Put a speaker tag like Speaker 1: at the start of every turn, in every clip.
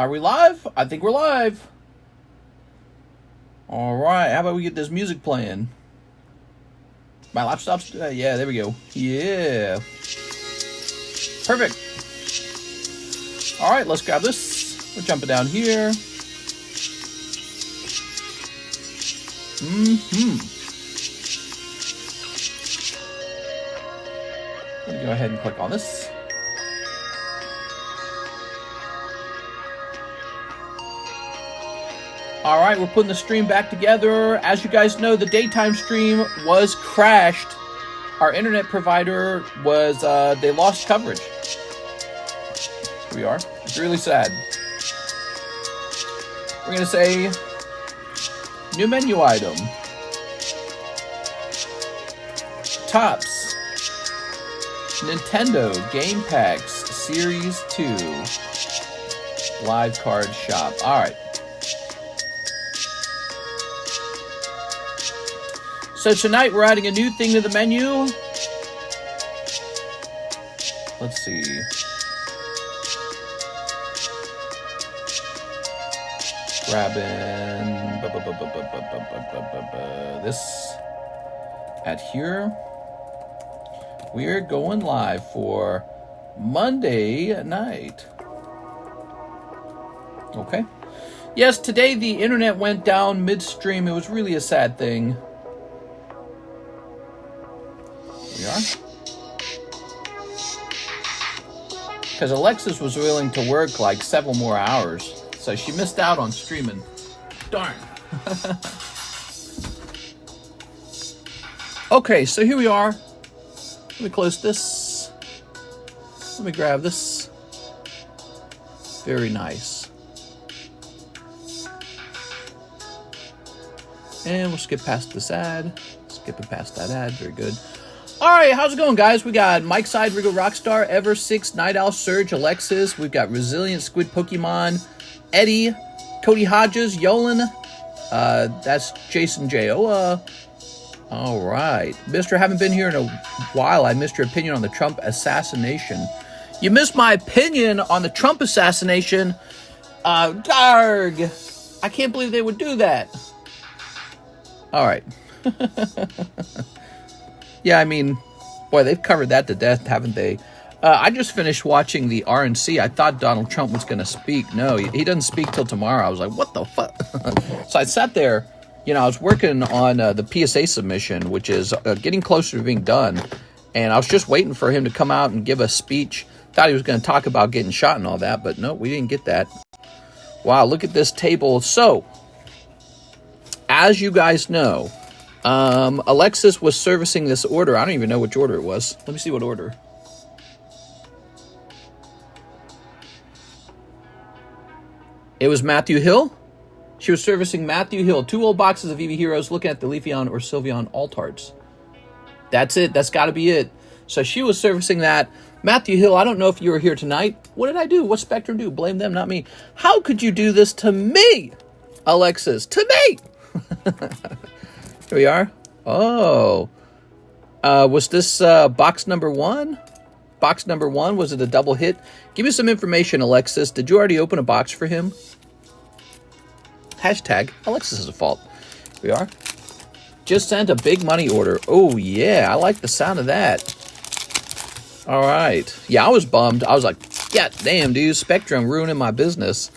Speaker 1: Are we live? I think we're live. All right. How about we get this music playing? My laptop's... yeah, there we go. Yeah. Perfect. All right, let's grab this. We're jumping down here. Let me go ahead and click on this. All right, we're putting the stream back together. As you guys know, the daytime stream was crashed. Our internet provider was, they lost coverage. Here we are. It's really sad. We're going to say, new menu item. Tops. Nintendo Game Packs Series 2. Live card shop. All right. So tonight we're adding a new thing to the menu. Let's see. Grabbing this at here. We're going live for Monday night. Okay. Yes, today the internet went down midstream. It was really a sad thing. We are. Because Alexis was willing to work like several more hours, so she missed out on streaming. Darn. Okay, so here we are. Let me close this. Let me grab this. Very nice. And we'll skip past this ad. Skipping past that ad. Very good. All right, how's it going, guys? We got Mike Side, Rigo Rockstar, Ever6, Night Owl, Surge, Alexis. We've got Resilient, Squid Pokemon, Eddie, Cody Hodges, Yolan. That's Jason J.O. All right. Mister, haven't been here in a while. I missed your opinion on the Trump assassination. You missed my opinion on the Trump assassination? Darg. I can't believe they would do that. All right. Yeah, I mean, boy, they've covered that to death, haven't they? I just finished watching the RNC. I thought Donald Trump was going to speak. No, he doesn't speak till tomorrow. I was like, what the fuck? So I sat there, you know, I was working on the PSA submission, which is getting closer to being done. And I was just waiting for him to come out and give a speech. Thought he was going to talk about getting shot and all that, but no, we didn't get that. Wow, look at this table. So, as you guys know, Alexis was servicing this order. I don't even know which order it was. Let me see what order. It was Matthew Hill. She was servicing Matthew Hill. 2 old boxes of EV Heroes, looking at the Leafeon or Sylveon Altarts. That's it. That's got to be it. So she was servicing that. Matthew Hill, I don't know if you were here tonight. What did I do? What Spectrum do? Blame them, not me. How could you do this to me, Alexis? To me! Here we are. Oh. Was this box number 1? Box number 1, was it a double hit? Give me some information, Alexis. Did you already open a box for him? Hashtag Alexis' fault. Here we are. Just sent a big money order. Oh, yeah. I like the sound of that. All right. Yeah, I was bummed. I was like, yeah, damn, dude. Spectrum ruining my business.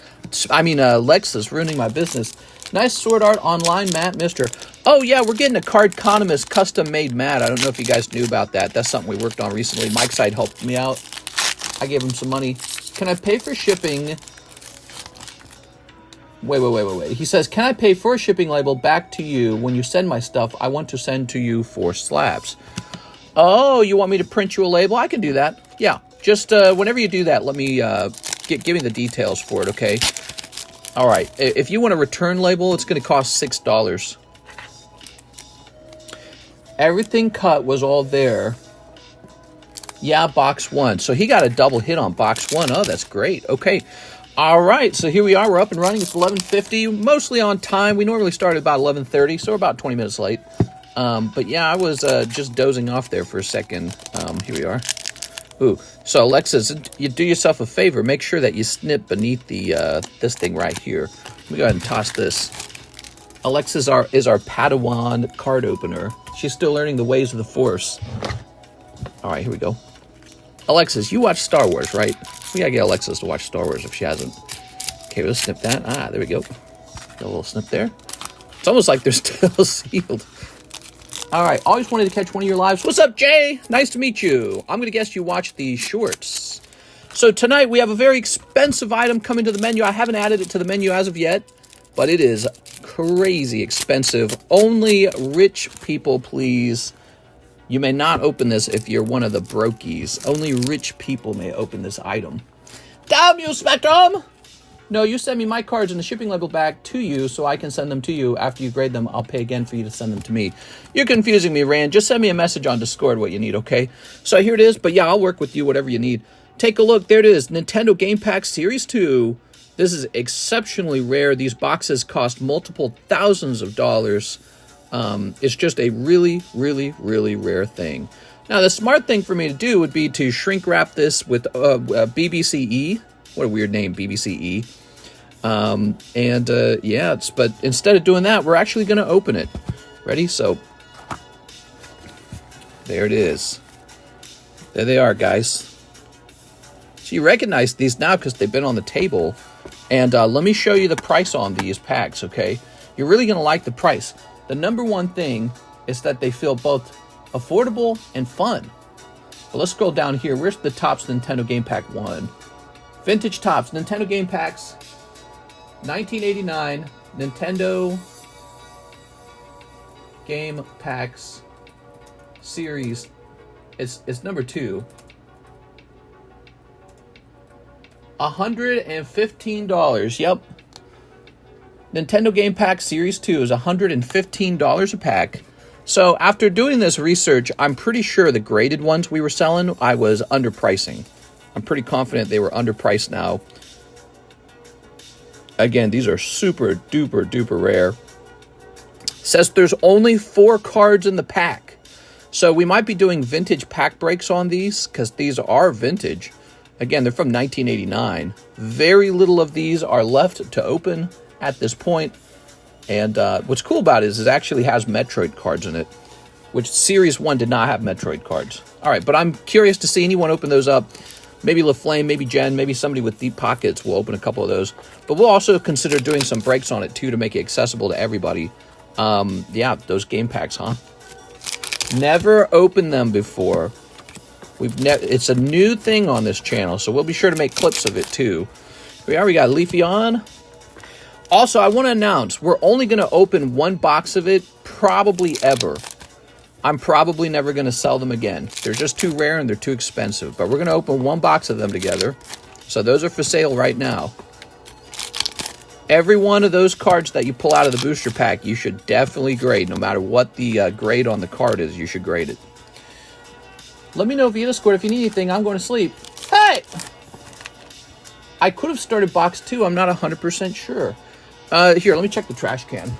Speaker 1: I mean, Alexis ruining my business. Nice sword art online, Matt, Mister. Oh, yeah, we're getting a TheCardconomist custom-made mat. I don't know if you guys knew about that. That's something we worked on recently. Mike's side helped me out. I gave him some money. Can I pay for shipping? Wait. He says, can I pay for a shipping label back to you when you send my stuff? I want to send to you for slabs. Oh, you want me to print you a label? I can do that. Yeah, just whenever you do that, let me give me the details for it, okay? All right, if you want a return label, it's going to cost $6. Everything cut was all there. Yeah, box 1. So he got a double hit on box 1. Oh, that's great. Okay. All right, so here we are. We're up and running. It's 11:50, mostly on time. We normally start at about 11:30, so we're about 20 minutes late. But yeah, I was just dozing off there for a second. Here we are. Ooh, so Alexis, you do yourself a favor. Make sure that you snip beneath the this thing right here. Let me go ahead and toss this. Alexis is our Padawan card opener. She's still learning the ways of the Force. All right, here we go. Alexis, you watch Star Wars, right? We gotta get Alexis to watch Star Wars if she hasn't. Okay, we'll snip that. Ah, there we go. Got a little snip there. It's almost like they're still sealed. All right, always wanted to catch one of your lives. What's up, Jay? Nice to meet you. I'm gonna guess you watch the shorts. So tonight we have a very expensive item coming to the menu. I haven't added it to the menu as of yet, but it is crazy expensive. Only rich people, please. You may not open this if you're one of the brokies. Only rich people may open this item. Damn you, Spectrum! No, you send me my cards in the shipping label bag to you so I can send them to you. After you grade them, I'll pay again for you to send them to me. You're confusing me, Rand. Just send me a message on Discord what you need, okay? So here it is, but yeah, I'll work with you, whatever you need. Take a look. There it is. Nintendo Game Pack Series 2. This is exceptionally rare. These boxes cost multiple thousands of dollars. It's just a really, really, really rare thing. Now, the smart thing for me to do would be to shrink wrap this with BBCE. What a weird name, BBCE. Yeah, but instead of doing that, we're actually going to open it. Ready? So, there it is. There they are, guys. So you recognize these now because they've been on the table. And let me show you the price on these packs, okay? You're really going to like the price. The number one thing is that they feel both affordable and fun. But let's scroll down here. Where's the Topps Nintendo Game Pack 1? Vintage Topps Nintendo Game Packs, 1989 Nintendo Game Packs Series. It's number 2. $115. Yep. Nintendo Game Pack Series 2 is $115 a pack. So after doing this research, I'm pretty sure the graded ones we were selling, I was underpricing. I'm pretty confident they were underpriced now. Again, these are super duper duper rare. Says there's only 4 cards in the pack. So we might be doing vintage pack breaks on these because these are vintage. Again, they're from 1989. Very little of these are left to open at this point. And what's cool about it is it actually has Metroid cards in it, which Series 1 did not have Metroid cards. All right, but I'm curious to see anyone open those up. Maybe LaFlame, maybe Jen, maybe somebody with deep pockets will open a couple of those. But we'll also consider doing some breaks on it, too, to make it accessible to everybody. Yeah, those game packs, huh? Never opened them before. It's a new thing on this channel, so we'll be sure to make clips of it, too. We already got Leafy on. Also, I want to announce, we're only going to open 1 box of it, probably ever. I'm probably never going to sell them again. They're just too rare and they're too expensive. But we're going to open 1 box of them together. So those are for sale right now. Every one of those cards that you pull out of the booster pack, you should definitely grade. No matter what the grade on the card is, you should grade it. Let me know via Discord if you need anything. I'm going to sleep. Hey! I could have started box 2. I'm not 100% sure. Here, let me check the trash can.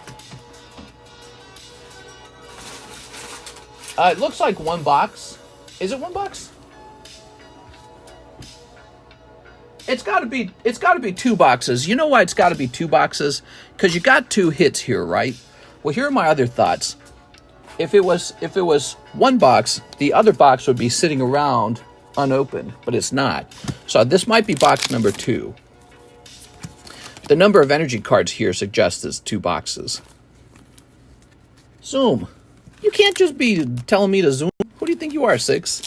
Speaker 1: It looks like 1 box. Is it 1 box? It's got to be 2 boxes. You know why it's got to be 2 boxes? Because you got 2 hits here, right? Well, here are my other thoughts. If it was 1 box, the other box would be sitting around unopened, but it's not. So this might be box number 2. The number of energy cards here suggests it's 2 boxes. Zoom. You can't just be telling me to zoom. Who do you think you are, 6?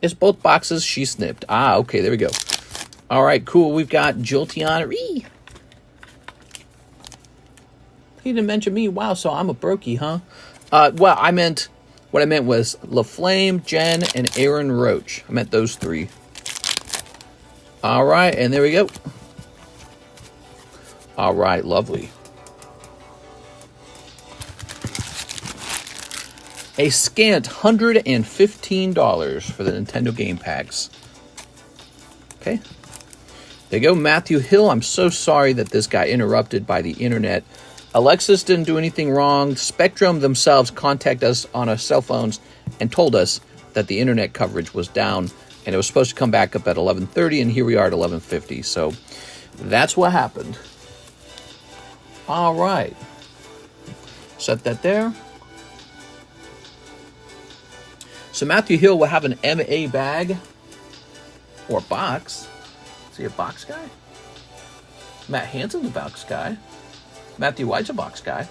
Speaker 1: It's both boxes she snipped. Ah, okay, there we go. All right, cool. We've got Jolteon. He didn't mention me. Wow, so I'm a brokey, huh? Well, what I meant was LaFlame, Jen, and Aaron Roach. I meant those 3. All right, and there we go. All right, lovely. A scant $115 for the Nintendo Game Packs. Okay. There you go, Matthew Hill. I'm so sorry that this got interrupted by the internet. Alexis didn't do anything wrong. Spectrum themselves contacted us on our cell phones and told us that the internet coverage was down. And it was supposed to come back up at 11:30, and here we are at 11:50. So that's what happened. All right. Set that there. So Matthew Hill will have an MA bag or box. Is he a box guy? Matt Hansen's a box guy. Matthew White's a box guy.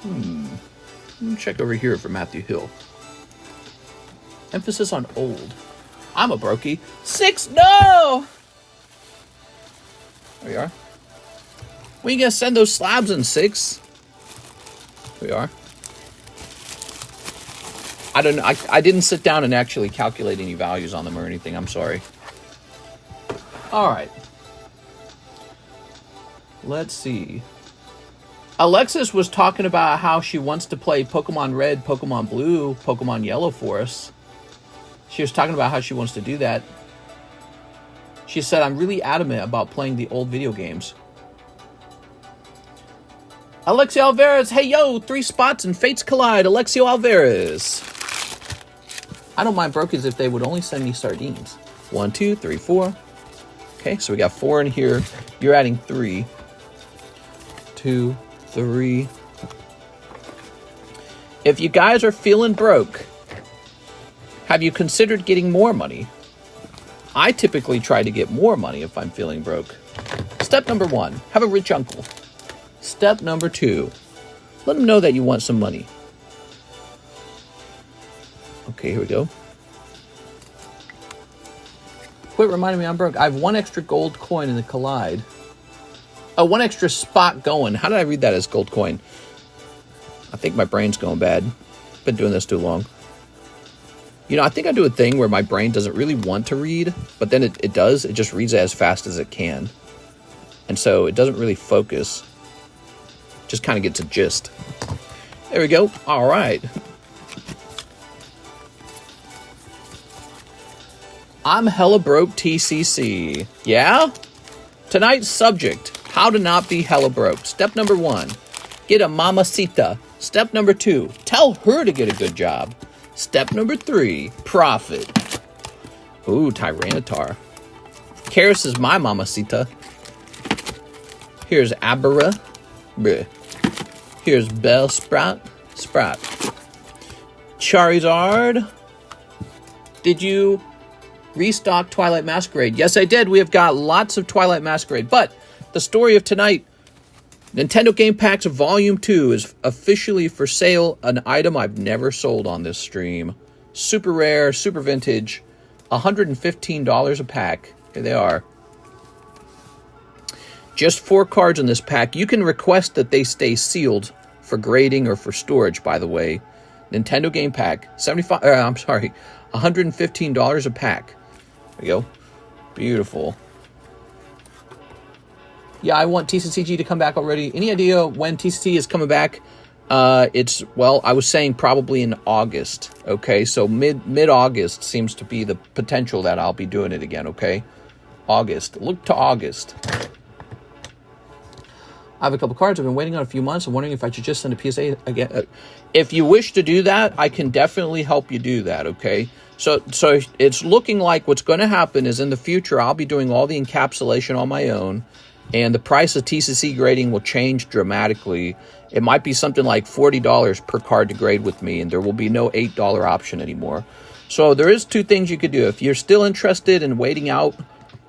Speaker 1: Let me check over here for Matthew Hill. Emphasis on old. I'm a brokey. 6, no! There we are. We gonna send those slabs in 6. Here we are. I don't know. I didn't sit down and actually calculate any values on them or anything. I'm sorry. All right. Let's see. Alexis was talking about how she wants to play Pokemon Red, Pokemon Blue, Pokemon Yellow for us. She was talking about how she wants to do that. She said, I'm really adamant about playing the old video games. Alexio Alvarez, hey yo, 3 spots and fates collide. Alexio Alvarez. I don't mind brokies if they would only send me sardines. 1, 2, 3, 4. Okay, so we got 4 in here. You're adding 3. 2, 3. If you guys are feeling broke, have you considered getting more money? I typically try to get more money if I'm feeling broke. Step number 1, have a rich uncle. Step number 2, let them know that you want some money. Okay, here we go. Quit reminding me I'm broke. I have 1 extra gold coin in the collide. Oh, 1 extra spot going. How did I read that as gold coin? I think my brain's going bad. Been doing this too long. You know, I think I do a thing where my brain doesn't really want to read, but then it does. It just reads it as fast as it can. And so it doesn't really focus. Just kind of gets a gist. There we go. All right. I'm hella broke TCC. Yeah? Tonight's subject, how to not be hella broke. Step number 1, get a mamacita. Step number 2, tell her to get a good job. Step number 3, profit. Ooh, Tyranitar. Karis is my mamacita. Here's Abera. Bleh. Here's Bellsprout. Sprout. Charizard. Did you restock Twilight Masquerade? Yes, I did. We have got lots of Twilight Masquerade. But the story of tonight, Nintendo Game Packs Volume 2 is officially for sale. An item I've never sold on this stream. Super rare, super vintage. $115 a pack. Here they are. Just 4 cards in this pack. You can request that they stay sealed for grading or for storage, by the way. Nintendo Game Pack. $115 a pack. There we go. Beautiful. Yeah, I want TCCG to come back already. Any idea when TCC is coming back? Well, I was saying probably in August. Okay, so mid-August seems to be the potential that I'll be doing it again, okay? August. Look to August. I have a couple cards I've been waiting on a few months. I'm wondering if I should just send a PSA again. If you wish to do that, I can definitely help you do that, okay? So it's looking like what's going to happen is in the future, I'll be doing all the encapsulation on my own, and the price of TCC grading will change dramatically. It might be something like $40 per card to grade with me, and there will be no $8 option anymore. So there is 2 things you could do. If you're still interested in waiting out,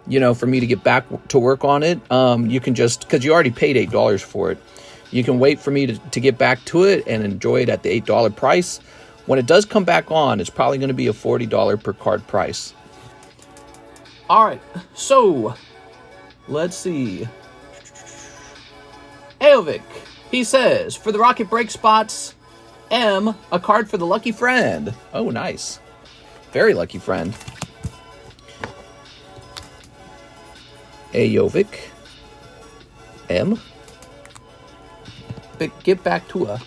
Speaker 1: you know, for me to get back to work on it, you can just, because you already paid $8 for it, you can wait for me to get back to it and enjoy it at the $8 price. When it does come back on, it's probably going to be a $40 per card price. All right, so let's see. Aovic, he says, for the Rocket Break spots, M, a card for the lucky friend. Oh, nice. Very lucky friend. Aovic. M. Get back to a. Here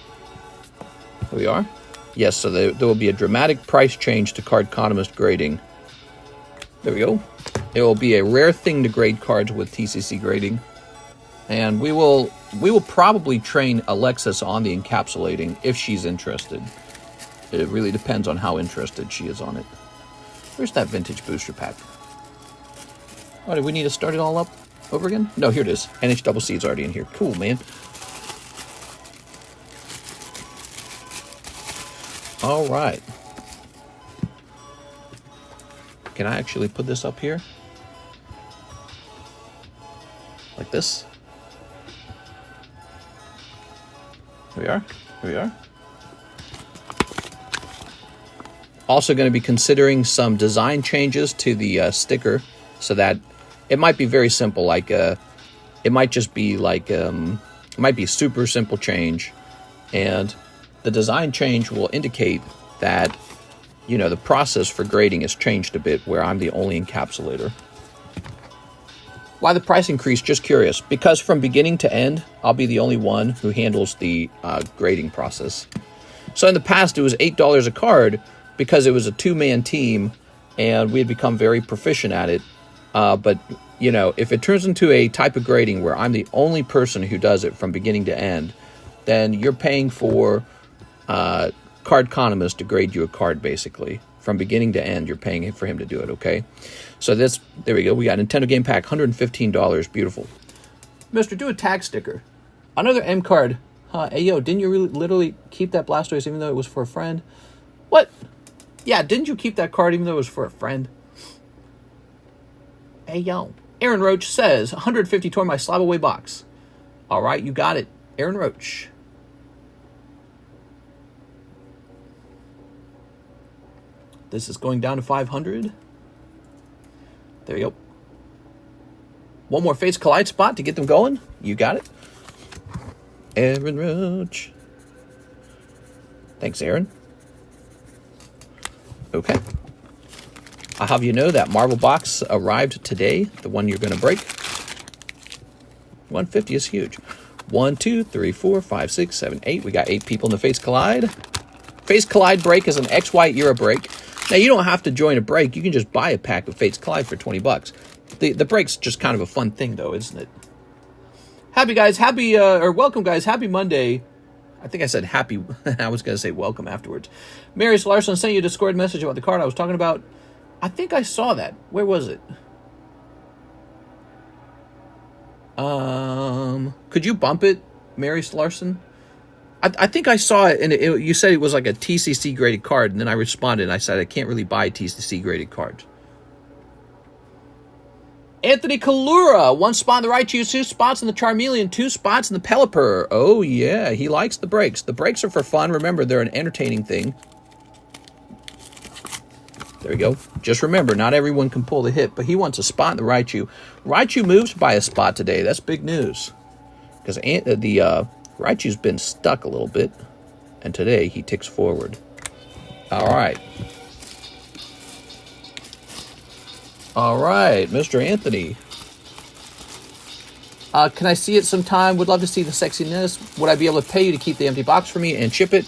Speaker 1: we are. Yes, so there will be a dramatic price change to Cardconomist grading. There we go. It will be a rare thing to grade cards with TCC grading. And we will probably train Alexis on the encapsulating if she's interested. It really depends on how interested she is on it. Where's that vintage booster pack? Oh, do we need to start it all up over again? No, here it is. NH Double C's already in here. Cool, man. All right. Can I actually put this up here? Like this? Here we are. Here we are. Also going to be considering some design changes to the sticker so that it might be very simple. Like it might just be like it might be super simple change, and the design change will indicate that, you know, the process for grading has changed a bit, where I'm the only encapsulator. Why the price increase? Just curious. Because from beginning to end, I'll be the only one who handles the grading process. So in the past, it was $8 a card because it was a two-man team, and we had become very proficient at it. But, you know, if it turns into a type of grading where I'm the only person who does it from beginning to end, then you're paying for TheCardconomist to grade you a card, basically. From beginning to end, you're paying for him to do it, okay? So this, there we go. We got Nintendo Game Pack, $115. Beautiful. Mister, do a tag sticker. Another M card. Hey, yo, didn't you really literally keep that Blastoise even though it was for a friend? What? Yeah, didn't you keep that card even though it was for a friend? Hey, yo. Aaron Roach says, 150 toward my slab away box. All right, you got it. Aaron Roach. This is going down to 500. There you go. One more Fates Collide spot to get them going. You got it. Aaron Roach. Thanks, Aaron. Okay. I'll have you know that Marvel box arrived today. The one you're going to break. 150 is huge. 1, 2, 3, 4, 5, 6, 7, 8. We got 8 people in the Fates Collide. Fates Collide break is an XY era break. Now, you don't have to join a break. You can just buy a pack of Fates Collide for 20 bucks. The break's just kind of a fun thing, though, isn't it? Happy, guys. Happy, or welcome, guys. Happy Monday. I think I said happy. I was going to say welcome afterwards. Marius Larson sent you a Discord message about the card I was talking about. I think I saw that. Where was it? Could you bump it, Marius Larson? I think I saw it, and you said it was like a TCC graded card, and then I responded, and I said I can't really buy TCC graded cards. Anthony Kalura, 1 spot in the Raichu, 2 spots in the Charmeleon, 2 spots in the Pelipper. Oh, yeah, he likes the breaks. The breaks are for fun. Remember, they're an entertaining thing. There we go. Just remember, not everyone can pull the hit, but he wants a spot in the Raichu. Raichu moves by a spot today. That's big news. Because the Raichu's been stuck a little bit, and today he ticks forward. All right. All right, Mr. Anthony. Can I see it sometime? Would love to see the sexiness. Would I be able to pay you to keep the empty box for me and ship it?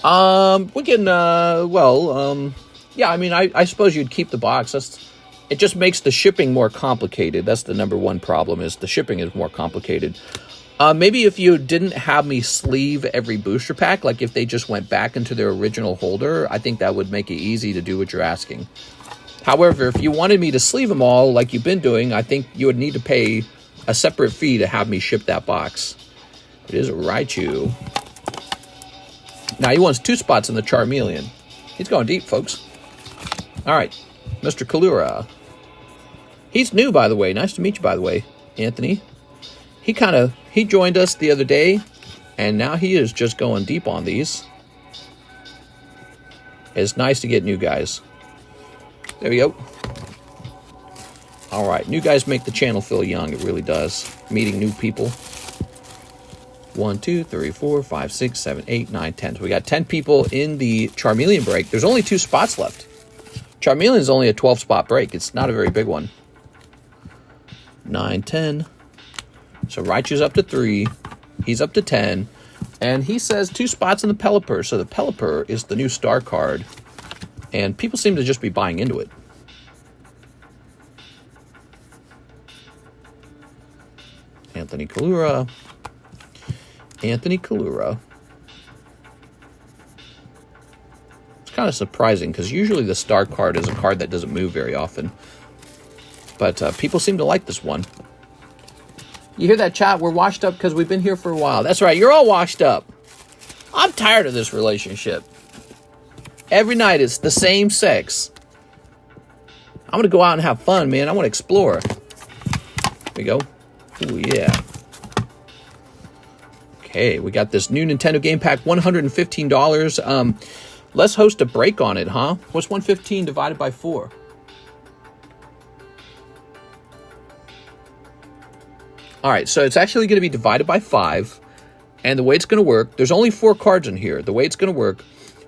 Speaker 1: We can, yeah, I mean, I suppose you'd keep the box. It just makes the shipping more complicated. That's the number one problem, is the shipping is more complicated. Maybe if you didn't have me sleeve every booster pack, like if they just went back into their original holder, I think that would make it easy to do what you're asking. However, if you wanted me to sleeve them all like you've been doing, I think you would need to pay a separate fee to have me ship that box. It is a Raichu. Now, he wants 2 spots in the Charmeleon. He's going deep, folks. All right, Mr. Kalura. He's new, by the way. Nice to meet you, by the way, Anthony. He joined us the other day, and now he is just going deep on these. It's nice to get new guys. There we go. All right, new guys make the channel feel young. It really does. Meeting new people. 1, 2, 3, 4, 5, 6, 7, 8, 9, 10. So we got 10 people in the Charmeleon break. There's only 2 spots left. Charmeleon is only a 12-spot break. It's not a very big one. 9, 10. So Raichu's up to 3. He's up to 10. And he says 2 spots in the Pelipper. So the Pelipper is the new star card. And people seem to just be buying into it. Anthony Kalura. Anthony Kalura. It's kind kind of surprising because usually the star card is a card that doesn't move very often. But people seem to like this one. You hear that, chat? We're washed up because we've been here for a while. That's right. You're all washed up. I'm tired of this relationship. Every night it's the same sex. I'm going to go out and have fun, man. I want to explore. There we go. Ooh, yeah. Okay, we got this new Nintendo Game Pack, $115. Let's host a break on it, huh? What's 115 divided by 4? All right, so it's actually going to be divided by 5. And the way it's going to work, there's only 4 cards in here. The way it's going to work,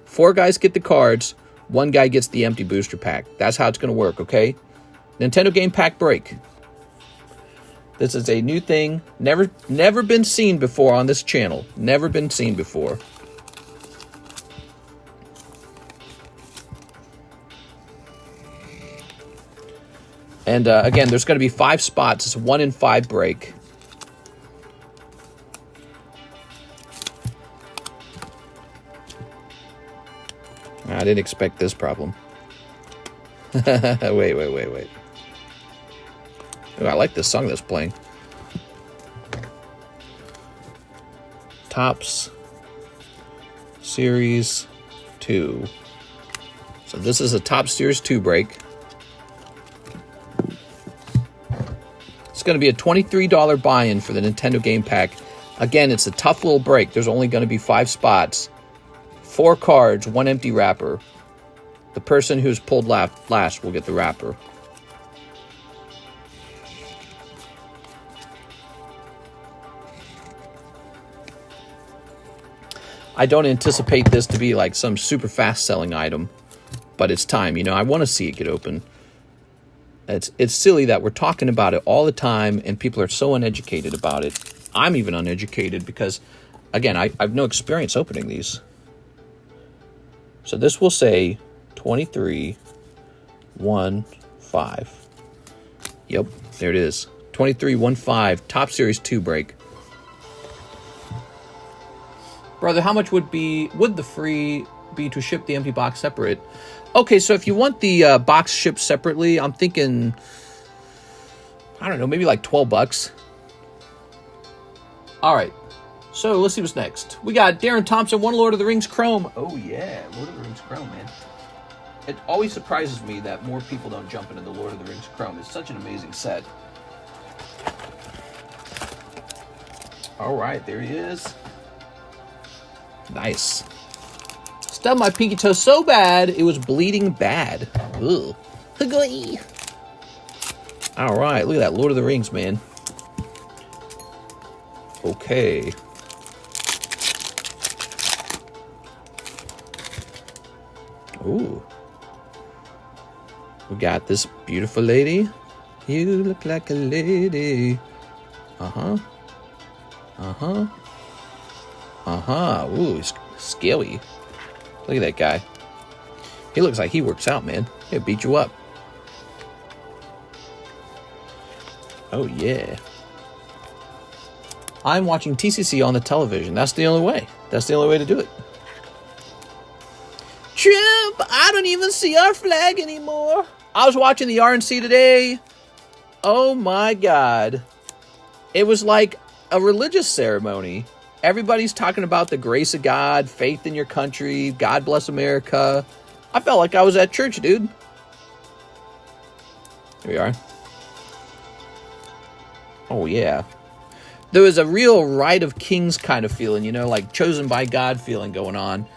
Speaker 1: 4 guys get the cards, 1 guy gets the empty booster pack. That's how it's going to work, okay? Nintendo Game Pack break. This is a new thing, never been seen before on this channel. Never been seen before. And again, there's going to be 5 spots. It's a 1 in 5 break. I didn't expect this problem. Wait. Oh, I like this song that's playing. Tops Series 2. So this is a Top Series 2 break. It's going to be a $23 buy-in for the Nintendo Game Pack. Again, it's a tough little break. There's only going to be 5 spots. 4 cards, 1 empty wrapper. The person who's pulled last will get the wrapper. I don't anticipate this to be like some super fast selling item, but it's time. You know, I want to see it get open. It's silly that we're talking about it all the time and people are so uneducated about it. I'm even uneducated because, again, I have no experience opening these. So this will say 2315. Yep, there it is. 2315 Top Series 2 break. Brother, how much would the free be to ship the empty box separate? Okay, so if you want the box shipped separately, I'm thinking, I don't know, maybe like $12. All right, so let's see what's next. We got Darren Thompson, one Lord of the Rings Chrome. Oh yeah, Lord of the Rings Chrome, man. It always surprises me that more people don't jump into the Lord of the Rings Chrome. It's such an amazing set. All right, there he is. Nice. Stubbed my pinky toe so bad, it was bleeding bad. Ugh. All right, look at that, Lord of the Rings, man. Okay. Ooh. We got this beautiful lady. You look like a lady. Uh-huh. Uh-huh. Uh-huh. Ooh, he's scary. Look at that guy. He looks like he works out, man. He'll beat you up. Oh, yeah. I'm watching TCC on the television. That's the only way. That's the only way to do it. Trump, I don't even see our flag anymore. I was watching the RNC today. Oh, my God. It was like a religious ceremony. Everybody's talking about the grace of God, faith in your country, God bless America. I felt like I was at church, dude. Here we are. Oh, yeah. There was a real Rite of Kings kind of feeling, you know, like chosen by God feeling going on.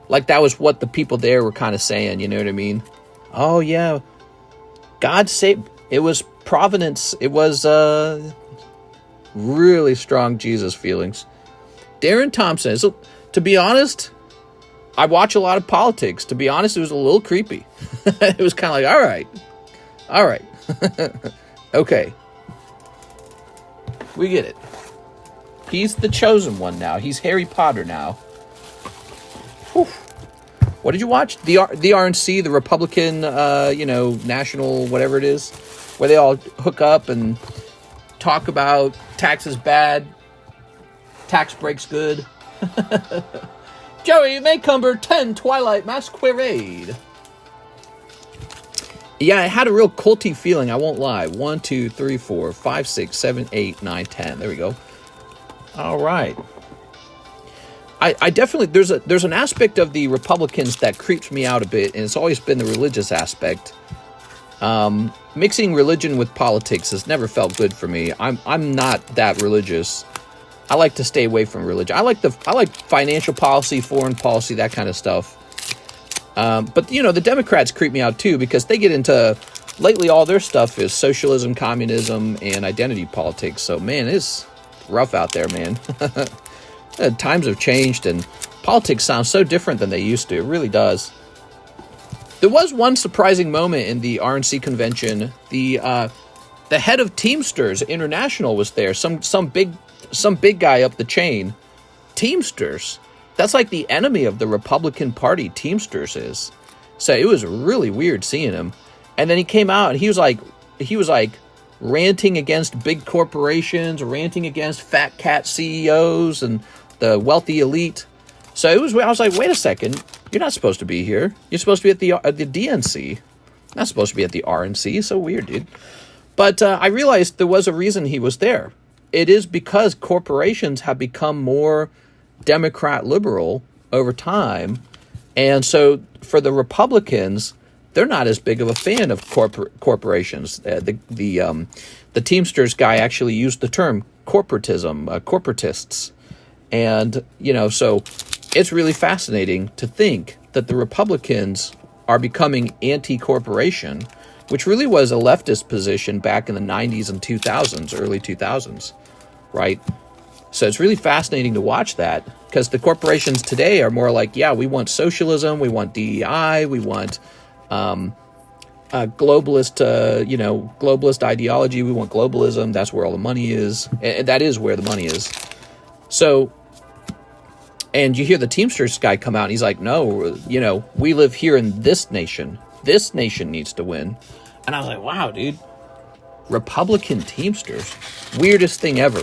Speaker 1: Like that was what the people there were kind of saying, you know what I mean? Oh, yeah. God saved. It was providence. It was really strong Jesus feelings. Darren Thompson. So, to be honest, I watch a lot of politics. To be honest, it was a little creepy. It was kind of like, all right. Okay. We get it. He's the chosen one now. He's Harry Potter now. Whew. What did you watch? The RNC, the Republican, national, whatever it is, where they all hook up and talk about taxes bad, tax breaks good. Joey Maycumber 10 Twilight Masquerade. Yeah, it had a real culty feeling, I won't lie. 1, 2, 3, 4, 5, 6, 7, 8, 9, 10. There we go. All right. I definitely, there's an aspect of the Republicans that creeps me out a bit, and it's always been the religious aspect. Mixing religion with politics has never felt good for me. I'm not that religious. I like to stay away from religion. I like financial policy, foreign policy, that kind of stuff. But you know, the Democrats creep me out too, because they get into, lately all their stuff is socialism, communism, and identity politics. So man, it's rough out there, man. Times have changed, and politics sounds so different than they used to. It really does. There was one surprising moment in the RNC convention. The head of Teamsters International was there. Some big guy up the chain. Teamsters. That's like the enemy of the Republican Party. Teamsters is. So it was really weird seeing him. And then he came out and he was like ranting against big corporations, ranting against fat cat CEOs and the wealthy elite. So I was like, wait a second, you're not supposed to be here. You're supposed to be at the DNC, not supposed to be at the RNC. So weird, dude. But I realized there was a reason he was there. It is because corporations have become more Democrat liberal over time, and so for the Republicans, they're not as big of a fan of corporations. The Teamsters guy actually used the term corporatism, corporatists. And, you know, so it's really fascinating to think that the Republicans are becoming anti-corporation, which really was a leftist position back in the 90s and 2000s, early 2000s, right? So it's really fascinating to watch that, because the corporations today are more like, yeah, we want socialism, we want DEI, we want globalist ideology, we want globalism, that's where all the money is, and that is where the money is. So, and you hear the Teamsters guy come out and he's like, no, you know, we live here in this nation needs to win. And I was like, wow, dude, Republican Teamsters, weirdest thing ever.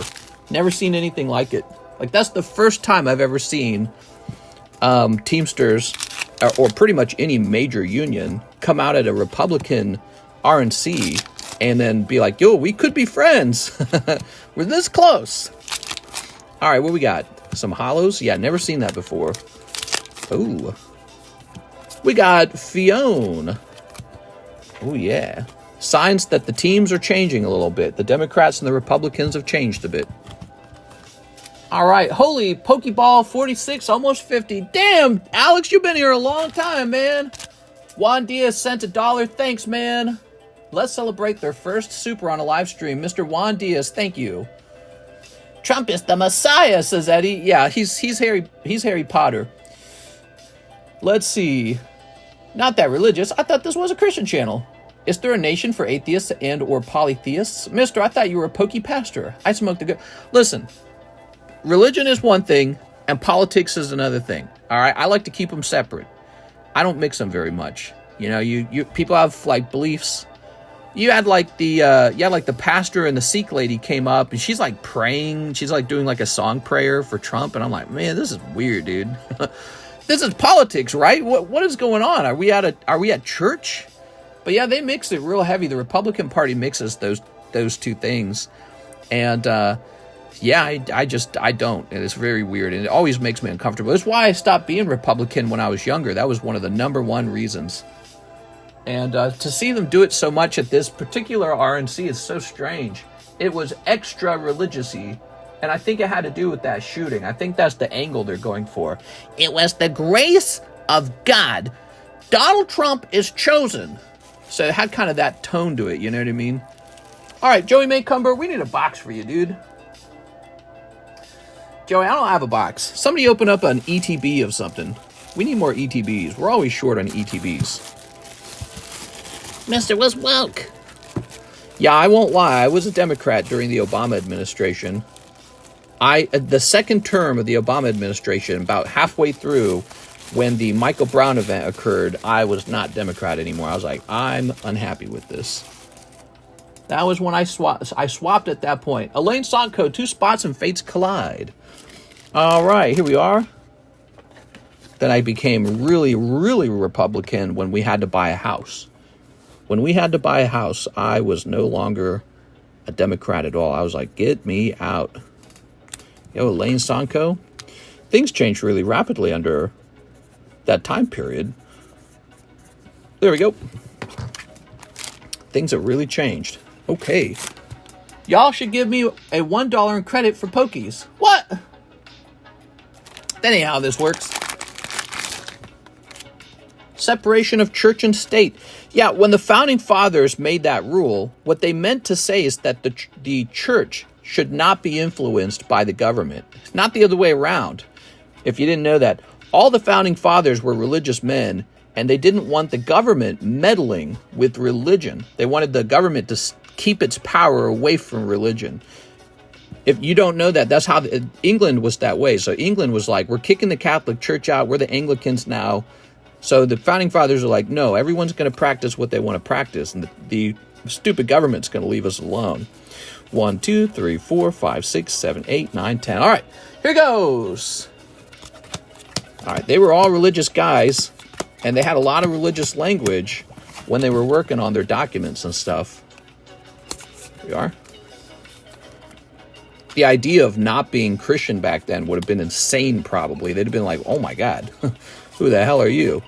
Speaker 1: Never seen anything like it. Like, that's the first time I've ever seen Teamsters, or pretty much any major union, come out at a Republican RNC and then be like, yo, we could be friends. We're this close. All right, what we got? Some hollows? Yeah, never seen that before. Ooh. We got Fiona. Oh, yeah. Signs that the teams are changing a little bit. The Democrats and the Republicans have changed a bit. All right, holy Pokeball 46, almost 50. Damn, Alex, you've been here a long time, man. Juan Diaz sent $1. Thanks, man. Let's celebrate their first super on a live stream. Mr. Juan Diaz, thank you. Trump is the Messiah, says Eddie. Yeah, he's Harry Potter. Let's see. Not that religious. I thought this was a Christian channel. Is there a nation for atheists and or polytheists? Mister, I thought you were a pokey pastor. I smoked a good... Listen, religion is one thing and politics is another thing. All right, I like to keep them separate. I don't mix them very much. You know, you people have like beliefs. You had like the pastor and the Sikh lady came up and she's like praying. She's like doing like a song prayer for Trump. And I'm like, man, this is weird, dude. This is politics, right? What is going on? Are we at church? But yeah, they mix it real heavy. The Republican Party mixes those two things. And yeah, I don't. And it's very weird. And it always makes me uncomfortable. That's why I stopped being Republican when I was younger. That was one of the number one reasons. And to see them do it so much at this particular RNC is so strange. It was extra religious-y, and I think it had to do with that shooting. I think that's the angle they're going for. It was the grace of God. Donald Trump is chosen. So it had kind of that tone to it, you know what I mean? All right, Joey Maycumber, we need a box for you, dude. Joey, I don't have a box. Somebody open up an ETB of something. We need more ETBs. We're always short on ETBs. Mr. was woke. Yeah, I won't lie. I was a Democrat during the Obama administration. The second term of the Obama administration, about halfway through, when the Michael Brown event occurred, I was not Democrat anymore. I was like, I'm unhappy with this. That was when I swapped at that point. Elaine Sonko, 2 spots and fates collide. All right, here we are. Then I became really, really Republican when we had to buy a house. When we had to buy a house, I was no longer a Democrat at all. I was like, get me out. Yo, Lane Sanko. Things changed really rapidly under that time period. There we go. Things have really changed. Okay. Y'all should give me a $1 in credit for Pokies. What? That ain't how this works. Separation of church and state. Yeah, when the founding fathers made that rule, what they meant to say is that the church should not be influenced by the government. It's not the other way around. If you didn't know that, all the founding fathers were religious men, and they didn't want the government meddling with religion. They wanted the government to keep its power away from religion. If you don't know that, that's how England was that way. So England was like, we're kicking the Catholic Church out. We're the Anglicans now. So the founding fathers are like, no, everyone's going to practice what they want to practice, and the stupid government's going to leave us alone. 1, 2, 3, 4, 5, 6, 7, 8, 9, 10. All right, here goes. All right, they were all religious guys, and they had a lot of religious language when they were working on their documents and stuff. Here we are. The idea of not being Christian back then would have been insane, probably. They'd have been like, oh my God, who the hell are you?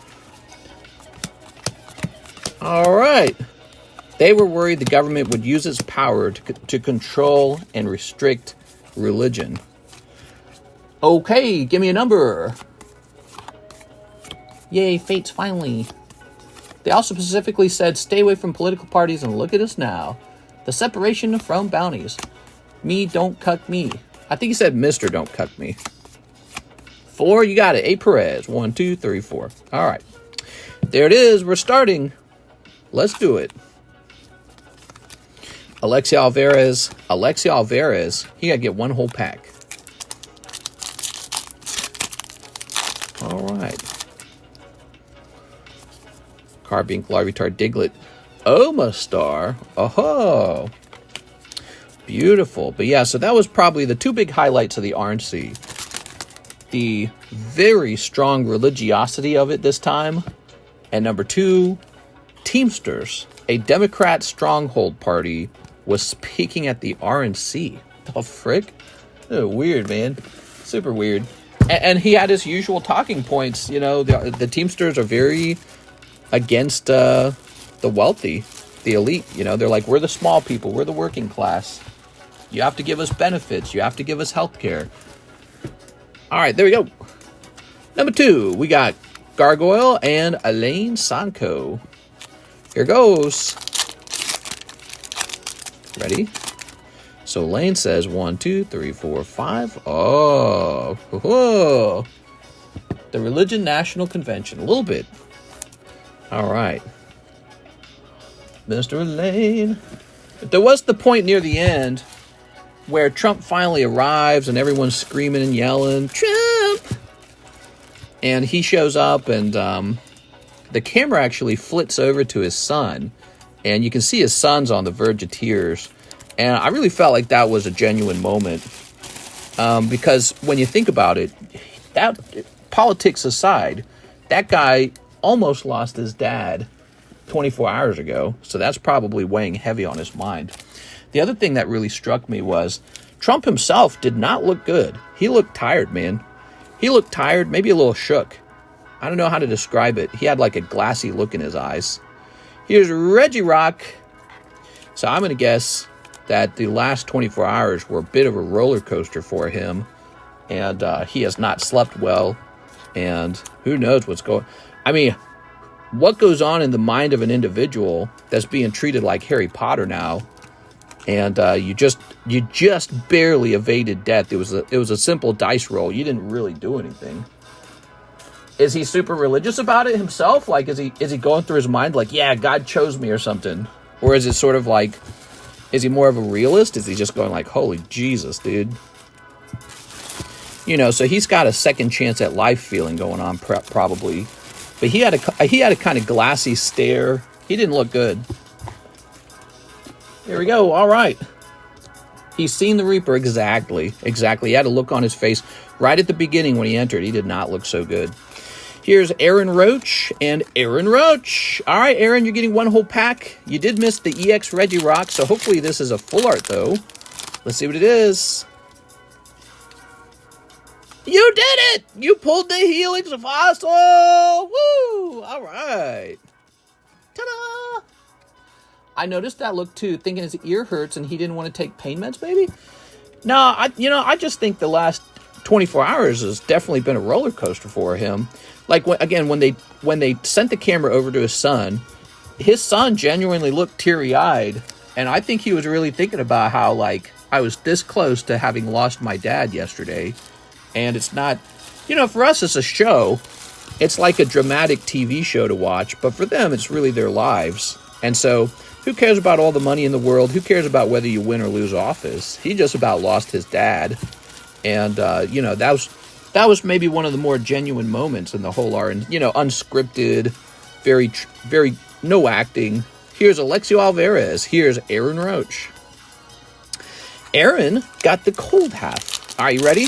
Speaker 1: All right. They were worried the government would use its power to control and restrict religion. Okay, give me a number. Yay, fates, finally. They also specifically said, stay away from political parties, and look at us now. The separation from bounties. Me, don't cuck me. I think he said, Mr. Don't Cuck Me. 4, you got it. A Perez. 1, 2, 3, 4. All right. There it is. We're starting. Let's do it. Alexi Alvarez. He got to get one whole pack. All right. Carbink, Larvitar, Diglett, Omastar. Oh, beautiful. But yeah, so that was probably the two big highlights of the RNC. The very strong religiosity of it this time. And number 2, Teamsters, a Democrat stronghold party, was speaking at the RNC. The frick? Oh, weird, man. Super weird. And he had his usual talking points. You know, the Teamsters are very against the wealthy, the elite. You know, they're like, we're the small people, we're the working class. You have to give us benefits, you have to give us health care. All right, there we go. Number 2, we got Gargoyle and Elaine Sanko. Here goes. Ready? So Elaine says 1, 2, 3, 4, 5. Oh, whoa. The Religion National Convention, a little bit. All right. Mr. Elaine. There was the point near the end where Trump finally arrives and everyone's screaming and yelling, Trump! And he shows up, and the camera actually flits over to his son, and you can see his son's on the verge of tears. And I really felt like that was a genuine moment, because when you think about it, that politics aside, that guy almost lost his dad 24 hours ago, so that's probably weighing heavy on his mind. The other thing that really struck me was Trump himself did not look good. He looked tired, man. He looked tired, maybe a little shook. I don't know how to describe it. He had like a glassy look in his eyes. Here's Reggie Rock. So I'm going to guess that the last 24 hours were a bit of a roller coaster for him, and he has not slept well, and who knows what's going on. I mean, what goes on in the mind of an individual that's being treated like Harry Potter now, and you just barely evaded death. It was a simple dice roll. You didn't really do anything. Is he super religious about it himself? Like, is he going through his mind like, yeah, God chose me or something? Or is it sort of like, is he more of a realist? Is he just going like, holy Jesus, dude? You know, so he's got a second chance at life feeling going on probably. But he had a kind of glassy stare. He didn't look good. Here we go. All right. He's seen the Reaper. Exactly. He had a look on his face right at the beginning when he entered. He did not look so good. Here's Aaron Roach and Aaron Roach. All right, Aaron, you're getting one whole pack. You did miss the EX Reggie Rock, so hopefully this is a full art, though. Let's see what it is. You did it! You pulled the Helix Fossil! Woo! All right. Ta-da! I noticed that look, too, thinking his ear hurts and he didn't want to take pain meds, maybe? No, I just think the last 24 hours has definitely been a roller coaster for him. Like, when they sent the camera over to his son genuinely looked teary-eyed. And I think he was really thinking about how, like, I was this close to having lost my dad yesterday. And it's not, for us, it's a show. It's like a dramatic TV show to watch. But for them, it's really their lives. And so, who cares about all the money in the world? Who cares about whether you win or lose office? He just about lost his dad. And, that was maybe one of the more genuine moments in the whole unscripted, very, no acting. Here's Alexio Alvarez. Here's Aaron Roach. Aaron got the cold half. Are you ready?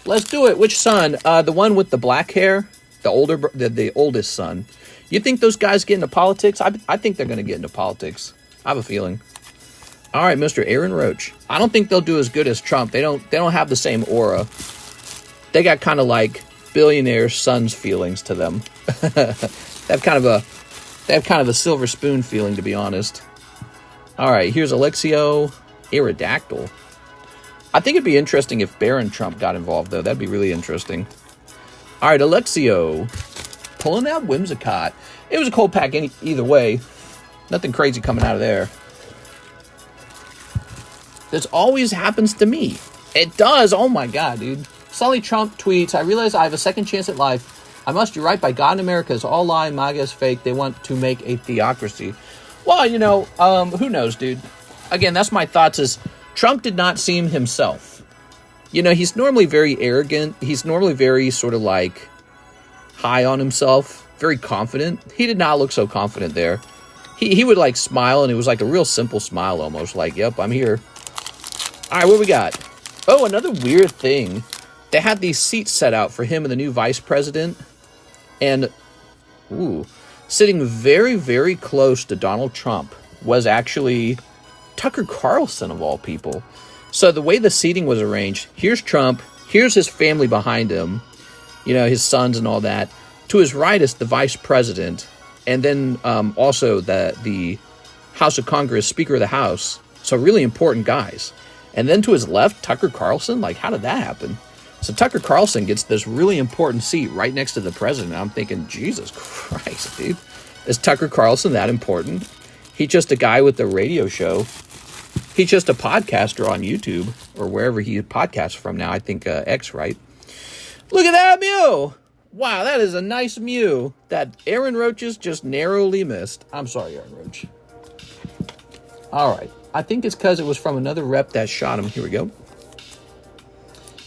Speaker 1: Let's do it. Which son? The one with the black hair? The oldest son. You think those guys get into politics? I think they're going to get into politics. I have a feeling. All right, Mr. Aaron Roach. I don't think they'll do as good as Trump. They don't have the same aura. They got kind of like billionaire sons feelings to them. They have kind of a silver spoon feeling, to be honest. All right, here's Alexio Aerodactyl. I think it'd be interesting if Baron Trump got involved, though. That'd be really interesting. All right, Alexio. Pulling out Whimsicott. It was a cold pack either way. Nothing crazy coming out of there. This always happens to me. It does. Oh, my God, dude. Sully Trump tweets, I realize I have a second chance at life. I must do right by God in America. It's all lie. MAGA is fake. They want to make a theocracy. Well, who knows, dude? Again, that's my thoughts is Trump did not seem himself. He's normally very arrogant. He's normally very sort of like high on himself, very confident. He did not look so confident there. He would like smile, and it was like a real simple smile almost, like, yep, I'm here. All right, what we got? Oh, another weird thing. They had these seats set out for him and the new vice president, and sitting very, very close to Donald Trump was actually Tucker Carlson, of all people. So the way the seating was arranged, here's Trump, here's his family behind him, his sons and all that. To his right is the vice president, and then also the House of Congress, Speaker of the House. So really important guys. And then to his left, Tucker Carlson. Like, how did that happen? So Tucker Carlson gets this really important seat right next to the president. I'm thinking, Jesus Christ, dude. Is Tucker Carlson that important? He's just a guy with a radio show. He's just a podcaster on YouTube or wherever he podcasts from now. I think X, right? Look at that Mew. Wow, that is a nice Mew that Aaron Roach's just narrowly missed. I'm sorry, Aaron Roach. All right. I think it's because it was from another rep that shot him. Here we go.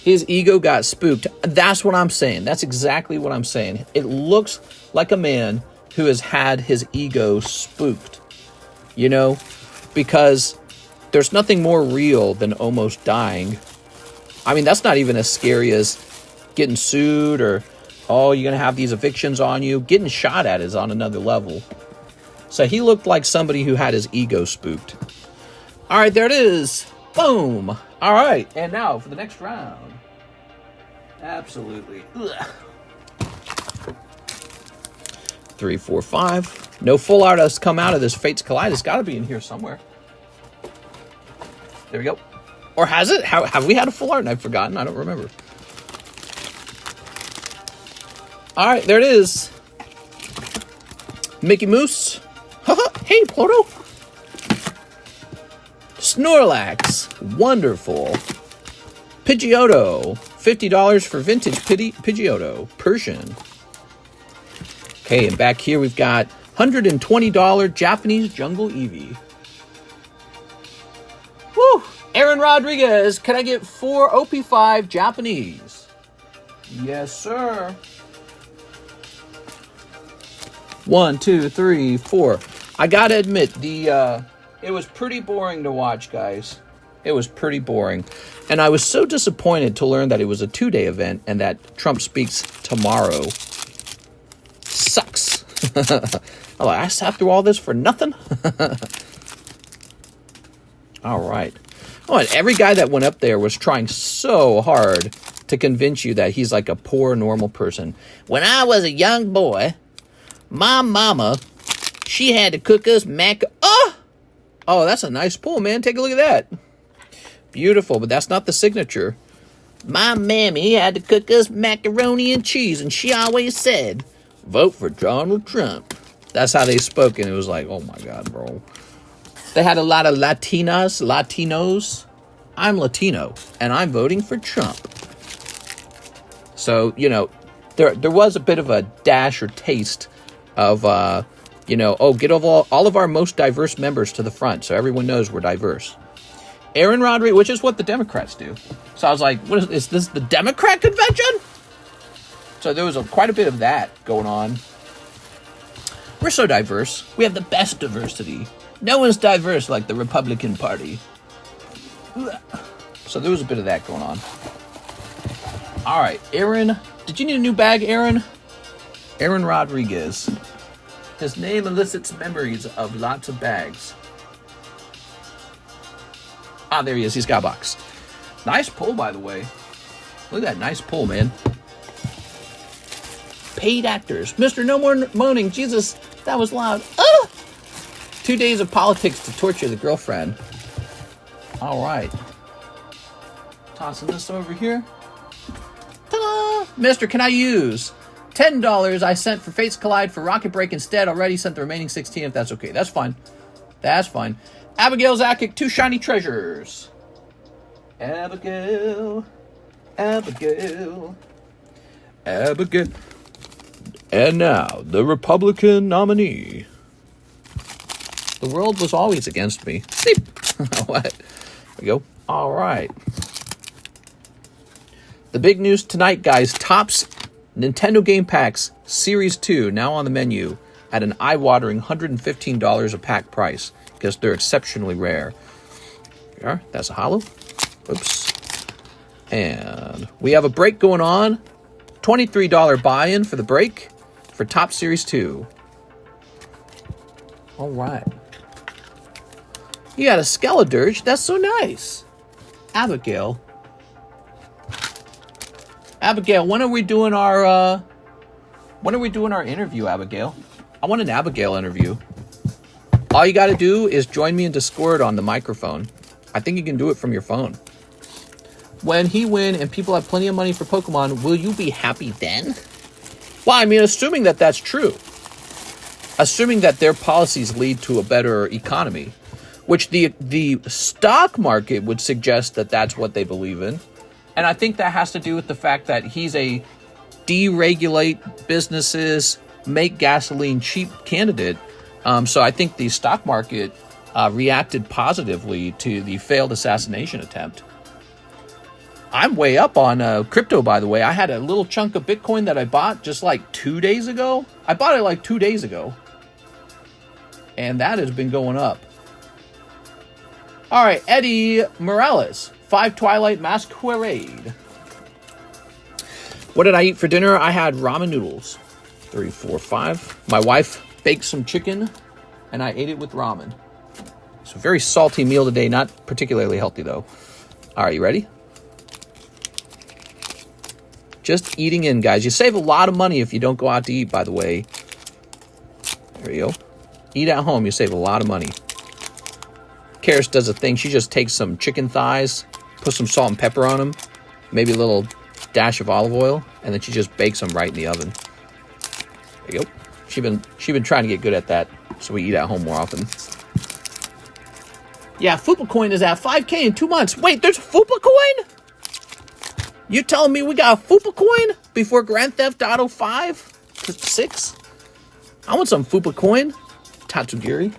Speaker 1: His ego got spooked. That's what I'm saying. That's exactly what I'm saying. It looks like a man who has had his ego spooked. Because there's nothing more real than almost dying. I mean, that's not even as scary as getting sued or, you're going to have these evictions on you. Getting shot at is on another level. So he looked like somebody who had his ego spooked. All right, there it is. Boom. All right, and now for the next round. Absolutely. Ugh. 3, 4, 5. No full art has come out of this Fates Collide. It's got to be in here somewhere. There we go. Or has it? Have we had a full art and I've forgotten? I don't remember. All right, there it is. Mickey Mouse. Hey, Pluto. Snorlax. Wonderful. Pidgeotto. $50 for vintage Pidgeotto. Persian. Okay, and back here we've got $120 Japanese Jungle Eevee. Woo! Aaron Rodriguez, can I get 4 OP5 Japanese? Yes, sir. 1, 2, 3, 4. I gotta admit, it was pretty boring to watch, guys. It was pretty boring. And I was so disappointed to learn that it was a 2-day event and that Trump speaks tomorrow. Oh, I sat through all this for nothing? All right. Oh, and every guy that went up there was trying so hard to convince you that he's like a poor, normal person. When I was a young boy, my mama, she had to cook us Oh, that's a nice pull, man. Take a look at that. Beautiful, but that's not the signature. My mammy had to cook us macaroni and cheese, and she always said, vote for Donald Trump. That's how they spoke, and it was like, oh my God, bro. They had a lot of Latinos. I'm Latino, and I'm voting for Trump. So, you know, there was a bit of a dash or taste of, get all of our most diverse members to the front so everyone knows we're diverse. Aaron Rodriguez, which is what the Democrats do. So I was like, what is this the Democrat convention? So there was quite a bit of that going on. We're so diverse. We have the best diversity. No one's diverse like the Republican Party. So there was a bit of that going on. All right, Aaron. Did you need a new bag, Aaron? Aaron Rodriguez. His name elicits memories of lots of bags. Ah, there he is. He's got a box. Nice pull, by the way. Look at that nice pull, man. Paid actors. Mr. No More Moaning. Jesus, that was loud. 2 days of politics to torture the girlfriend. All right. Tossing this over here. Ta-da! Mister, can I use $10 I sent for Fates Collide for Rocket Break instead? Already sent the remaining 16 if that's okay. That's fine. That's fine. Abigail Zakic, 2 shiny treasures. Abigail. And now, the Republican nominee. The world was always against me. What? There we go. All right. The big news tonight, guys. Topps Nintendo Game Packs Series 2 now on the menu at an eye-watering $115 a pack price because they're exceptionally rare. There we are. That's a holo. Oops. And we have a break going on. $23 buy-in for the break for Topps Series 2. All right. You got a Skeledirge. That's so nice. Abigail. Abigail, when are we doing our interview, Abigail? I want an Abigail interview. All you got to do is join me in Discord on the microphone. I think you can do it from your phone. When he win and people have plenty of money for Pokemon, will you be happy then? Well, I mean, assuming that that's true. Assuming that their policies lead to a better economy, which the stock market would suggest that that's what they believe in. And I think that has to do with the fact that he's a deregulate businesses, make gasoline cheap candidate. So I think the stock market reacted positively to the failed assassination attempt. I'm way up on crypto, by the way. I had a little chunk of Bitcoin that I bought just like 2 days ago. I bought it like 2 days ago. And that has been going up. All right, Eddie Morales. 5 Twilight Masquerade. What did I eat for dinner? I had ramen noodles. 3, 4, 5. My wife baked some chicken, and I ate it with ramen. It's a very salty meal today. Not particularly healthy, though. All right, you ready? Just eating in, guys. You save a lot of money if you don't go out to eat, by the way. There you go. Eat at home. You save a lot of money. Karis does a thing. She just takes some chicken thighs, puts some salt and pepper on them, maybe a little dash of olive oil, and then she just bakes them right in the oven. There you go. She been trying to get good at that, so we eat at home more often. Yeah, Fupa Coin is at 5K in 2 months. Wait, there's Fupa Coin? You telling me we got a Fupa Coin before Grand Theft Auto 5 to 6? I want some Fupa Coin. Tatsugiri.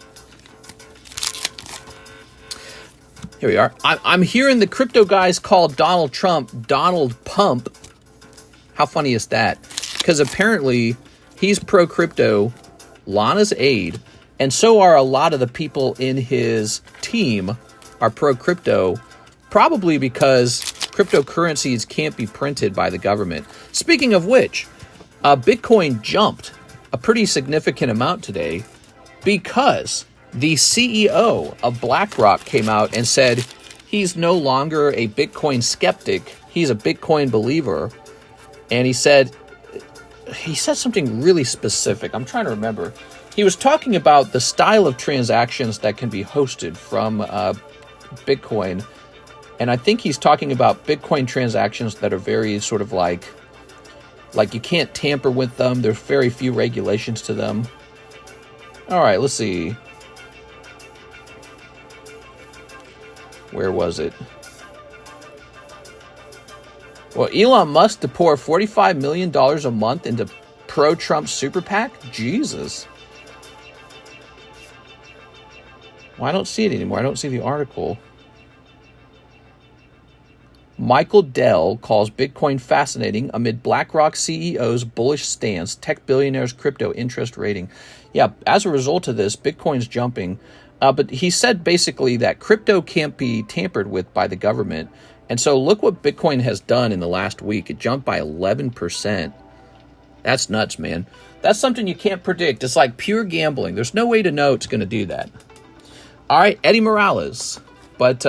Speaker 1: Here we are. I'm hearing the crypto guys call Donald Trump Donald Pump. How funny is that? Because apparently he's pro-crypto, Lana's aide, and so are a lot of the people in his team are pro-crypto, probably because cryptocurrencies can't be printed by the government. Speaking of which, Bitcoin jumped a pretty significant amount today because the CEO of BlackRock came out and said he's no longer a Bitcoin skeptic. He's a Bitcoin believer. And he said something really specific. I'm trying to remember. He was talking about the style of transactions that can be hosted from Bitcoin. And I think he's talking about Bitcoin transactions that are very sort of like you can't tamper with them. There's very few regulations to them. All right, let's see. Where was it? Well, Elon Musk to pour $45 million a month into pro-Trump super PAC? Jesus. Well, I don't see it anymore. I don't see the article. Michael Dell calls Bitcoin fascinating amid BlackRock CEO's bullish stance, tech billionaires' crypto interest rating. Yeah, as a result of this, Bitcoin's jumping. But he said basically that crypto can't be tampered with by the government. And so look what Bitcoin has done in the last week. It jumped by 11%. That's nuts, man. That's something you can't predict. It's like pure gambling. There's no way to know it's going to do that. All right, Eddie Morales. But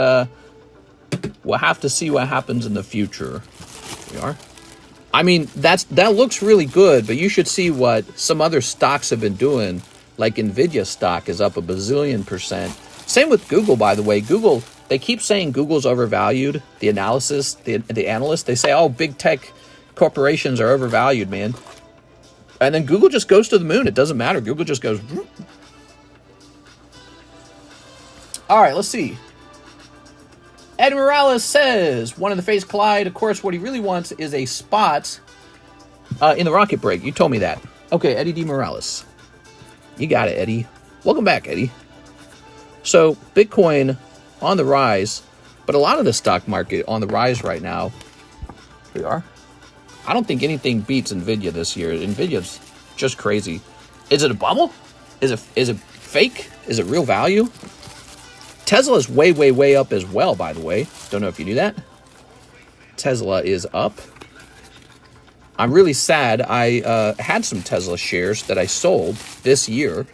Speaker 1: we'll have to see what happens in the future. Here we are. I mean, that looks really good, but you should see what some other stocks have been doing. Like Nvidia stock is up a bazillion%. Same with Google, by the way. Google, they keep saying Google's overvalued. The analysis, the analysts, they say, oh, big tech corporations are overvalued, man. And then Google just goes to the moon. It doesn't matter. Google just goes. All right, let's see. Ed Morales says, one of the face collide. Of course, what he really wants is a spot in the rocket break. You told me that. Okay, Eddie D. Morales. You got it, Eddie. Welcome back, Eddie. So, Bitcoin on the rise, but a lot of the stock market on the rise right now. Here we are. I don't think anything beats Nvidia this year. Nvidia's just crazy. Is it a bubble? Is it fake? Is it real value? Tesla is way, way, way up as well, by the way. Don't know if you knew that. Tesla is up. I'm really sad. I had some Tesla shares that I sold this year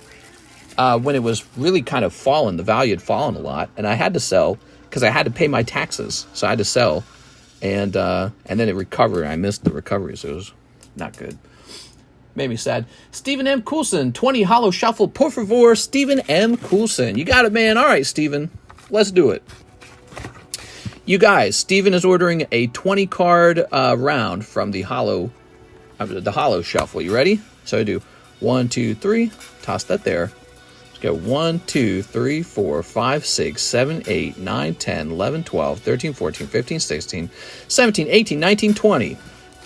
Speaker 1: when it was really kind of fallen. The value had fallen a lot, and I had to sell because I had to pay my taxes. So I had to sell, and then it recovered. I missed the recovery, so it was not good. Made me sad. Stephen M. Coulson, 20 Holo Shuffle, por favor. Stephen M. Coulson. You got it, man. All right, Stephen. Let's do it. You guys, Stephen is ordering a 20-card round from the Holo Shuffle. You ready? So I do 1, 2, 3. Toss that there. Let's go 1, 2, 3, 4, 5, 6, 7, 8, 9, 10, 11, 12, 13, 14, 15, 16, 17, 18, 19, 20.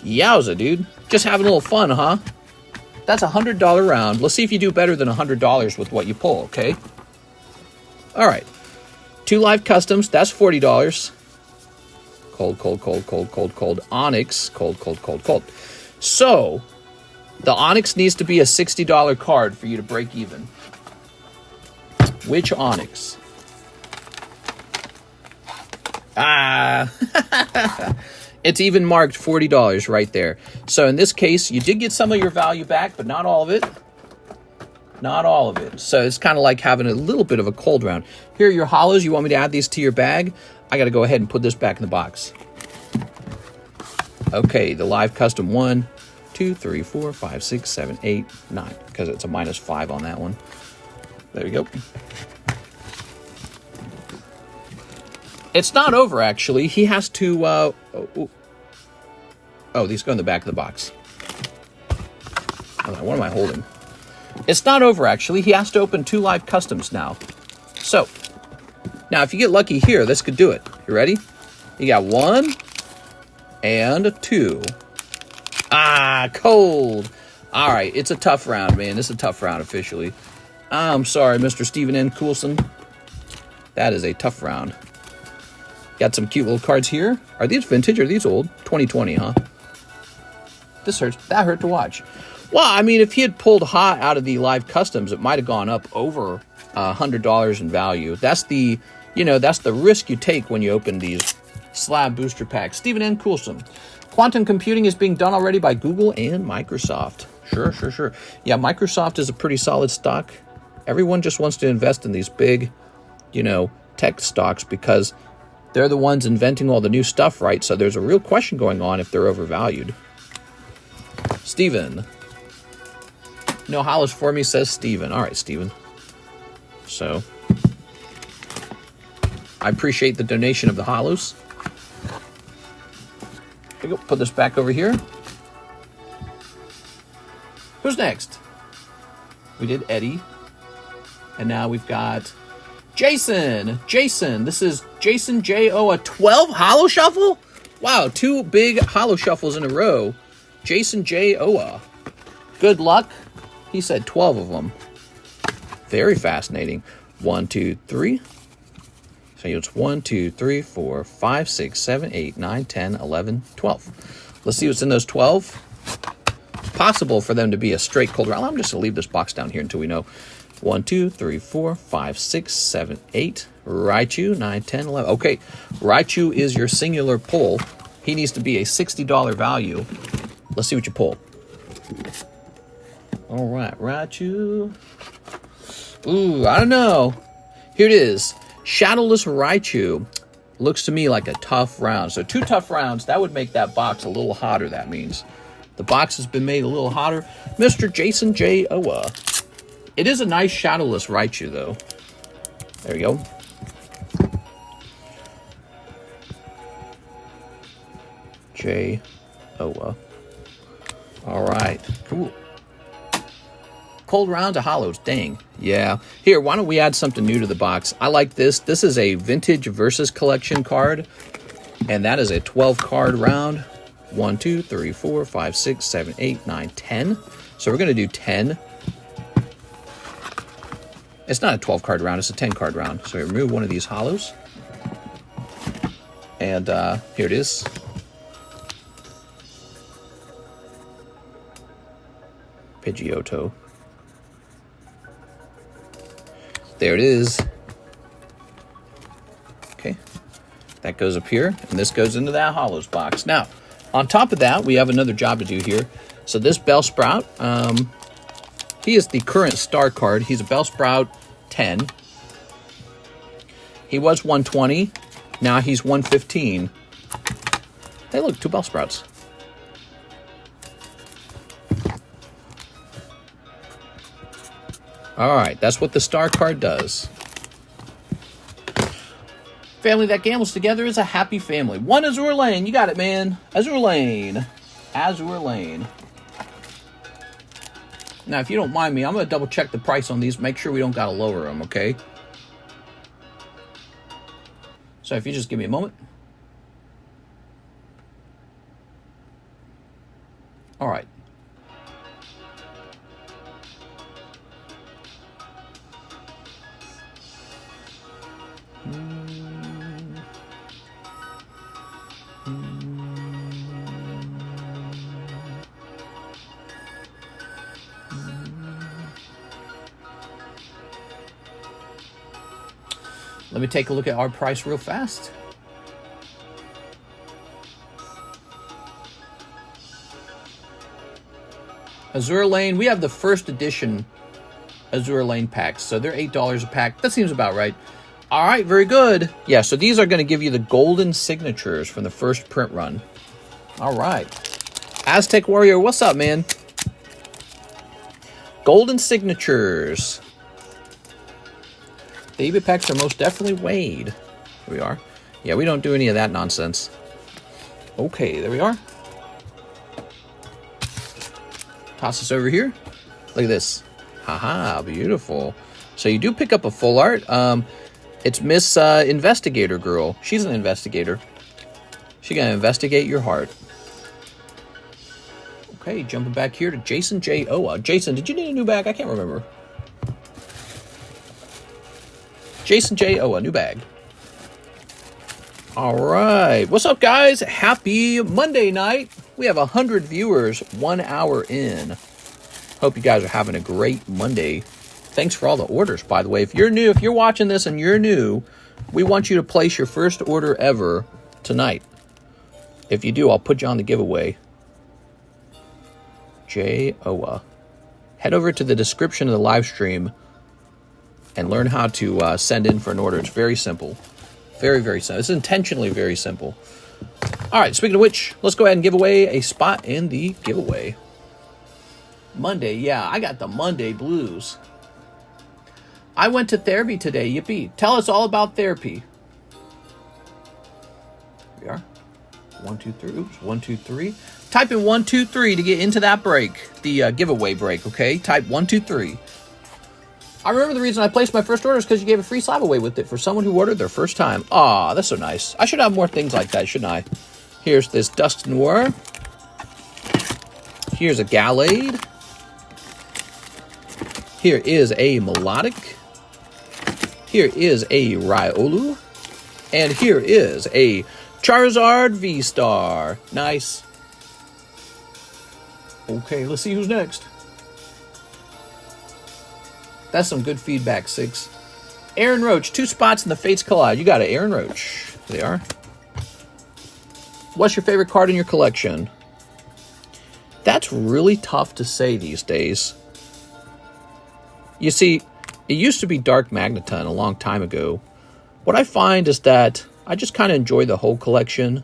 Speaker 1: Yowza, dude. Just having a little fun, huh? That's a $100 round. Let's see if you do better than $100 with what you pull, okay? All right. 2 live customs. That's $40. Cold, cold, cold, cold, cold, cold. Onyx. Cold, cold, cold, cold. So, the Onyx needs to be a $60 card for you to break even. Which Onyx? It's even marked $40 right there. So in this case, you did get some of your value back, but not all of it. Not all of it. So it's kind of like having a little bit of a cold round. Here are your holos. You want me to add these to your bag? I got to go ahead and put this back in the box. Okay, the live custom 1, 2, 3, 4, 5, 6, 7, 8, 9. Because it's a -5 on that one. There we go. It's not over, actually. He has to... Oh, these go in the back of the box. What am I holding? It's not over, actually. He has to open 2 live customs now. So, now if you get lucky here, this could do it. You ready? You got 1 and 2. Ah, cold. All right, it's a tough round, man. It's a tough round officially. I'm sorry, Mr. Stephen N. Coulson. That is a tough round. Got some cute little cards here. Are these vintage or are these old? 2020, huh? This hurts. That hurt to watch. Well, I mean, if he had pulled hot out of the live customs, it might have gone up over $100 in value. That's the, that's the risk you take when you open these SLAB booster packs. Stephen N. Coulson. Quantum computing is being done already by Google and Microsoft. Sure. Yeah, Microsoft is a pretty solid stock. Everyone just wants to invest in these big, tech stocks because they're the ones inventing all the new stuff, right? So there's a real question going on if they're overvalued. Steven. No hollows for me, says Steven. All right, Steven. So I appreciate the donation of the hollows. Here we go. Put this back over here. Who's next? We did Eddie. And now we've got Jason. This is Jason J.O. a 12 hollow shuffle? Wow, 2 big hollow shuffles in a row. Jason J.O. Good luck. He said 12 of them. Very fascinating. 1, 2, 3. So it's 1, 2, 3, 4, 5, 6, 7, 8, 9, 10, 11, 12. Let's see what's in those 12. It's possible for them to be a straight cold round. I'm just going to leave this box down here until we know. 1, 2, 3, 4, 5, 6, 7, 8. Raichu, 9, 10, 11. Okay, Raichu is your singular pull. He needs to be a $60 value. Let's see what you pull. All right, Raichu. Ooh, I don't know. Here it is. Shadowless Raichu. Looks to me like a tough round. So 2 tough rounds, that would make that box a little hotter, that means. The box has been made a little hotter. Mr. Jason J. Owa. It is a nice Shadowless Raichu, though. There we go. J. Owa. All right, cool. Cold round to hollows, dang. Yeah. Here, why don't we add something new to the box? I like this. This is a Vintage Versus Collection card, and that is a 12-card round. 1, 2, 3, 4, 5, 6, 7, 8, 9, 10. So we're going to do 10. It's not a 12-card round, it's a 10-card round. So we remove one of these hollows. And here it is. Pidgeotto. There it is. Okay. That goes up here, and this goes into that hollows box. Now, on top of that, we have another job to do here. So this Bellsprout, he is the current star card. He's a Bellsprout 10. He was 120. Now he's 115. Hey, look, 2 Bellsprouts. All right, that's what the star card does. Family that gambles together is a happy family. 1 Azure Lane, you got it, man. Azure Lane. Azure Lane. Now, if you don't mind me, I'm going to double check the price on these. Make sure we don't got to lower them, okay? So if you just give me a moment. All right. Let me take a look at our price real fast. Azure Lane, we have the first edition Azure Lane packs. So they're $8 a pack. That seems about right. All right, very good. Yeah, so these are going to give you the golden signatures from the first print run. All right. Aztec Warrior, what's up, man? Golden signatures. The EB packs are most definitely weighed. Here we are. Yeah, we don't do any of that nonsense. Okay, there we are. Toss this over here. Look at this. Haha, beautiful. So you do pick up a full art. It's Miss Investigator Girl. She's an investigator. She's going to investigate your heart. Okay, jumping back here to Jason J. Owa. Jason, did you need a new bag? I can't remember. Jason J. Owa, new bag. All right. What's up, guys? Happy Monday night. We have 100 viewers 1 hour in. Hope you guys are having a great Monday. Thanks for all the orders, by the way. If you're new, if you're watching this and you're new, we want you to place your first order ever tonight. If you do, I'll put you on the giveaway. J-O-A. Head over to the description of the live stream and learn how to send in for an order. It's very simple. Very, very simple. It's intentionally very simple. All right, speaking of which, let's go ahead and give away a spot in the giveaway. Monday, yeah, I got the Monday blues. I went to therapy today, yippee. Tell us all about therapy. Here we are. 1, 2, 3. Oops, 1, 2, 3. Type in 1, 2, 3 to get into that break, the giveaway break, okay? Type 1, 2, 3. I remember the reason I placed my first order is because you gave a free slab away with it for someone who ordered their first time. Aw, that's so nice. I should have more things like that, shouldn't I? Here's this Dust Noir. Here's a Gallade. Here is a Melodic. Here is a Riolu. And here is a Charizard V-Star. Nice. Okay, let's see who's next. That's some good feedback, 6. Aaron Roach, 2 spots in the Fates Collide. You got it, Aaron Roach. There they are. What's your favorite card in your collection? That's really tough to say these days. You see, it used to be Dark Magneton a long time ago. What I find is that I just kind of enjoy the whole collection.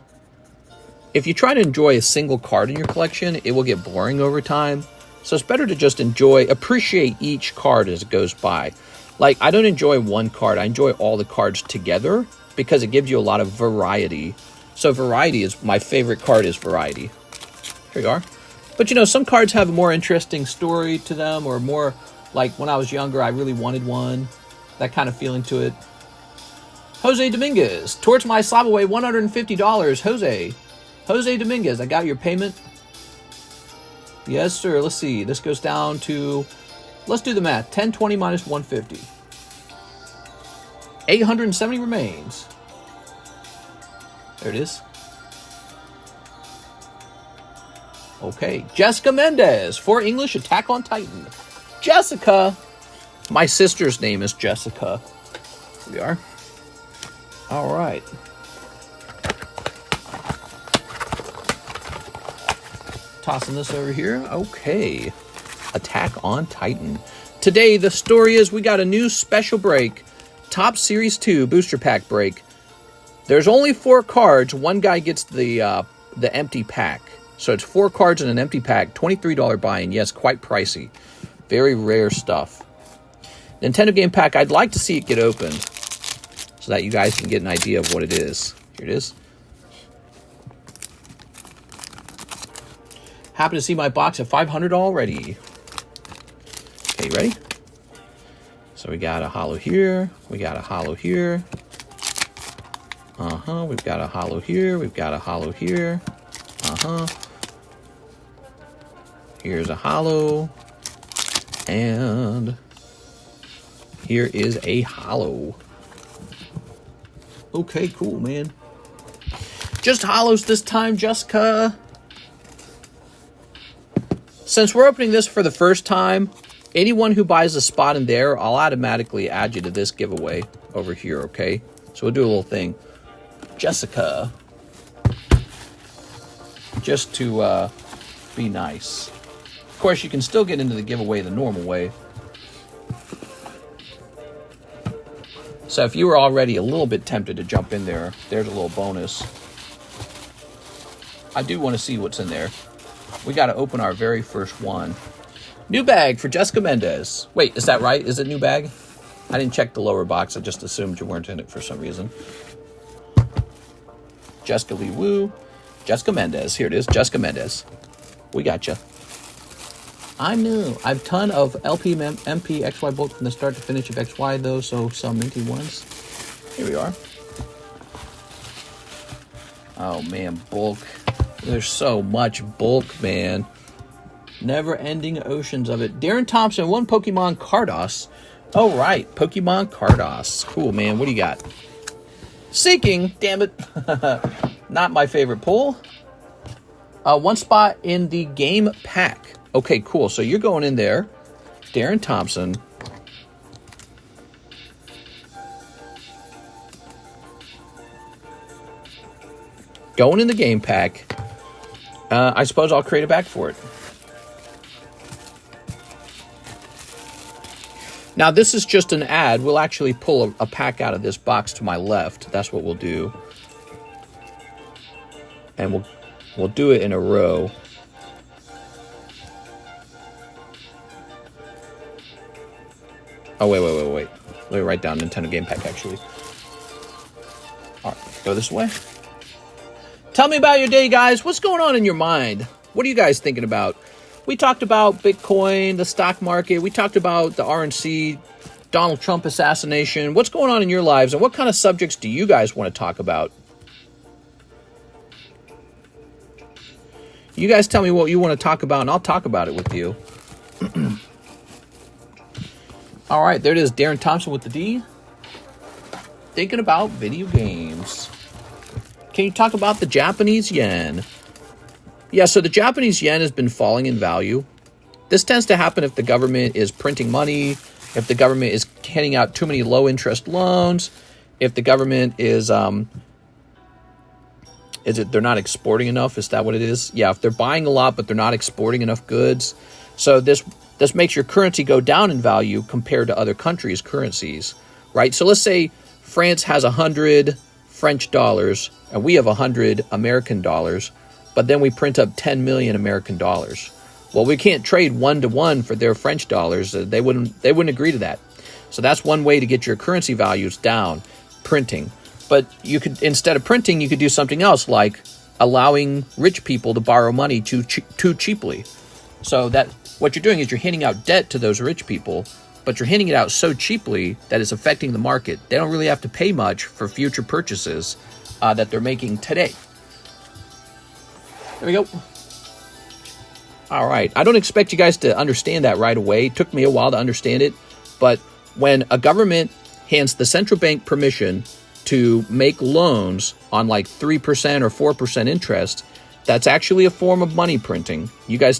Speaker 1: If you try to enjoy a single card in your collection, it will get boring over time. So it's better to just appreciate each card as it goes by. Like, I don't enjoy one card. I enjoy all the cards together because it gives you a lot of variety. So variety is, my favorite card is variety. Here you are. But you know, some cards have a more interesting story to them, or more, like when I was younger, I really wanted one. That kind of feeling to it. Jose Dominguez, towards my slab away, $150. Jose Dominguez, I got your payment. Yes, sir. Let's see. This goes down to, let's do the math. 1020 minus 150. 870 remains. There it is. Okay. Jessica Mendez for English Attack on Titan. Jessica. My sister's name is Jessica. Here we are. All right. Tossing this over here. Okay. Attack on Titan. Today, the story is we got a new special break. Top Series 2 booster pack break. There's only 4 cards. One guy gets the empty pack. So it's 4 cards in an empty pack. $23 buy-in. Yes, quite pricey. Very rare stuff. Nintendo game pack. I'd like to see it get opened so that you guys can get an idea of what it is. Here it is. Happy to see my box at 500 already. Okay, ready? So we got a holo here. We got a holo here. We've got a holo here. We've got a holo here. Here's a holo. And here is a holo. Okay, cool, man. Just holos this time, Jessica. Since we're opening this for the first time, anyone who buys a spot in there, I'll automatically add you to this giveaway over here, okay? So we'll do a little thing. Jessica. Just to be nice. Of course, you can still get into the giveaway the normal way. So if you were already a little bit tempted to jump in there, there's a little bonus. I do want to see what's in there. We got to open our very first one. New bag for Jessica Mendez. Wait, is that right? Is it new bag? I didn't check the lower box. I just assumed you weren't in it for some reason. Jessica Lee Woo. Jessica Mendez. Here it is. Jessica Mendez. We got you. I know. I've a ton of LP, MP, XY bulk from the start to finish of XY, though, so some minty ones. Here we are. Oh, man, bulk. There's so much bulk, man. Never-ending oceans of it. Darren Thompson, 1 Pokemon Cardos. Oh, right. Pokemon Cardos. Cool, man. What do you got? Seeking. Damn it. Not my favorite pull. 1 spot in the game pack. Okay, cool. So you're going in there. Darren Thompson. Going in the game pack. I suppose I'll create a back for it. Now, this is just an ad. We'll actually pull a pack out of this box to my left. That's what we'll do. And we'll do it in a row. Oh, wait. Let me write down Nintendo Game Pack, actually. All right, go this way. Tell me about your day, guys. What's going on in your mind? What are you guys thinking about? We talked about Bitcoin, the stock market. We talked about the RNC, Donald Trump assassination. What's going on in your lives, and what kind of subjects do you guys want to talk about? You guys tell me what you want to talk about, and I'll talk about it with you. All right, there it is. Darren Thompson with the D. Thinking about video games. Can you talk about the Japanese yen? Yeah, so the Japanese yen has been falling in value. This tends to happen if the government is printing money, if the government is handing out too many low-interest loans, if the government is they're not exporting enough? Is that what it is? Yeah, if they're buying a lot, but they're not exporting enough goods. So this makes your currency go down in value compared to other countries' currencies, right? So let's say France has 100 French dollars, and we have 100 American dollars, but then we print up 10 million American dollars. Well, we can't trade 1-to-1 for their French dollars. They wouldn't agree to that. So that's one way to get your currency values down, printing. But you could, instead of printing, you could do something else, like allowing rich people to borrow money too cheaply. So that what you're doing is you're handing out debt to those rich people, but you're handing it out so cheaply that it's affecting the market. They don't really have to pay much for future purchases that they're making today. There we go. All right. I don't expect you guys to understand that right away. It took me a while to understand it. But when a government hands the central bank permission to make loans on like 3% or 4% interest, that's actually a form of money printing. You guys,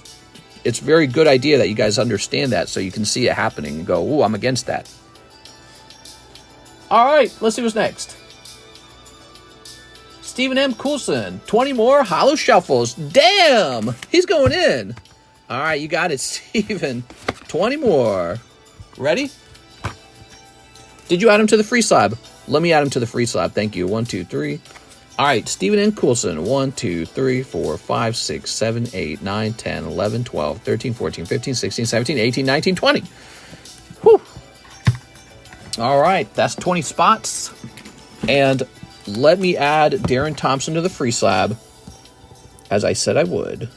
Speaker 1: it's a very good idea that you guys understand that so you can see it happening and go, ooh, I'm against that. All right, let's see what's next. Stephen M. Coulson, 20 more Hollow Shuffles. Damn, he's going in. All right, you got it, Stephen. 20 more. Ready? Did you add him to the free slab? Let me add him to the free slab. Thank you. 1, 2, 3. All right, Stephen N. Coulson. 1, 2, 3, 4, 5, 6, 7, 8, 9, 10, 11, 12, 13, 14, 15, 16, 17, 18, 19, 20. Whew. All right, that's 20 spots. And let me add Darren Thompson to the free slab, as I said I would.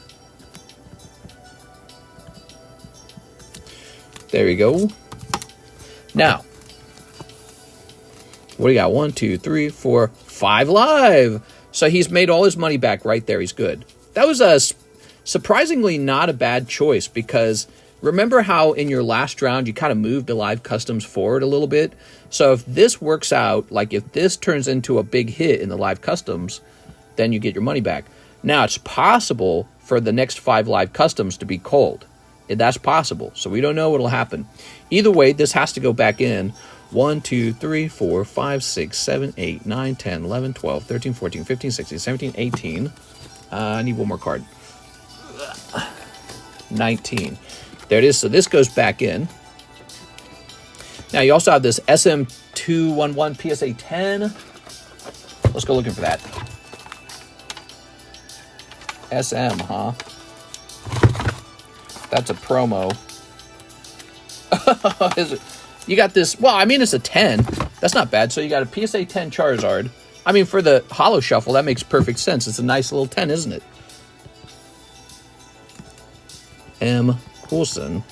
Speaker 1: There we go. Now, what do you got? 1, 2, 3, 4, 5 live. So he's made all his money back right there. He's good. That was a surprisingly not a bad choice, because remember how in your last round you kind of moved the live customs forward a little bit? So if this works out, like if this turns into a big hit in the live customs, then you get your money back. Now it's possible for the next 5 live customs to be cold. That's possible. So we don't know what'll happen. Either way, this has to go back in. 1, 2, 3, 4, 5, 6, 7, 8, 9, 10, 11, 12, 13, 14, 15, 16, 17, 18. I need one more card. 19. There it is. So this goes back in. Now you also have this SM211 PSA 10. Let's go looking for that. SM, huh? That's a promo. Is it? You got this. Well, I mean, it's a 10. That's not bad. So you got a PSA 10 Charizard. I mean, for the Hollow Shuffle, that makes perfect sense. It's a nice little 10, isn't it? M. Coulson.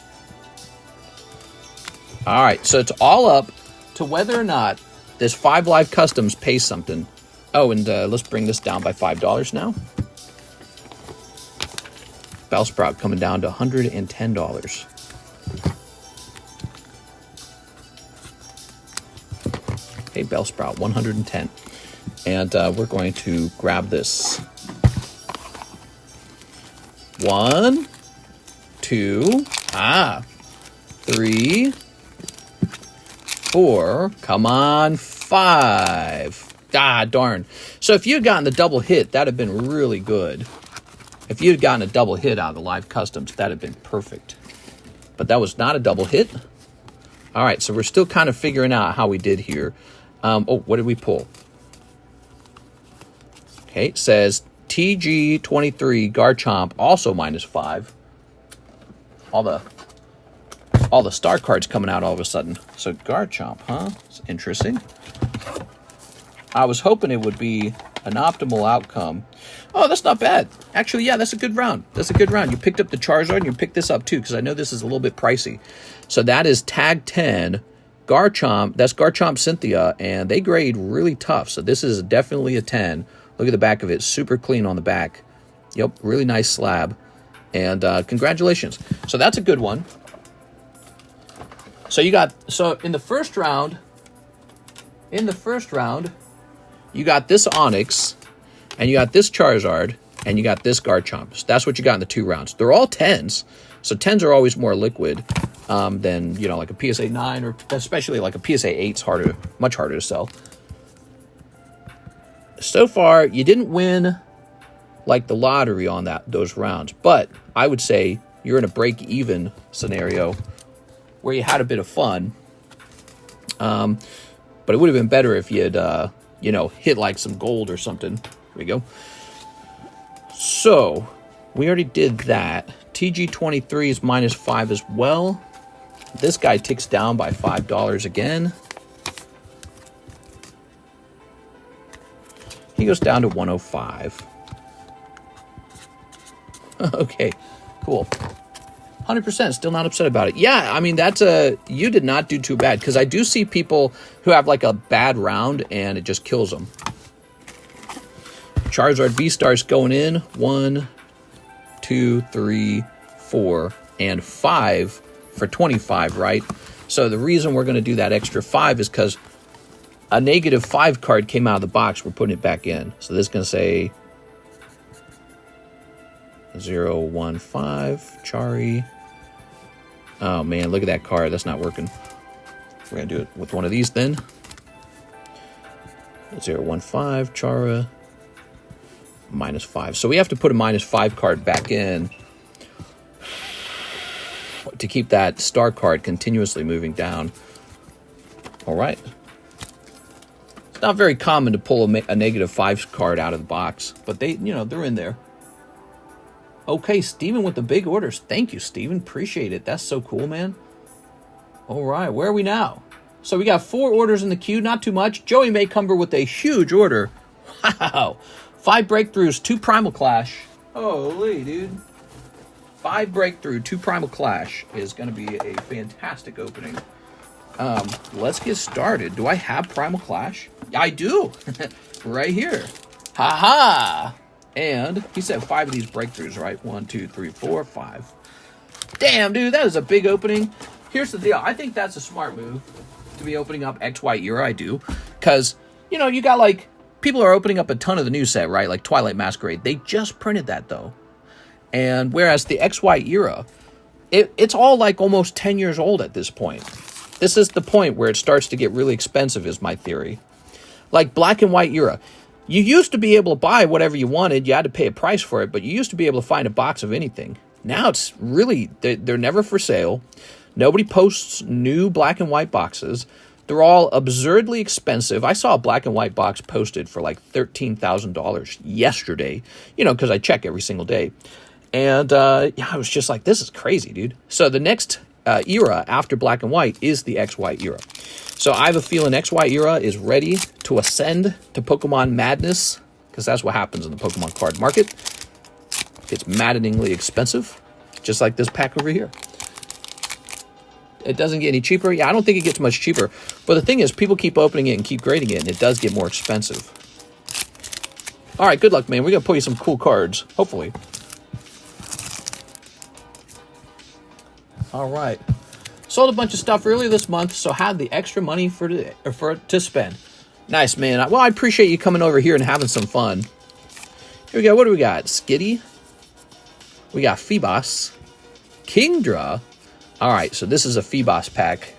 Speaker 1: All right. So it's all up to whether or not this 5 live customs pays something. Oh, and let's bring this down by $5 now. Bellsprout coming down to $110. Hey, Bellsprout, 110. And we're going to grab this. 1, 2, 3, 4. Come on, 5. Ah, darn. So if you had gotten the double hit, that'd have been really good. If you had gotten a double hit out of the live customs, that'd have been perfect. But that was not a double hit. All right, so we're still kind of figuring out how we did here. Oh, what did we pull? Okay, it says TG23 Garchomp also -5. All the star cards coming out all of a sudden. So Garchomp, huh? It's interesting. I was hoping it would be an optimal outcome. Oh, that's not bad. Actually, yeah, that's a good round. That's a good round. You picked up the Charizard, and you picked this up too, because I know this is a little bit pricey. So that is tag 10. Garchomp, that's Garchomp Cynthia, and they grade really tough. So this is definitely a 10. Look at the back of it. Super clean on the back. Yep, really nice slab. And congratulations. So that's a good one. So you got, so in the first round, you got this Onix, and you got this Charizard, and you got this Garchomp. So that's what you got in the 2 rounds. They're all 10s. So 10s are always more liquid than, you know, like a PSA 9, or especially like a PSA 8's harder, much harder to sell. So far, you didn't win like the lottery on those rounds, but I would say you're in a break-even scenario where you had a bit of fun. But it would have been better if you had, you know, hit like some gold or something. There we go. So we already did that. TG23 is -5 as well. This guy ticks down by $5 again. He goes down to 105. Okay, cool. 100%, still not upset about it. Yeah, I mean, you did not do too bad, because I do see people who have like a bad round and it just kills them. Charizard V-Stars going in. 1, 2, 3, 4, and 5 for 25, right? So the reason we're going to do that extra 5 is because a -5 card came out of the box. We're putting it back in. So this is going to say 0, 1, 5, Chari. Oh man, look at that card. That's not working. We're going to do it with one of these then. 0, 1, 5, Chara. -5. So we have to put a -5 card back in to keep that star card continuously moving down. All right. It's not very common to pull a -5 card out of the box, but they, you know, they're in there. Okay, Steven with the big orders. Thank you, Steven. Appreciate it. That's so cool, man. All right, where are we now? So we got 4 orders in the queue, not too much. Joey Maycumber with a huge order. Wow. 5 breakthroughs, 2 Primal Clash. Holy, dude. 5 breakthrough, 2 Primal Clash is going to be a fantastic opening. Let's get started. Do I have Primal Clash? I do. Right here. Ha-ha. And he said 5 of these breakthroughs, right? 1, 2, 3, 4, 5. Damn, dude, that is a big opening. Here's the deal. I think that's a smart move to be opening up XY Era. I do. Because, you know, you got like, people are opening up a ton of the new set, right? Like Twilight Masquerade. They just printed that, though. And whereas the XY Era, it's all like almost 10 years old at this point. This is the point where it starts to get really expensive, is my theory. Like Black and White Era. You used to be able to buy whatever you wanted. You had to pay a price for it, but you used to be able to find a box of anything. Now it's really, they're never for sale. Nobody posts new black and white boxes. They're all absurdly expensive. I saw a black and white box posted for like $13,000 yesterday, you know, because I check every single day. And yeah, I was just like, this is crazy, dude. So the next era after black and white is the XY era. So I have a feeling XY era is ready to ascend to Pokemon madness, because that's what happens in the Pokemon card market. It's maddeningly expensive, just like this pack over here. It doesn't get any cheaper. Yeah, I don't think it gets much cheaper. But the thing is, people keep opening it and keep grading it, and it does get more expensive. All right, good luck, man. We're going to pull you some cool cards, hopefully. All right. Sold a bunch of stuff earlier this month, so had the extra money to spend. Nice, man. Well, I appreciate you coming over here and having some fun. Here we go. What do we got? Skitty. We got Phoebos. Kingdra. All right, so this is a Phoebos pack.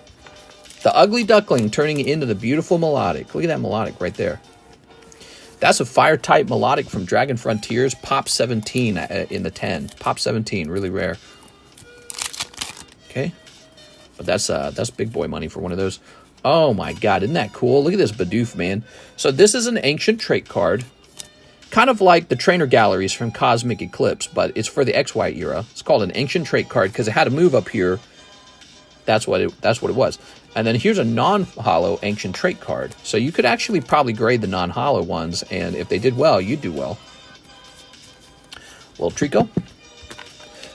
Speaker 1: The Ugly Duckling turning into the beautiful Melodic. Look at that Melodic right there. That's a Fire-type Melodic from Dragon Frontiers. Pop 17 in the 10. Pop 17, really rare. Okay. But that's big boy money for one of those. Oh my god, isn't that cool? Look at this Bidoof, man. So this is an ancient trait card. Kind of like the trainer galleries from Cosmic Eclipse, but it's for the XY era. It's called an ancient trait card because it had a move up here. That's what it was. And then here's a non-holo ancient trait card. So you could actually probably grade the non-holo ones, and if they did well, you'd do well. Little Trico.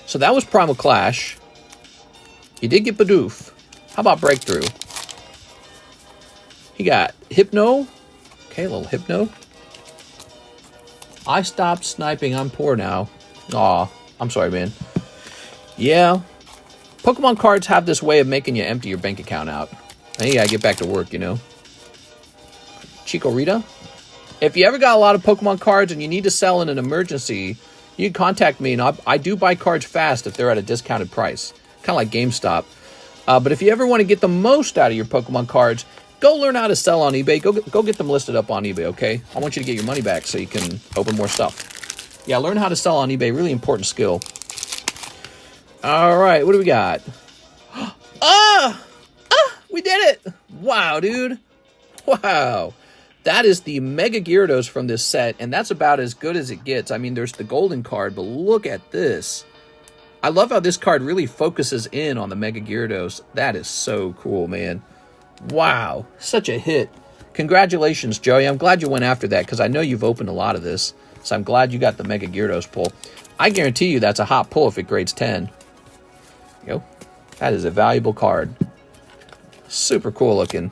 Speaker 1: So that was Primal Clash. You did get Bidoof. How about Breakthrough? He got Hypno. Okay, a little Hypno. I stopped sniping. I'm poor now. Aw, I'm sorry, man. Yeah. Pokemon cards have this way of making you empty your bank account out. And you gotta get back to work, you know. Chico Rita. If you ever got a lot of Pokemon cards and you need to sell in an emergency, you can contact me, and I do buy cards fast if they're at a discounted price. Kind of like GameStop. But if you ever want to get the most out of your Pokemon cards, go learn how to sell on eBay. Go get them listed up on eBay, okay? I want you to get your money back so you can open more stuff. Yeah, learn how to sell on eBay. Really important skill. All right, what do we got? We did it! Wow, dude. Wow. That is the Mega Gyarados from this set, and that's about as good as it gets. I mean, there's the golden card, but look at this. I love how this card really focuses in on the Mega Gyarados. That is so cool, man. Wow, such a hit. Congratulations, Joey. I'm glad you went after that because I know you've opened a lot of this. So I'm glad you got the Mega Gyarados pull. I guarantee you that's a hot pull if it grades 10. Yo, that is a valuable card. Super cool looking.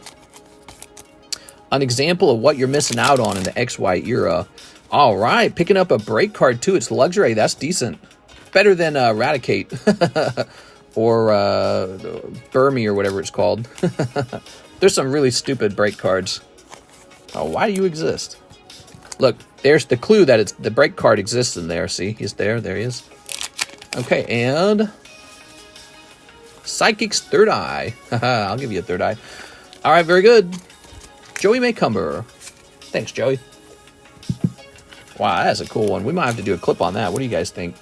Speaker 1: An example of what you're missing out on in the XY era. All right, picking up a break card too. It's luxury. That's decent. Better than Eradicate. Or Burmy or whatever it's called. There's some really stupid break cards. Oh, why do you exist? Look, there's the clue that it's the break card exists in there. See, he's there. There he is. Okay, and Psychic's Third Eye. I'll give you a third eye. All right, very good. Joey Maycumber. Thanks, Joey. Wow, that's a cool one. We might have to do a clip on that. What do you guys think?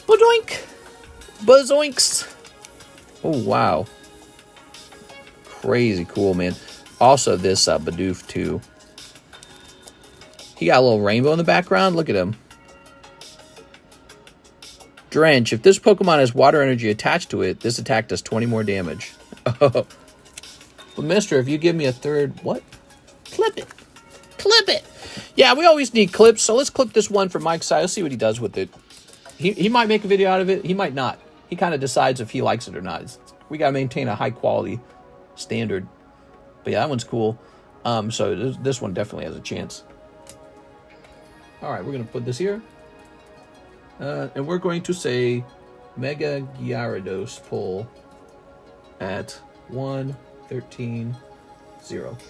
Speaker 1: Badoink! Bazoinks! Oh, wow. Crazy cool, man. Also, this Bidoof, too. He got a little rainbow in the background. Look at him. Drench. If this Pokemon has water energy attached to it, this attack does 20 more damage. Oh. But, mister, if you give me a third... What? Clip it. Clip it! Yeah, we always need clips, so let's clip this one for Mike's side. Let's see what he does with it. He might make a video out of it. He might not. He kind of decides if he likes it or not. We got to maintain a high quality standard. But yeah, that one's cool. So this one definitely has a chance. All right, we're going to put this here. And we're going to say Mega Gyarados pull at 113.0.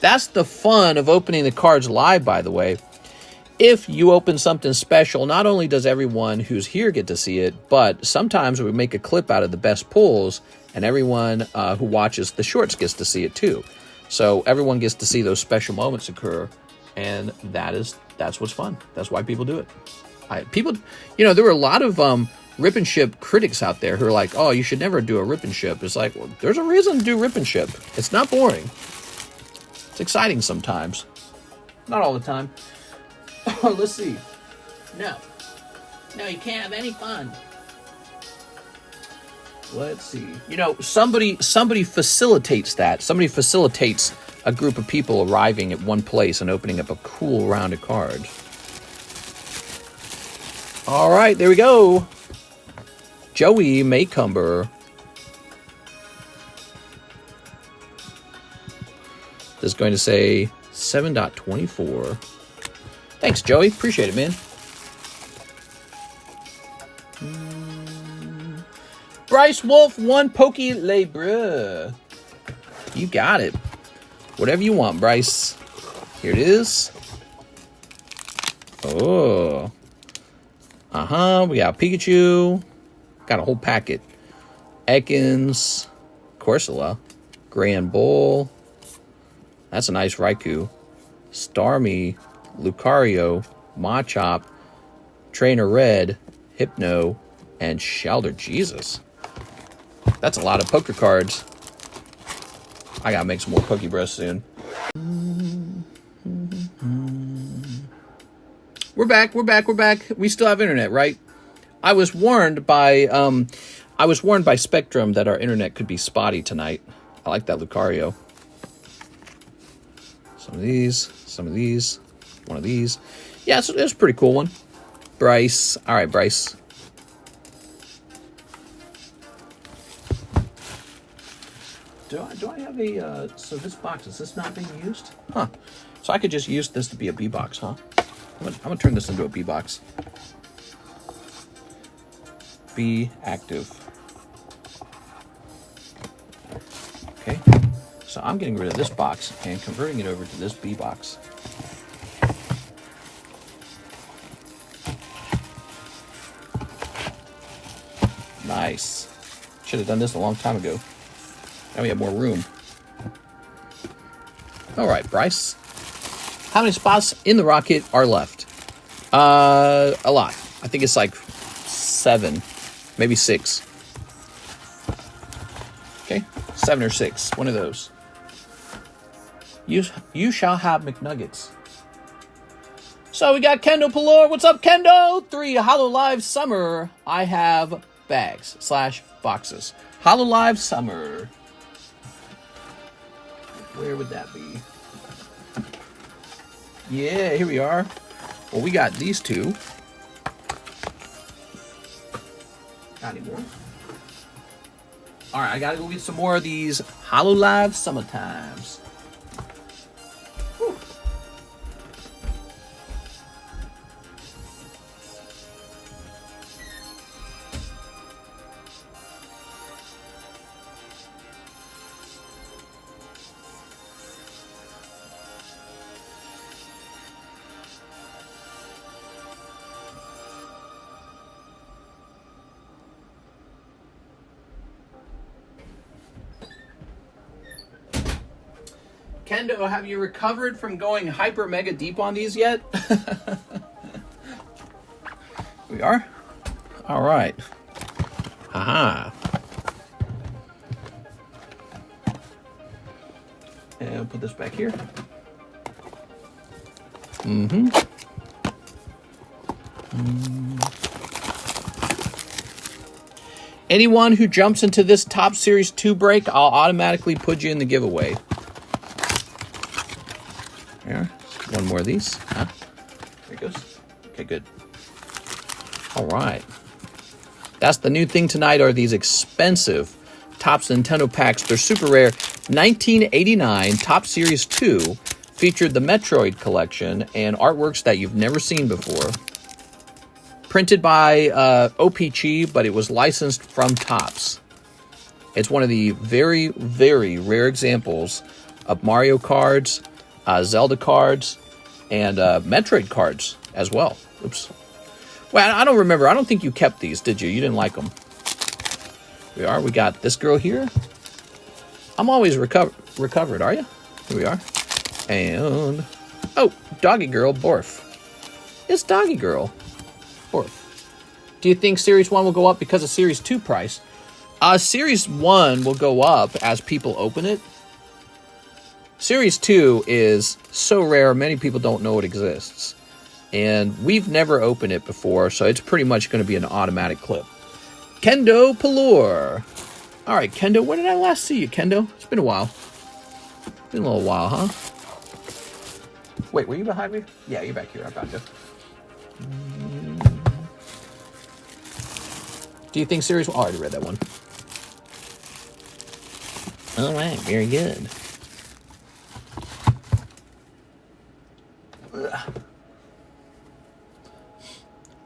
Speaker 1: That's the fun of opening the cards live, by the way. If you open something special, not only does everyone who's here get to see it, but sometimes we make a clip out of the best pulls, and everyone who watches the shorts gets to see it too. So everyone gets to see those special moments occur, and that's what's fun. That's why people do it. People, you know, there were a lot of rip and ship critics out there who are like, "Oh, you should never do a rip and ship." It's like, well, there's a reason to do rip and ship. It's not boring. It's exciting sometimes, not all the time. Let's see. No, you can't have any fun. Let's see. You know, somebody facilitates that. Somebody facilitates a group of people arriving at one place and opening up a cool round of cards. All right, there we go. Joey Maycumber. This is going to say 7.24. Thanks, Joey. Appreciate it, man. Bryce Wolf, 1 Pokey Lebre. You got it. Whatever you want, Bryce. Here it is. Oh. We got Pikachu. Got a whole packet. Ekans. Corsola. Grand Bull. That's a nice Raikou. Starmie. Lucario, Machop, Trainer Red, Hypno, and Shelter. Jesus. That's a lot of poker cards. I gotta make some more Pokebreath soon. We're back. We still have internet, right? I was warned by Spectrum that our internet could be spotty tonight. I like that Lucario. Some of these, one of these. Yeah, it's a pretty cool one. Bryce. All right, Bryce. Do I have a, so this box, is this not being used? Huh. So I could just use this to be a B box, huh? I'm gonna turn this into a B box. Be active. Okay. So I'm getting rid of this box and converting it over to this B box. Nice. Should have done this a long time ago. Now we have more room. All right, Bryce. How many spots in the rocket are left? A lot. I think it's like 7, maybe 6. Okay, 7 or 6. One of those. You shall have McNuggets. So we got Kendo Pelor. What's up, Kendo? 3 Hololive Summer. I have bags / boxes. Hololive Summer. Where would that be? Yeah, here we are. Well, we got these 2. Got any more? All right, I gotta go get some more of these Hololive Summertimes. Whew. Kendo, have you recovered from going hyper mega deep on these yet? We are? All right. Haha. And I'll put this back here. Anyone who jumps into this Top Series 2 break, I'll automatically put you in the giveaway. There. One more of these. Huh? There it goes. Okay, good. All right. That's the new thing tonight, are these expensive Topps Nintendo packs. They're super rare. 1989 Top Series 2 featured the Metroid collection and artworks that you've never seen before. Printed by OPG, but it was licensed from Topps. It's one of the very, very rare examples of Mario cards, Zelda cards, and Metroid cards as well. Oops. Well, I don't remember. I don't think you kept these, did you? You didn't like them. We are. We got this girl here. I'm always recovered, are you? Here we are. And, oh, Doggy Girl, Borf. It's Doggy Girl, Borf. Do you think Series 1 will go up because of Series 2 price? Series 1 will go up as people open it. Series 2 is so rare, many people don't know it exists. And we've never opened it before, so it's pretty much going to be an automatic clip. Kendo Pelor. All right, Kendo, when did I last see you, Kendo? It's been a while. Been a little while, huh? Wait, were you behind me? Yeah, you're back here. I found you. Do you think Series 1? Oh, I already read that one. All right, very good.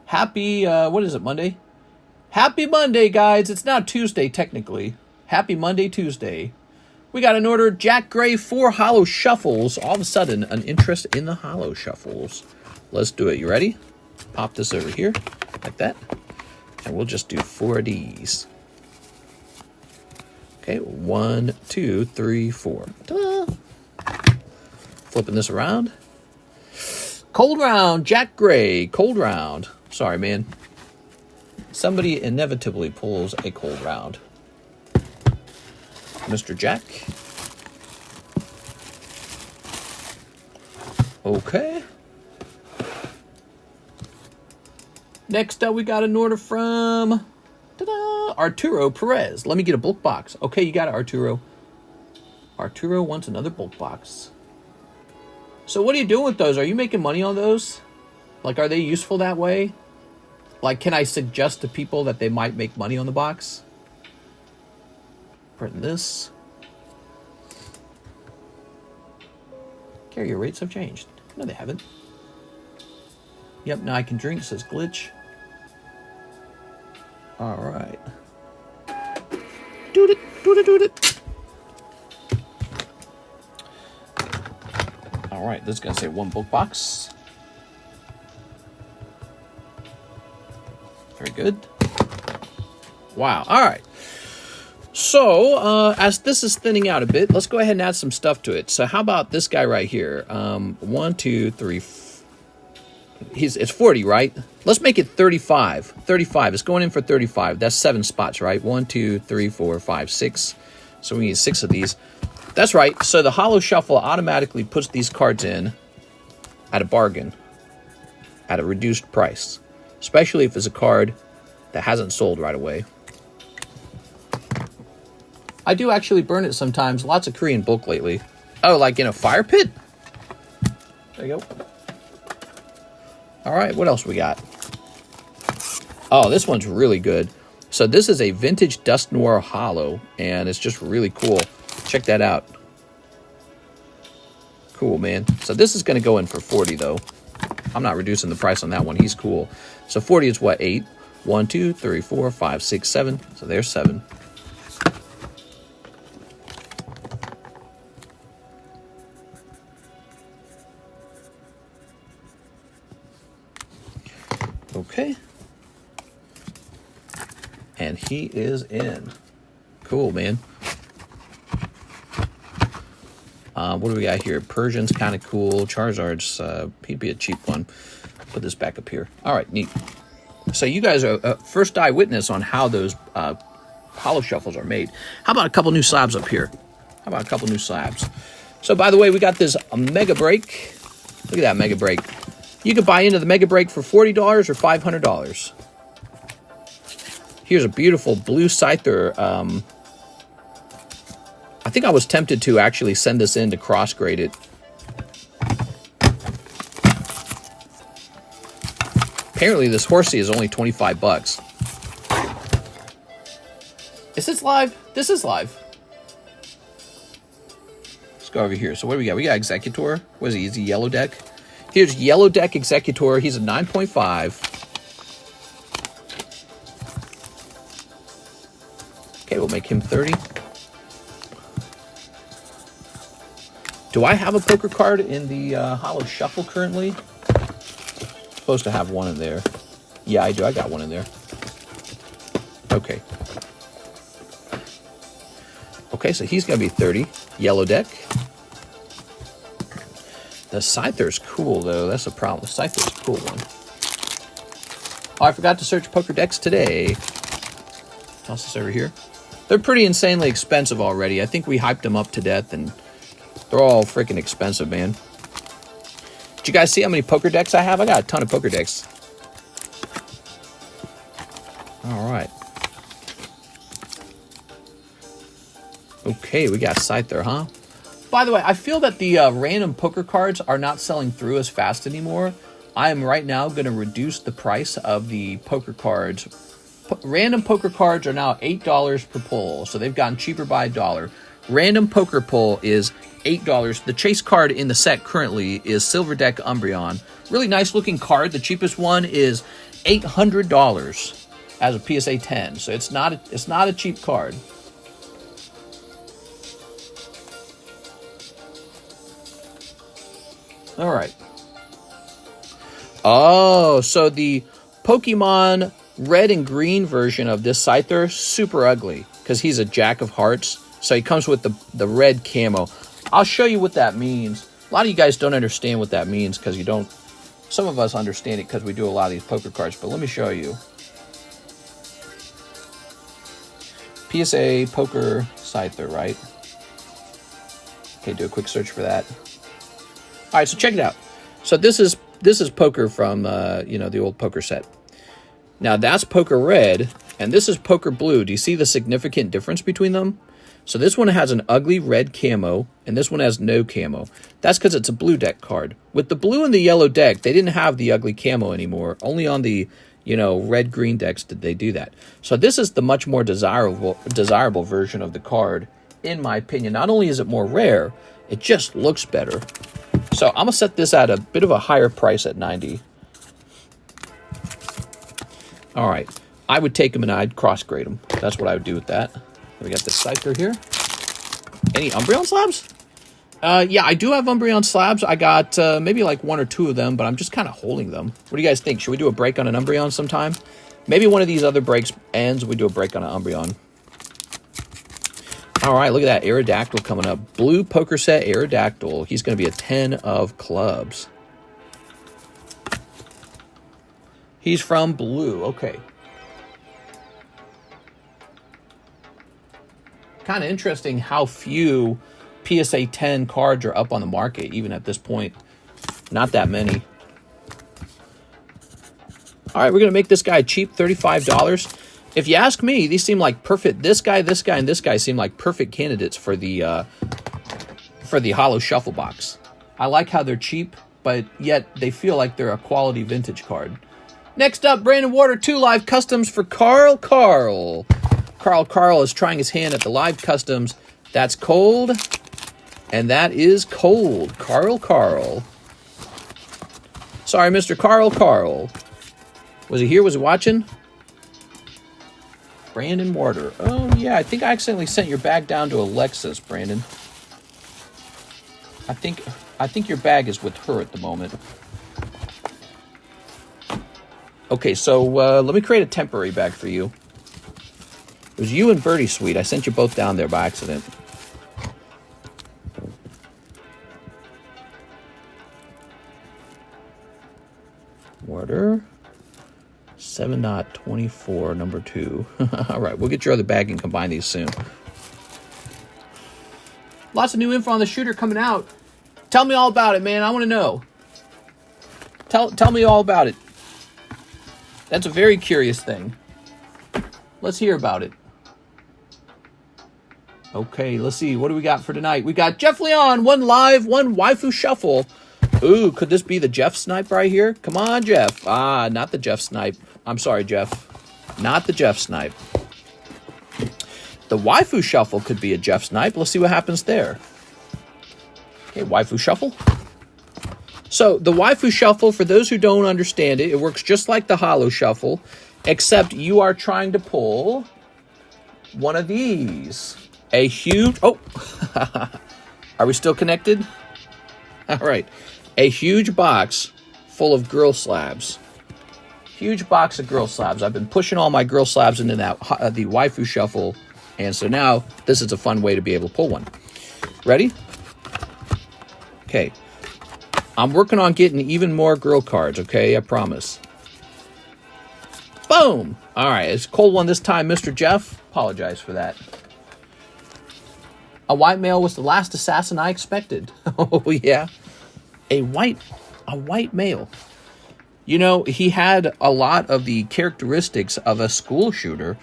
Speaker 1: Happy, what is it, Monday? Happy Monday, guys. It's now Tuesday, technically. Happy Monday, Tuesday. We got an order, Jack Gray, 4 Holo Shuffles. All of a sudden, an interest in the Holo Shuffles. Let's do it. You ready? Pop this over here, like that. And we'll just do 4 of these. Okay, 1, 2, 3, 4. Ta-da. Flipping this around. Cold round, Jack Gray. Cold round. Sorry, man. Somebody inevitably pulls a cold round. Mr. Jack. Okay. Next up, we got an order from Arturo Perez. Let me get a bulk box. Okay, you got it, Arturo. Arturo wants another bulk box. So what are you doing with those? Are you making money on those? Like, are they useful that way? Like, can I suggest to people that they might make money on the box? Print this. Carrier rates have changed. No, they haven't. Yep, now I can drink, says glitch. All right. Doot it, doot it, doot it. All right, this is going to say one bulk box. Very good. Wow. All right. So, as this is thinning out a bit, let's go ahead and add some stuff to it. So, how about this guy right here? 1, 2, 3. It's 40, right? Let's make it 35. 35. It's going in for 35. That's 7 spots, right? 1, 2, 3, 4, 5, 6. So we need 6 of these. That's right. So the Holo Shuffle automatically puts these cards in at a bargain, at a reduced price, especially if it's a card that hasn't sold right away. I do actually burn it sometimes. Lots of Korean bulk lately. Oh, like in a fire pit? There you go. All right, what else we got? Oh, this one's really good. So this is a vintage Dust Noir Holo, and it's just really cool. Check that out. Cool, man. So this is going to go in for 40, though. I'm not reducing the price on that one. He's cool. So 40 is what, 8? 1, 2, 3, 4, 5, 6, 7. So there's 7. Okay. And he is in. Cool, man. What do we got here? Persian's kind of cool. Charizard's, he'd be a cheap one. Put this back up here. All right, neat. So you guys are first eyewitness on how those Holo Shuffles are made. How about a couple new slabs up here? How about a couple new slabs? So, by the way, we got this Mega Break. Look at that Mega Break. You could buy into the Mega Break for $40 or $500. Here's a beautiful blue Scyther. I think I was tempted to actually send this in to cross-grade it. Apparently, this horsey is only 25 bucks. Is this live? This is live. Let's go over here. So what do we got? We got Executor. What is he? Is he Yellow Deck? Here's Yellow Deck Executor. He's a 9.5. Okay, we'll make him 30. Do I have a poker card in the Holo Shuffle currently? Supposed to have one in there. Yeah, I do. I got one in there. Okay. Okay, so he's going to be 30. Yellow Deck. The Scyther's cool, though. That's a problem. The Scyther's a cool one. Oh, I forgot to search poker decks today. Toss this over here. They're pretty insanely expensive already. I think we hyped them up to death, and they're all freaking expensive, man. Did you guys see how many poker decks I have? I got a ton of poker decks. All right. Okay, we got Scyther, huh? By the way, I feel that the random poker cards are not selling through as fast anymore. I am right now going to reduce the price of the poker cards. Random poker cards are now $8 per pull, so they've gotten cheaper by $1. Random poker pull is $8. The chase card in the set currently is Silver Deck Umbreon. Really nice looking card. The cheapest one is $800 as a PSA 10. So it's not a cheap card. All right. Oh, so the Pokemon red and green version of this Scyther, super ugly because he's a Jack of Hearts. So he comes with the red camo. I'll show you what that means. A lot of you guys don't understand what that means because you don't. Some of us understand it because we do a lot of these poker cards, but let me show you. PSA Poker Scyther, right? Okay, do a quick search for that. All right, so check it out. So this is poker from you know, the old poker set. Now that's poker red, and this is poker blue. Do you see the significant difference between them? So this one has an ugly red camo, and this one has no camo. That's because it's a blue deck card. With the blue and the yellow deck, they didn't have the ugly camo anymore. Only on the, you know, red-green decks did they do that. So this is the much more desirable version of the card, in my opinion. Not only is it more rare, it just looks better. So I'm going to set this at a bit of a higher price at 90. All right. I would take them and I'd cross-grade them. That's what I would do with that. We got the Scyther here. Any Umbreon slabs? Yeah, I do have Umbreon slabs. I got maybe like 1 or 2 of them, but I'm just kind of holding them. What do you guys think? Should we do a break on an Umbreon sometime? Maybe one of these other breaks ends, we do a break on an Umbreon. All right, look at that. Aerodactyl coming up. Blue poker set Aerodactyl. He's going to be a 10 of clubs. He's from blue. Okay. Kind of interesting how few PSA 10 cards are up on the market, even at this point. Not that many. All right, we're going to make this guy cheap, $35. If you ask me, these seem like perfect. This guy, and this guy seem like perfect candidates for the Holo Shuffle box. I like how they're cheap, but yet they feel like they're a quality vintage card. Next up, Brandon Water 2 live customs for Carl. Carl is trying his hand at the live customs. That's cold, and that is cold. Carl. Sorry, Mr. Carl. Was he here? Was he watching? Brandon Water. Oh, yeah, I think I accidentally sent your bag down to Alexis, Brandon. I think your bag is with her at the moment. Okay, so let me create a temporary bag for you. It was you and Birdie Sweet. I sent you both down there by accident. Water. 7.24, number 2. All right, we'll get your other bag and combine these soon. Lots of new info on the shooter coming out. Tell me all about it, man. I want to know. Tell me all about it. That's a very curious thing. Let's hear about it. Okay, let's see. What do we got for tonight? We got Jeff Leon, 1 live, 1 Waifu Shuffle. Ooh, could this be the Jeff Snipe right here? Come on, Jeff. Ah, not the Jeff Snipe. I'm sorry, Jeff. Not the Jeff Snipe. The Waifu Shuffle could be a Jeff Snipe. Let's see what happens there. Okay, Waifu Shuffle. So, the Waifu Shuffle, for those who don't understand it, it works just like the Holo Shuffle, except you are trying to pull one of these. A huge... Oh! Are we still connected? All right. A huge box full of girl slabs. Huge box of girl slabs. I've been pushing all my girl slabs into that the Waifu Shuffle, and so now this is a fun way to be able to pull one. Ready? Okay. I'm working on getting even more girl cards, okay? I promise. Boom! All right, it's a cold one this time, Mr. Jeff. Apologize for that. A white male was the last assassin I expected. Oh, yeah. A white male. You know, he had a lot of the characteristics of a school shooter.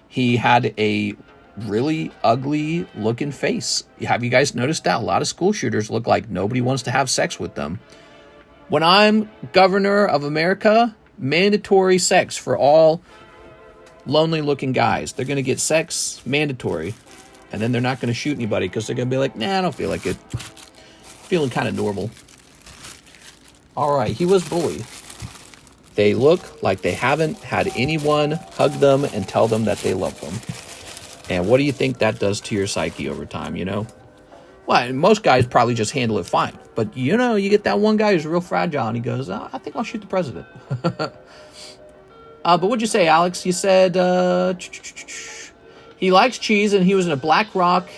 Speaker 1: He had a really ugly looking face. Have you guys noticed that? A lot of school shooters look like nobody wants to have sex with them. When I'm governor of America, mandatory sex for all lonely looking guys. They're going to get sex mandatory. And then they're not going to shoot anybody because they're going to be like, nah, I don't feel like it. Feeling kind of normal. All right, he was bullied. They look like they haven't had anyone hug them and tell them that they love them. And what do you think that does to your psyche over time, you know? Well, most guys probably just handle it fine. But, you know, you get that one guy who's real fragile and he goes, oh, I think I'll shoot the president. But what'd you say, Alex? You said he likes cheese and he was in a Black Rock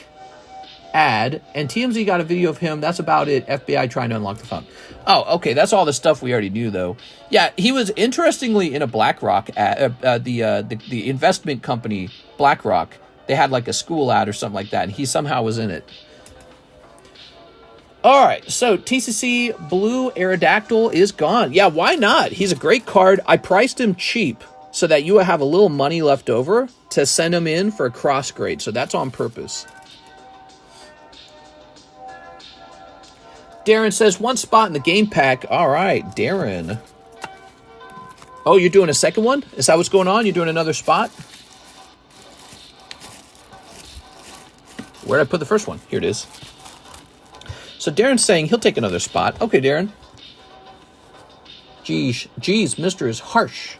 Speaker 1: ad, and TMZ got a video of him. That's about it. FBI trying to unlock the phone. Oh, okay. That's all the stuff we already knew, though. Yeah, he was interestingly in a BlackRock ad, the investment company BlackRock. They had like a school ad or something like that, and he somehow was in it. All right, so TCC Blue Aerodactyl is gone. Yeah, why not? He's a great card. I priced him cheap so that you will have a little money left over to send him in for a cross grade. So that's on purpose. Darren says, one spot in the game pack. All right, Darren. Oh, you're doing a second one? Is that what's going on? You're doing another spot? Where did I put the first one? Here it is. So Darren's saying he'll take another spot. Okay, Darren. Geez, Mr. is harsh.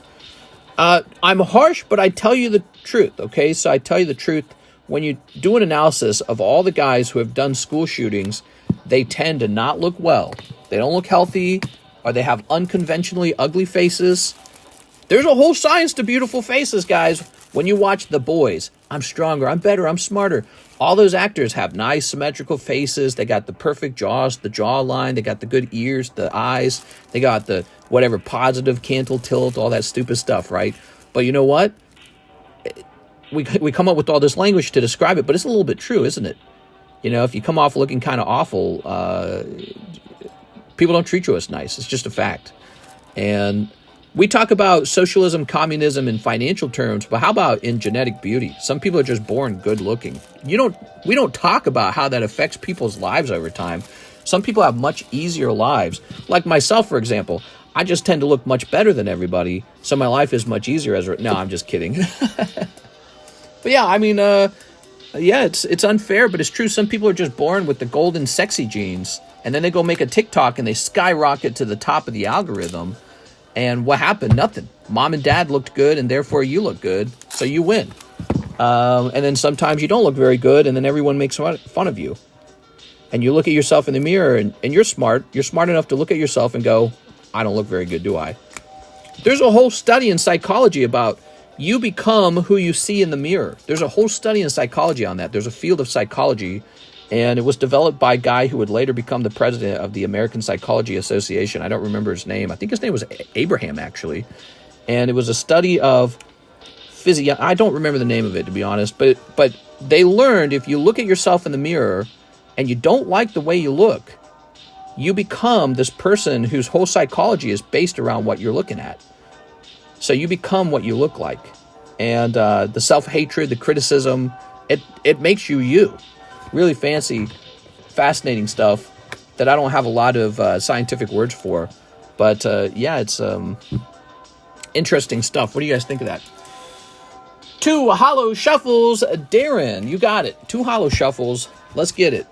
Speaker 1: I'm harsh, but I tell you the truth, okay? So I tell you the truth. When you do an analysis of all the guys who have done school shootings, they tend to not look well. They don't look healthy, or they have unconventionally ugly faces. There's a whole science to beautiful faces, guys. When you watch The Boys, I'm stronger, I'm better, I'm smarter. All those actors have nice symmetrical faces. They got the perfect jaws, the jawline. They got the good ears, the eyes. They got the whatever positive cantle tilt, all that stupid stuff, right? But you know what? We come up with all this language to describe it, but it's a little bit true, isn't it? You know, if you come off looking kind of awful, people don't treat you as nice. It's just a fact. And we talk about socialism, communism in financial terms, but how about in genetic beauty? Some people are just born good looking. We don't talk about how that affects people's lives over time. Some people have much easier lives. Like myself, for example, I just tend to look much better than everybody, so my life is much easier no, I'm just kidding. But yeah, I mean, yeah, it's unfair, but it's true. Some people are just born with the golden sexy genes, and then they go make a TikTok and they skyrocket to the top of the algorithm. And what happened? Nothing. Mom and dad looked good, and therefore you look good, so you win. And then sometimes you don't look very good, and then everyone makes fun of you. And you look at yourself in the mirror, and you're smart. You're smart enough to look at yourself and go, I don't look very good, do I? There's a whole study in psychology about you become who you see in the mirror. There's a whole study in psychology on that. There's a field of psychology, and it was developed by a guy who would later become the president of the American Psychology Association. I don't remember his name. I think his name was Abraham, actually. And it was a study of physiology. I don't remember the name of it, to be honest. But they learned if you look at yourself in the mirror and you don't like the way you look, you become this person whose whole psychology is based around what you're looking at. So you become what you look like. And the self-hatred, the criticism, it makes you you. Really fancy, fascinating stuff that I don't have a lot of scientific words for. But yeah, it's interesting stuff. What do you guys think of that? 2 hollow shuffles. Darren, you got it. 2 hollow shuffles. Let's get it.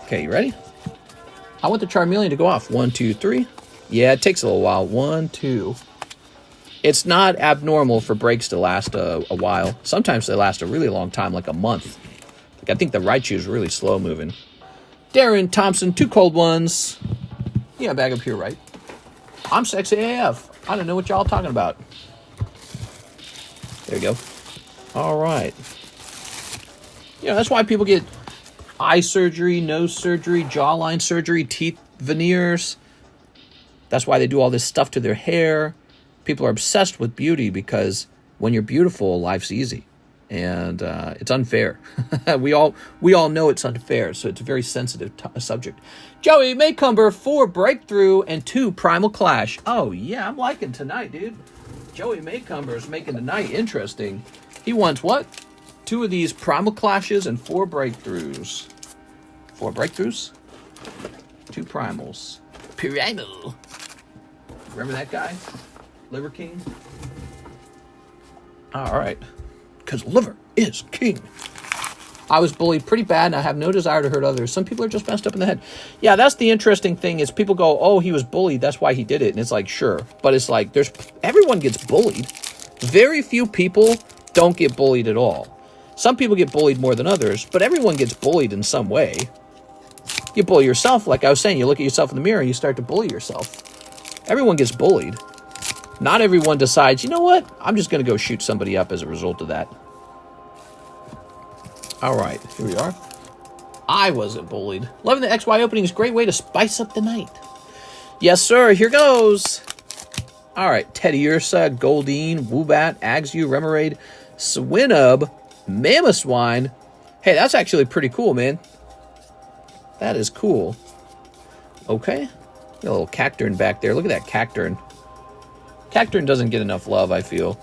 Speaker 1: Okay, you ready? I want the Charmeleon to go off. 1, 2, 3. Yeah, it takes a little while. 1, 2. It's not abnormal for breaks to last a while. Sometimes they last a really long time, like a month. Like I think the Raichu is really slow moving. Darren Thompson, 2 cold ones. Yeah, back up here, right? I'm sexy AF. I don't know what y'all talking about. There you go. All right. You know, that's why people get eye surgery, nose surgery, jawline surgery, teeth veneers. That's why they do all this stuff to their hair. People are obsessed with beauty because when you're beautiful, life's easy. And it's unfair. we all know it's unfair, so it's a very sensitive subject. Joey Maycumber, 4 breakthrough and 2 primal clash. Oh, yeah, I'm liking tonight, dude. Joey Maycumber is making tonight interesting. He wants what? 2 of these primal clashes and 4 breakthroughs. 4 breakthroughs? 2 primals. Primal. Remember that guy? Liver King? All right. Because liver is king. I was bullied pretty bad, and I have no desire to hurt others. Some people are just messed up in the head. Yeah, that's the interesting thing is people go, oh, he was bullied, that's why he did it. And it's like, sure. But it's like, everyone gets bullied. Very few people don't get bullied at all. Some people get bullied more than others, but everyone gets bullied in some way. You bully yourself, like I was saying, you look at yourself in the mirror and you start to bully yourself. Everyone gets bullied. Not everyone decides, you know what? I'm just going to go shoot somebody up as a result of that. All right, here we are. I wasn't bullied. Loving the XY opening is a great way to spice up the night. Yes, sir. Here goes. All right. Teddy Ursa, Goldine, Woobat, Agsu, Remoraid, Swinub, Mamoswine. Hey, that's actually pretty cool, man. That is cool. Okay. Got a little Cacturn back there. Look at that Cacturn. Cacturn doesn't get enough love, I feel.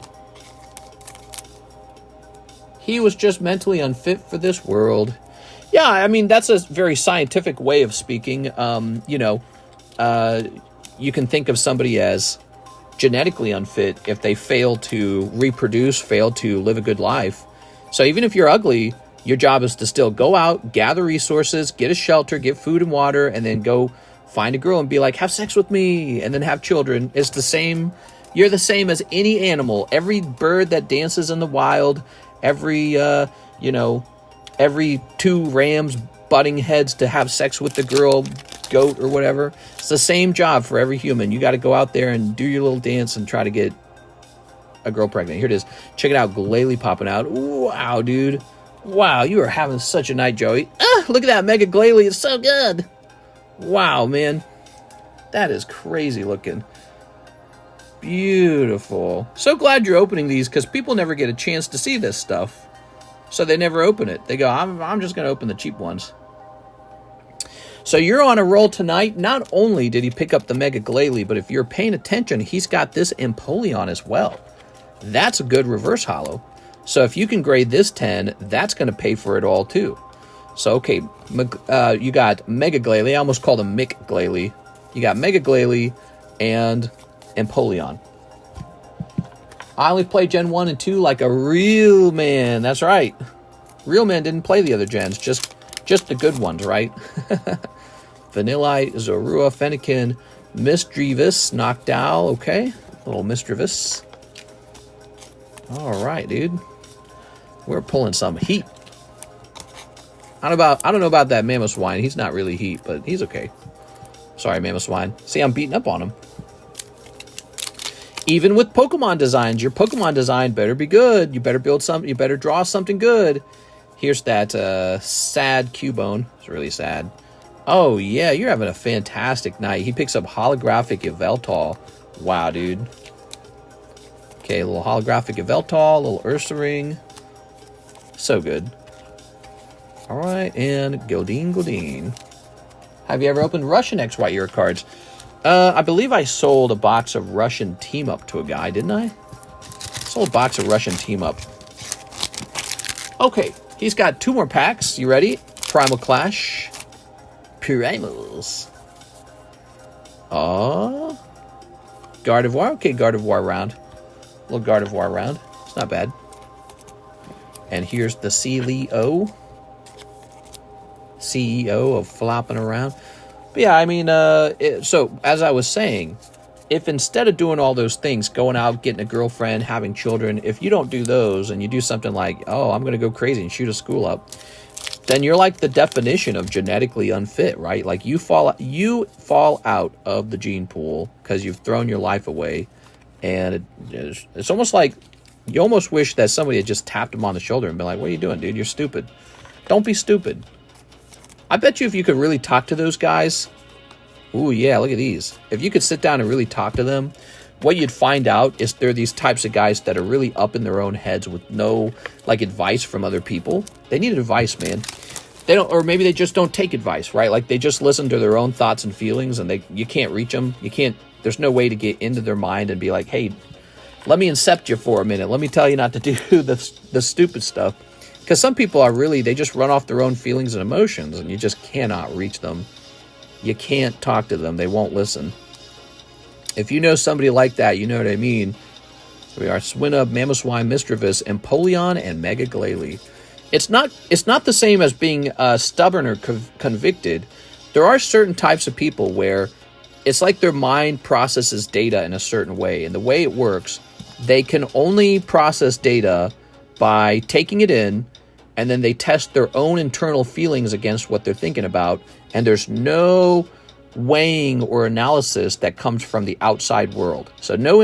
Speaker 1: He was just mentally unfit for this world. Yeah, I mean, that's a very scientific way of speaking. You know, you can think of somebody as genetically unfit if they fail to reproduce, fail to live a good life. So even if you're ugly, your job is to still go out, gather resources, get a shelter, get food and water, and then go find a girl and be like, have sex with me, and then have children. It's the same. You're the same as any animal. Every bird that dances in the wild, every, you know, every two rams butting heads to have sex with the girl, goat, or whatever. It's the same job for every human. You got to go out there and do your little dance and try to get a girl pregnant. Here it is. Check it out. Glalie popping out. Wow, dude. Wow, you are having such a night, Joey. Ah, look at that Mega Glalie. It's so good. Wow, man. That is crazy looking. Beautiful. So glad you're opening these because people never get a chance to see this stuff. So they never open it. They go, I'm just going to open the cheap ones. So you're on a roll tonight. Not only did he pick up the Mega Glalie, but if you're paying attention, he's got this Empoleon as well. That's a good reverse holo. So if you can grade this 10, that's going to pay for it all too. So, okay, you got Mega Glalie. I almost called him Mick Glalie. You got Mega Glalie and Empoleon. I only play Gen 1 and 2 like a real man. That's right. Real man didn't play the other gens, just the good ones, right? Vanillite, Zorua, Fennekin, Misdreavus, Noctowl, okay. Little Misdreavus. All right, dude. We're pulling some heat. I don't know about that Mamoswine. He's not really heat, but he's okay. Sorry, Mamoswine. See, I'm beating up on him. Even with Pokemon designs, your Pokemon design better be good. You better build something. You better draw something good. Here's that sad Cubone. It's really sad. Oh, yeah, you're having a fantastic night. He picks up holographic Yveltal. Wow, dude. Okay, a little holographic Yveltal, a little Ursaring. So good. All right, and Godine. Have you ever opened Russian XY Euro cards? I believe I sold a box of Russian Team Up to a guy, didn't I? Sold a box of Russian Team Up. Okay, he's got 2 more packs. You ready? Primal Clash. Primals. Gardevoir. Okay, Gardevoir round. A little Gardevoir round. It's not bad. And here's the CEO of flopping around. But yeah, I mean, so as I was saying, if instead of doing all those things, going out, getting a girlfriend, having children, if you don't do those and you do something like, oh, I'm going to go crazy and shoot a school up, then you're like the definition of genetically unfit, right? Like you fall out of the gene pool because you've thrown your life away. And it's almost like you almost wish that somebody had just tapped him on the shoulder and been like, what are you doing, dude? You're stupid. Don't be stupid. I bet you if you could really talk to those guys, ooh, yeah, look at these. If you could sit down and really talk to them, what you'd find out is they're these types of guys that are really up in their own heads with no, like, advice from other people. They need advice, man. They don't, or maybe they just don't take advice, right? Like, they just listen to their own thoughts and feelings, and you can't reach them. You can't, there's no way to get into their mind and be like, hey, let me incept you for a minute. Let me tell you not to do the stupid stuff. Because some people are really, they just run off their own feelings and emotions, and you just cannot reach them. You can't talk to them. They won't listen. If you know somebody like that, you know what I mean. We are Swinub, Mamoswine, Misdreavus, Empoleon, and Mega Glalie. It's not the same as being stubborn or convicted. There are certain types of people where it's like their mind processes data in a certain way. And the way it works, they can only process data by taking it in, and then they test their own internal feelings against what they're thinking about. And there's no weighing or analysis that comes from the outside world. So no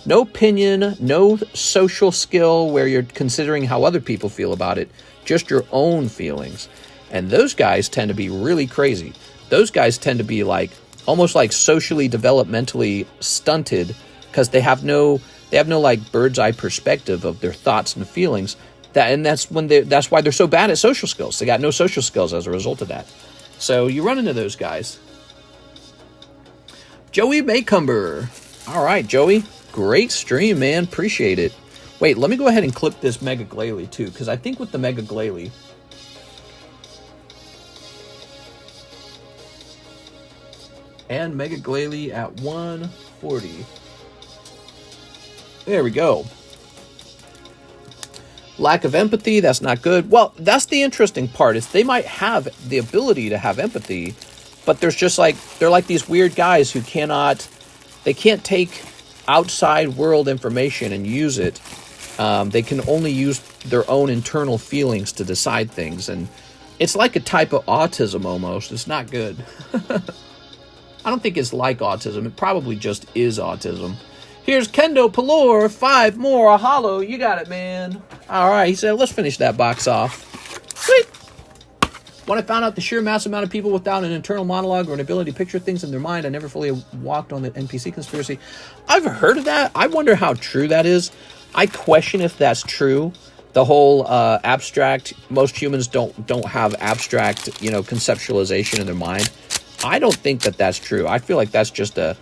Speaker 1: No opinion, no social skill where you're considering how other people feel about it, just your own feelings. And those guys tend to be really crazy. Those guys tend to be like almost like socially developmentally stunted because they have no like bird's eye perspective of their thoughts and feelings. That's why they're so bad at social skills. They got no social skills as a result of that. So you run into those guys. Joey Maycumber. All right, Joey. Great stream, man. Appreciate it. Wait, let me go ahead and clip this Mega Glalie, too, because I think with the Mega Glalie... And Mega Glalie at 140. There we go. Lack of empathy, that's not good. Well, that's the interesting part, is they might have the ability to have empathy, but there's just like, they're like these weird guys who can't take outside world information and use it. They can only use their own internal feelings to decide things, and it's like a type of autism almost. It's not good. I don't think it's like autism. It probably just is autism. Here's Kendo Pelor, 5 more, hollow. You got it, man. All right, he said, let's finish that box off. Sweet. When I found out the sheer massive amount of people without an internal monologue or an ability to picture things in their mind, I never fully walked on the NPC conspiracy. I've heard of that. I wonder how true that is. I question if that's true. The whole abstract, most humans don't have abstract, conceptualization in their mind. I don't think that that's true. I feel like that's just a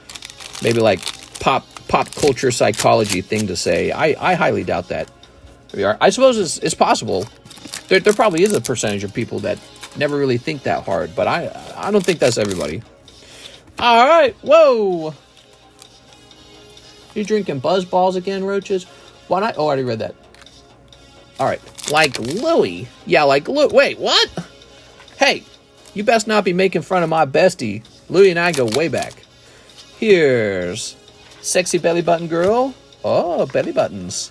Speaker 1: maybe like pop culture psychology thing to say. I highly doubt that. I suppose it's possible. There probably is a percentage of people that never really think that hard, but I don't think that's everybody. All right, whoa. You drinking Buzz Balls again, Roaches? Why not? Oh, I already read that. All right, like Louie. Yeah, like Louie. Wait, what? Hey, you best not be making fun of my bestie. Louie and I go way back. Here's Sexy Belly Button Girl. Oh, belly buttons.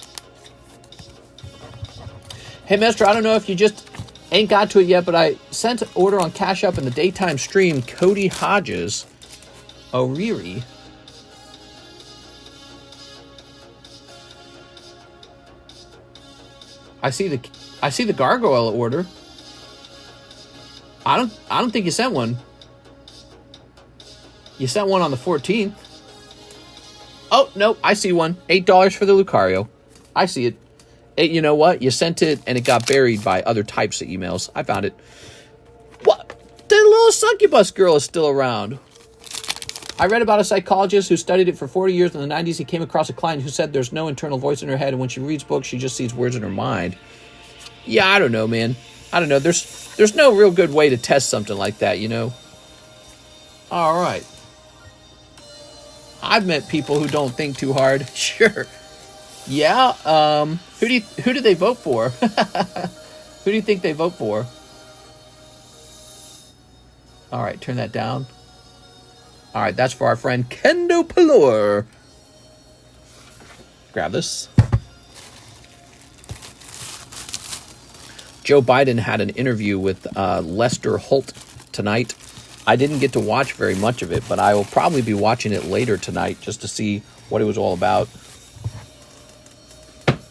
Speaker 1: Hey, Mister, I don't know if you just ain't got to it yet, but I sent an order on CASHAPP in the daytime stream. Cody Hodges. Oh, Riri. I see the gargoyle order. I don't think you sent one. You sent one on the 14th. Oh, no, I see one. $8 for the Lucario. I see it. You know what? You sent it and it got buried by other types of emails. I found it. What? The little succubus girl is still around. I read about a psychologist who studied it for 40 years in the 90s. He came across a client who said there's no internal voice in her head, and when she reads books, she just sees words in her mind. Yeah, I don't know, man. I don't know. There's no real good way to test something like that, All right. I've met people who don't think too hard. Sure. Yeah. Who do they vote for? Who do you think they vote for? All right, turn that down. All right, that's for our friend Kendo Pelor. Grab this. Joe Biden had an interview with Lester Holt tonight. I didn't get to watch very much of it, but I will probably be watching it later tonight just to see what it was all about.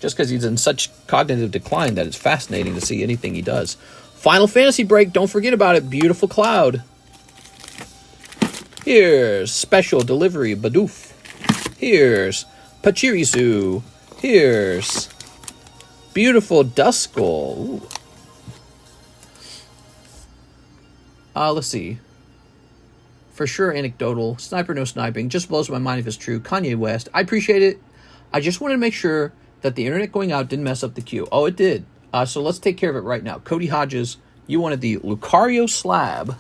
Speaker 1: Just because he's in such cognitive decline that it's fascinating to see anything he does. Final Fantasy break, don't forget about it. Beautiful Cloud. Here's Special Delivery Bidoof. Here's Pachirisu. Here's Beautiful Duskull. Let's see. For sure, anecdotal. Sniper, no sniping. Just blows my mind if it's true. Kanye West. I appreciate it. I just wanted to make sure that the internet going out didn't mess up the queue. Oh, it did. So let's take care of it right now. Cody Hodges, you wanted the Lucario Slab.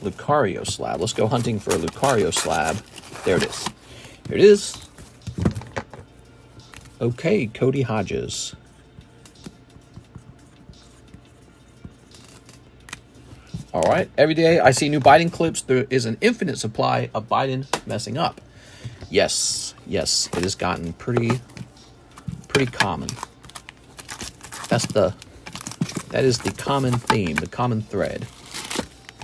Speaker 1: Lucario Slab. Let's go hunting for a Lucario Slab. There it is. Here it is. Okay, Cody Hodges. All right. Every day I see new Biden clips. There is an infinite supply of Biden messing up. Yes. Yes, it has gotten pretty common. That is the common theme, the common thread.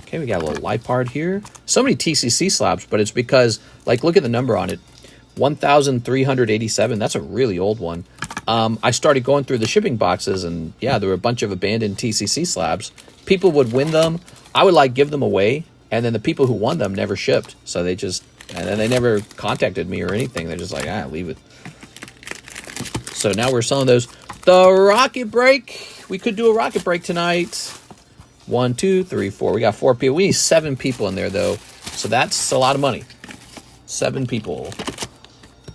Speaker 1: Okay, we got a little Lipard here. So many TCC slabs, but it's because, like, look at the number on it. 1,387. That's a really old one. I started going through the shipping boxes, and yeah, there were a bunch of abandoned TCC slabs. People would win them. I would like give them away, and then the people who won them never shipped. So they just, and then they never contacted me or anything. They're just like, leave it. So now we're selling those. The rocket break. We could do a rocket break tonight. 1, 2, 3, 4. We got 4 people. We need 7 people in there though. So that's a lot of money. 7 people.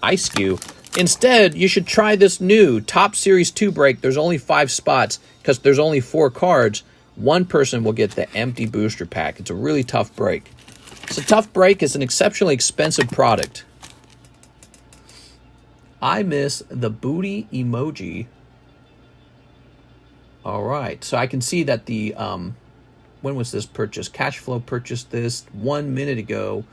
Speaker 1: Ice Cube. Instead, you should try this new Top Series 2 break. There's only 5 spots because there's only 4 cards. One person will get the empty booster pack. It's a really tough break. It's a tough break. It's an exceptionally expensive product. I miss the booty emoji. All right. So I can see that the, when was this purchased? Cashflow purchased this 1 minute ago.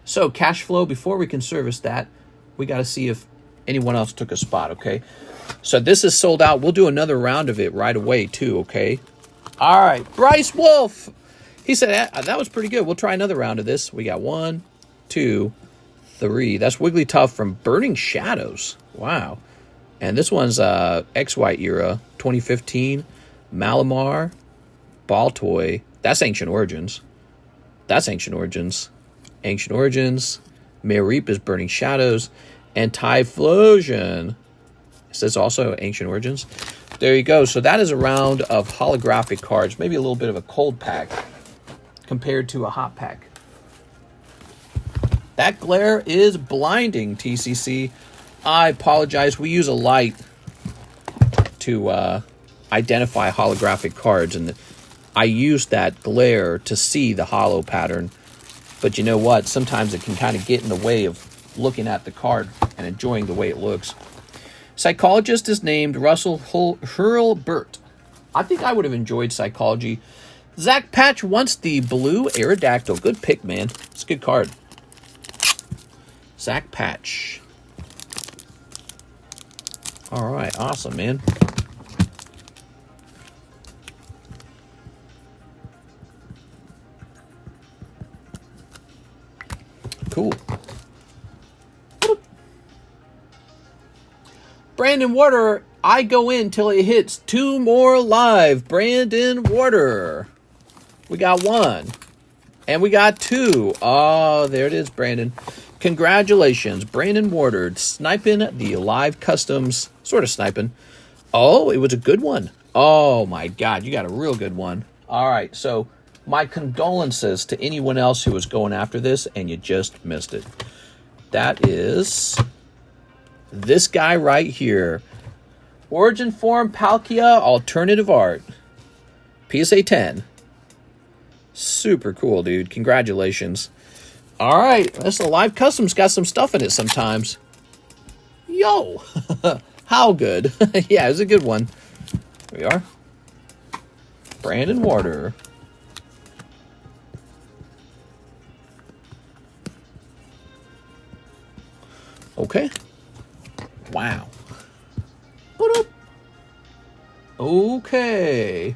Speaker 1: So Cashflow, before we can service that, we got to see if anyone else took a spot, okay? So this is sold out. We'll do another round of it right away, too, okay? All right. Bryce Wolf. He said, that was pretty good. We'll try another round of this. We got 1, 2, 3. That's Wigglytuff from Burning Shadows. Wow. And this one's X-White era, 2015. Malamar. Baltoy. That's Ancient Origins. That's Ancient Origins. Ancient Origins. Mareep is Burning Shadows. And Typhlosion. This is also Ancient Origins. There you go. So that is a round of holographic cards. Maybe a little bit of a cold pack compared to a hot pack. That glare is blinding, TCC. I apologize. We use a light to identify holographic cards, and I use that glare to see the holo pattern. But you know what? Sometimes it can kind of get in the way of looking at the card and enjoying the way it looks. Psychologist is named Russell Hurlburt. I think I would have enjoyed Psychology. Zach Patch wants the blue Aerodactyl. Good pick, man. It's a good card. Zach Patch. All right. Awesome, man. Cool. Brandon Water, I go in till it hits 2 more live. Brandon Water. We got 1. And we got 2. Oh, there it is, Brandon. Congratulations, Brandon Water. Sniping the live customs. Sort of sniping. Oh, it was a good one. Oh, my God. You got a real good one. All right, so my condolences to anyone else who was going after this, and you just missed it. That is this guy right here. Origin Form Palkia Alternative Art. PSA 10. Super cool, dude. Congratulations. All right. That's the live customs. Got some stuff in it sometimes. Yo. How good. Yeah, it was a good one. Here we are. Brandon Water. Okay. Wow. Okay.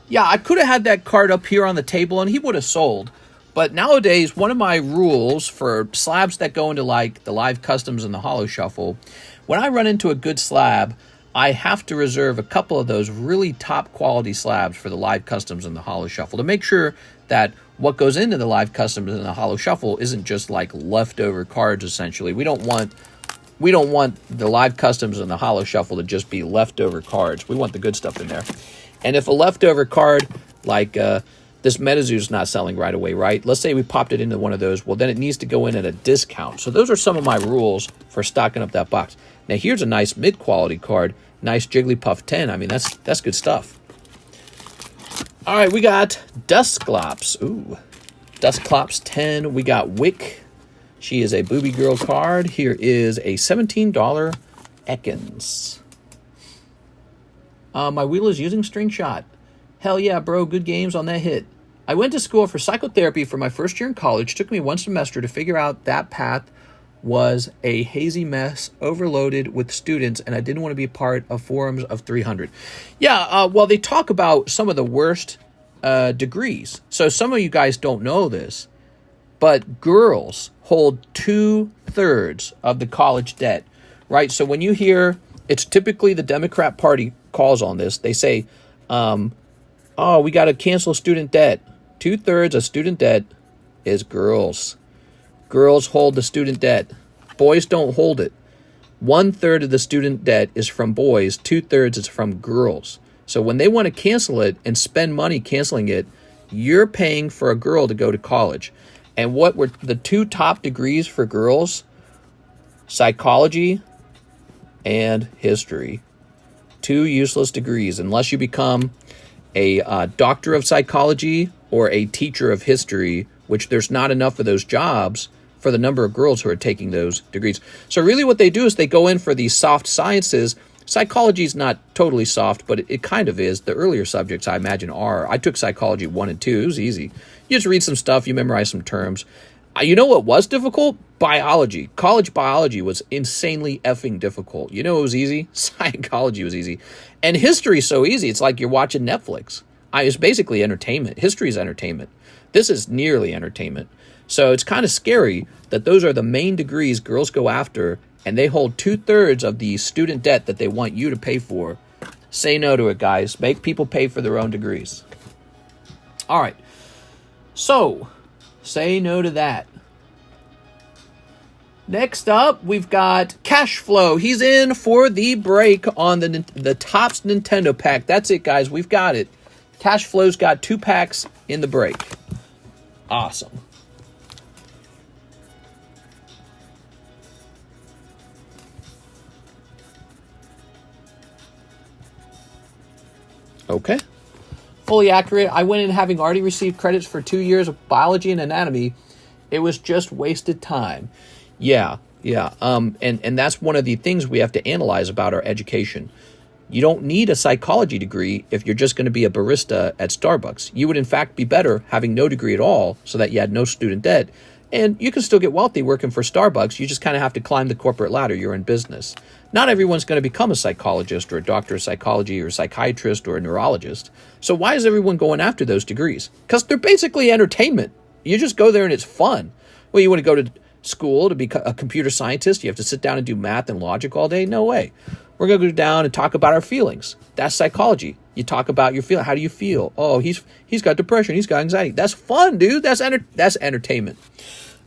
Speaker 1: Yeah, I could have had that card up here on the table and he would have sold. But nowadays, one of my rules for slabs that go into like the live customs and the holo shuffle, when I run into a good slab, I have to reserve a couple of those really top quality slabs for the live customs and the holo shuffle to make sure that what goes into the live customs and the holo shuffle isn't just like leftover cards. Essentially, we don't want the live customs and the holo shuffle to just be leftover cards. We want the good stuff in there. And if a leftover card like this Metazoo is not selling right away, right? Let's say we popped it into one of those. Well, then it needs to go in at a discount. So those are some of my rules for stocking up that box. Now here's a nice mid-quality card. Nice Jigglypuff 10. I mean, that's good stuff. All right, we got Dusclops. Ooh, Dusclops 10. We got Wick. She is a booby girl card. Here is a $17 Ekans. My wheel is using String Shot. Hell yeah, bro. Good games on that hit. I went to school for psychotherapy for my first year in college. Took me 1 semester to figure out that path was a hazy mess, overloaded with students, and I didn't want to be a part of forums of 300. Yeah, well, they talk about some of the worst degrees. So some of you guys don't know this. but girls hold 2/3 of the college debt, right? So when you hear, it's typically the Democrat Party calls on this. They say, oh, we got to cancel student debt. 2/3 of student debt is girls. Girls hold the student debt. Boys don't hold it. 1/3 of the student debt is from boys. 2/3 is from girls. So when they want to cancel it and spend money canceling it, you're paying for a girl to go to college. And what were the two top degrees for girls? Psychology and history. Two useless degrees, unless you become a doctor of psychology or a teacher of history, which there's not enough of those jobs for the number of girls who are taking those degrees. So really what they do is they go in for these soft sciences. Psychology is not totally soft, but it kind of is. The earlier subjects, I imagine, are. I took psychology 1 and 2. It was easy. You just read some stuff, you memorize some terms. You know what was difficult? Biology. College biology was insanely effing difficult. You know what was easy? Psychology was easy. And history is so easy. It's like you're watching Netflix. It's basically entertainment. History is entertainment. This is nearly entertainment. So it's kind of scary that those are the main degrees girls go after, and they hold 2/3 of the student debt that they want you to pay for. Say no to it, guys. Make people pay for their own degrees. All right. So, say no to that. Next up, we've got Cash Flow. He's in for the break on the Topps Nintendo pack. That's it, guys. We've got it. Cash Flow's got 2 packs in the break. Awesome. Okay. Fully accurate. I went in having already received credits for 2 years of biology and anatomy. It was just wasted time. Yeah. And that's one of the things we have to analyze about our education. You don't need a psychology degree if you're just going to be a barista at Starbucks. You would, in fact, be better having no degree at all so that you had no student debt. And you can still get wealthy working for Starbucks. You just kind of have to climb the corporate ladder. You're in business. Not everyone's going to become a psychologist or a doctor of psychology or a psychiatrist or a neurologist. So why is everyone going after those degrees? Because they're basically entertainment. You just go there and it's fun. Well, you want to go to school to be a computer scientist? You have to sit down and do math and logic all day? No way. We're going to go down and talk about our feelings. That's psychology. You talk about your feeling. How do you feel? Oh, he's got depression. He's got anxiety. That's fun, dude. That's entertainment.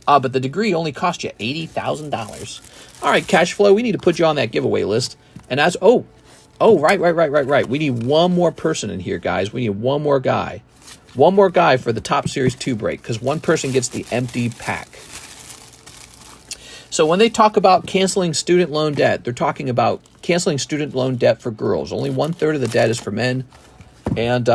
Speaker 1: But the degree only cost you $80,000. All right, Cash Flow, we need to put you on that giveaway list. And that's, right. We need one more person in here, guys. We need one more guy. One more guy for the Top Series 2 break, because one person gets the empty pack. So when they talk about canceling student loan debt, they're talking about canceling student loan debt for girls. Only 1/3 of the debt is for men. And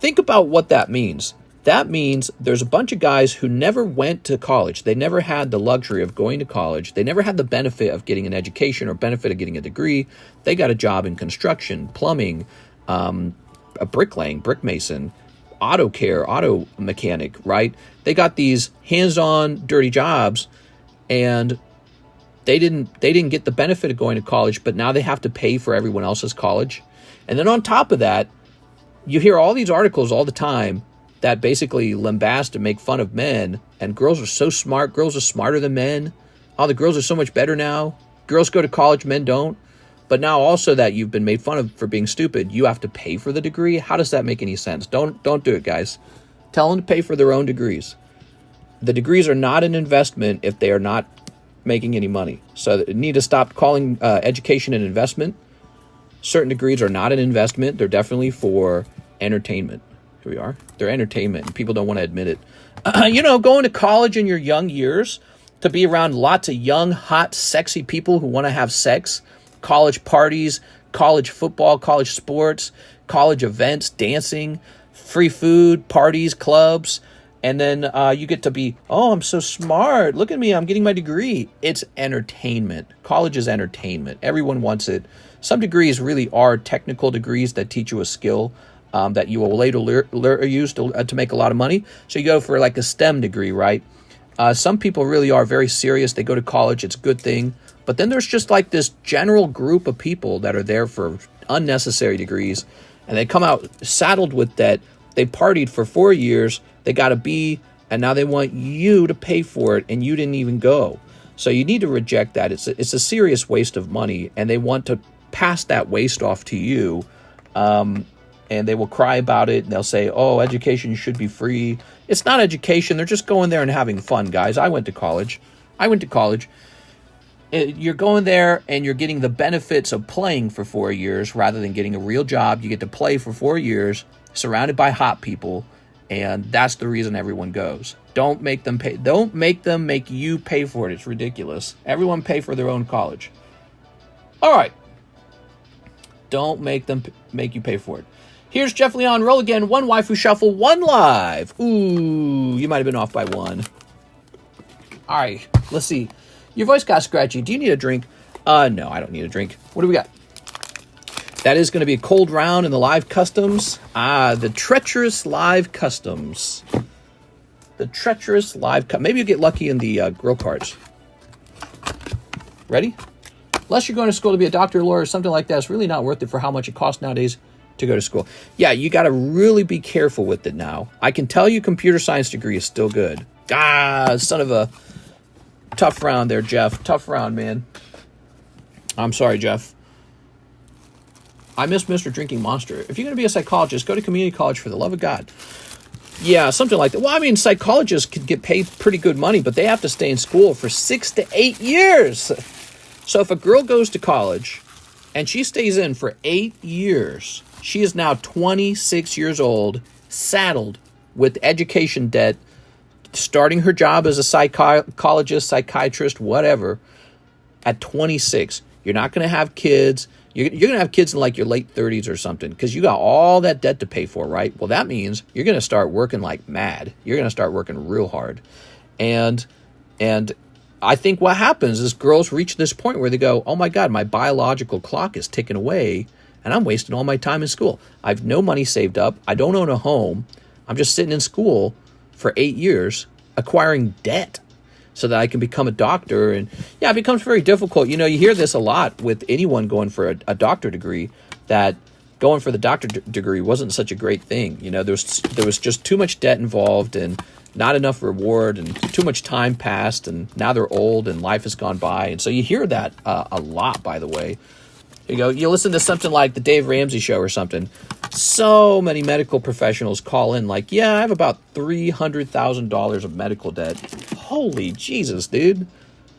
Speaker 1: think about what that means. That means there's a bunch of guys who never went to college. They never had the luxury of going to college. They never had the benefit of getting an education or benefit of getting a degree. They got a job in construction, plumbing, a bricklaying, brick mason, auto care, auto mechanic, right? They got these hands-on dirty jobs, and they didn't get the benefit of going to college, but now they have to pay for everyone else's college. And then on top of that, you hear all these articles all the time that basically lambast and make fun of men, and girls are so smart. Girls are smarter than men. Oh, the girls are so much better now. Girls go to college, men don't. But now also that you've been made fun of for being stupid, you have to pay for the degree. How does that make any sense? Don't do it, guys. Tell them to pay for their own degrees. The degrees are not an investment if they are not making any money. So you need to stop calling education an investment. Certain degrees are not an investment. They're definitely for entertainment. Here we are. They're entertainment, and people don't want to admit it. Going to college in your young years, to be around lots of young, hot, sexy people who want to have sex, college parties, college football, college sports, college events, dancing, free food, parties, clubs, and then you get to be, oh, I'm so smart. Look at me. I'm getting my degree. It's entertainment. College is entertainment. Everyone wants it. Some degrees really are technical degrees that teach you a skill that you will later use to make a lot of money. So you go for like a STEM degree, right? Some people really are very serious. They go to college. It's a good thing. But then there's just like this general group of people that are there for unnecessary degrees. And they come out saddled with debt. They partied for 4 years. They got a B And now they want you to pay for it, and you didn't even go. So you need to reject that. It's a serious waste of money, and they want to pass that waste off to you. And they will cry about it, and they'll say, oh, education should be free. It's not education. They're just going there and having fun, guys. I went to college. You're going there, and you're getting the benefits of playing for 4 years rather than getting a real job. You get to play for 4 years, surrounded by hot people, and that's the reason everyone goes. Don't make them pay. Don't make them make you pay for it. It's ridiculous. Everyone pay for their own college. All right. Don't make them make you pay for it. Here's Jeff Leon. Roll again. 1 Waifu Shuffle, 1 live. Ooh, you might have been off by 1. All right. Let's see. Your voice got scratchy. Do you need a drink? No, I don't need a drink. What do we got? That is going to be a cold round in the live customs. The treacherous live customs. The treacherous live maybe you get lucky in the grill cards. Ready? Unless you're going to school to be a doctor, lawyer, or something like that, it's really not worth it for how much it costs nowadays to go to school. Yeah, you got to really be careful with it now. I can tell you computer science degree is still good. Son of a tough round there, Jeff. Tough round, man. I'm sorry, Jeff. I miss Mr. Drinking Monster. If you're going to be a psychologist, go to community college for the love of God. Yeah, something like that. Well, I mean, psychologists could get paid pretty good money, but they have to stay in school for 6 to 8 years. So if a girl goes to college and she stays in for 8 years, she is now 26 years old, saddled with education debt, starting her job as a psychologist, psychiatrist, whatever, at 26. You're not going to have kids. You're going to have kids in like your late 30s or something because you got all that debt to pay for, right? Well, that means you're going to start working like mad. You're going to start working real hard. And I think what happens is girls reach this point where they go, oh my God, my biological clock is ticking away and I'm wasting all my time in school. I have no money saved up. I don't own a home. I'm just sitting in school for 8 years acquiring debt so that I can become a doctor. And yeah, it becomes very difficult. You know, you hear this a lot with anyone going for a doctor degree, that going for the doctor degree wasn't such a great thing. You know, there was just too much debt involved and not enough reward and too much time passed, and now they're old and life has gone by. And so you hear that a lot, by the way. You listen to something like the Dave Ramsey show or something. So many medical professionals call in like, yeah, I have about $300,000 of medical debt. Holy Jesus, dude.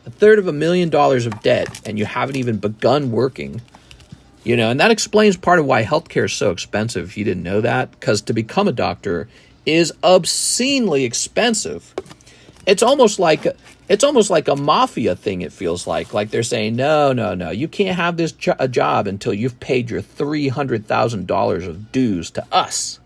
Speaker 1: $350,000 of debt, and you haven't even begun working. You know, and that explains part of why healthcare is so expensive, if you didn't know that. Because to become a doctor is obscenely expensive. It's almost like a mafia thing, it feels like. Like they're saying, no, you can't have this a job until you've paid your $300,000 of dues to us.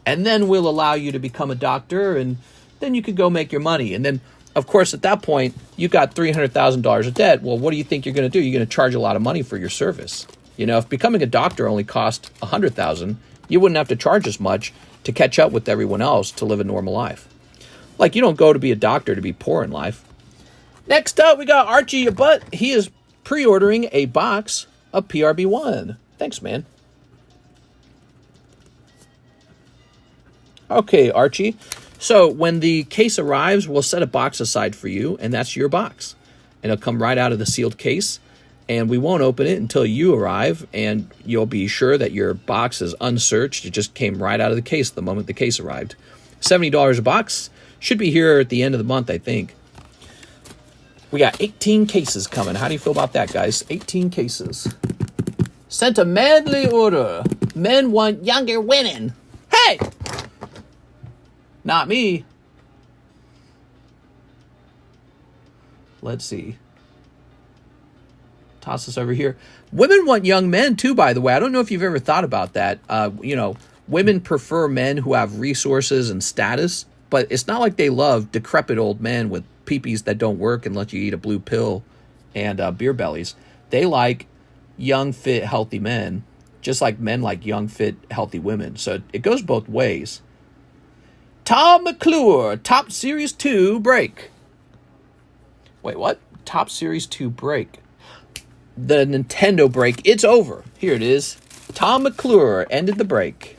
Speaker 1: And then we'll allow you to become a doctor, and then you could go make your money. And then, of course, at that point, you got $300,000 of debt. Well, what do you think you're going to do? You're going to charge a lot of money for your service. You know, if becoming a doctor only cost $100,000, you wouldn't have to charge as much to catch up with everyone else to live a normal life. Like, you don't go to be a doctor to be poor in life. Next up, we got Archie Your Butt. He is pre-ordering a box of PRB1. Thanks, man. Okay, Archie. So when the case arrives, we'll set a box aside for you, and that's your box. And it'll come right out of the sealed case, and we won't open it until you arrive, and you'll be sure that your box is unsearched. It just came right out of the case the moment the case arrived. $70 a box. Should be here at the end of the month, I think. We got 18 cases coming. How do you feel about that, guys? 18 cases. Sent a manly order. Men want younger women. Hey! Not me. Let's see. Toss this over here. Women want young men, too, by the way. I don't know if you've ever thought about that. You know, women prefer men who have resources and status, but it's not like they love decrepit old men with peepees that don't work and let you eat a blue pill and beer bellies. They like young, fit, healthy men, just like men like young, fit, healthy women. So it goes both ways. Tom McClure, Top Series 2 break. Wait, what? Top Series 2 break. The Nintendo break. It's over. Here it is. Tom McClure ended the break.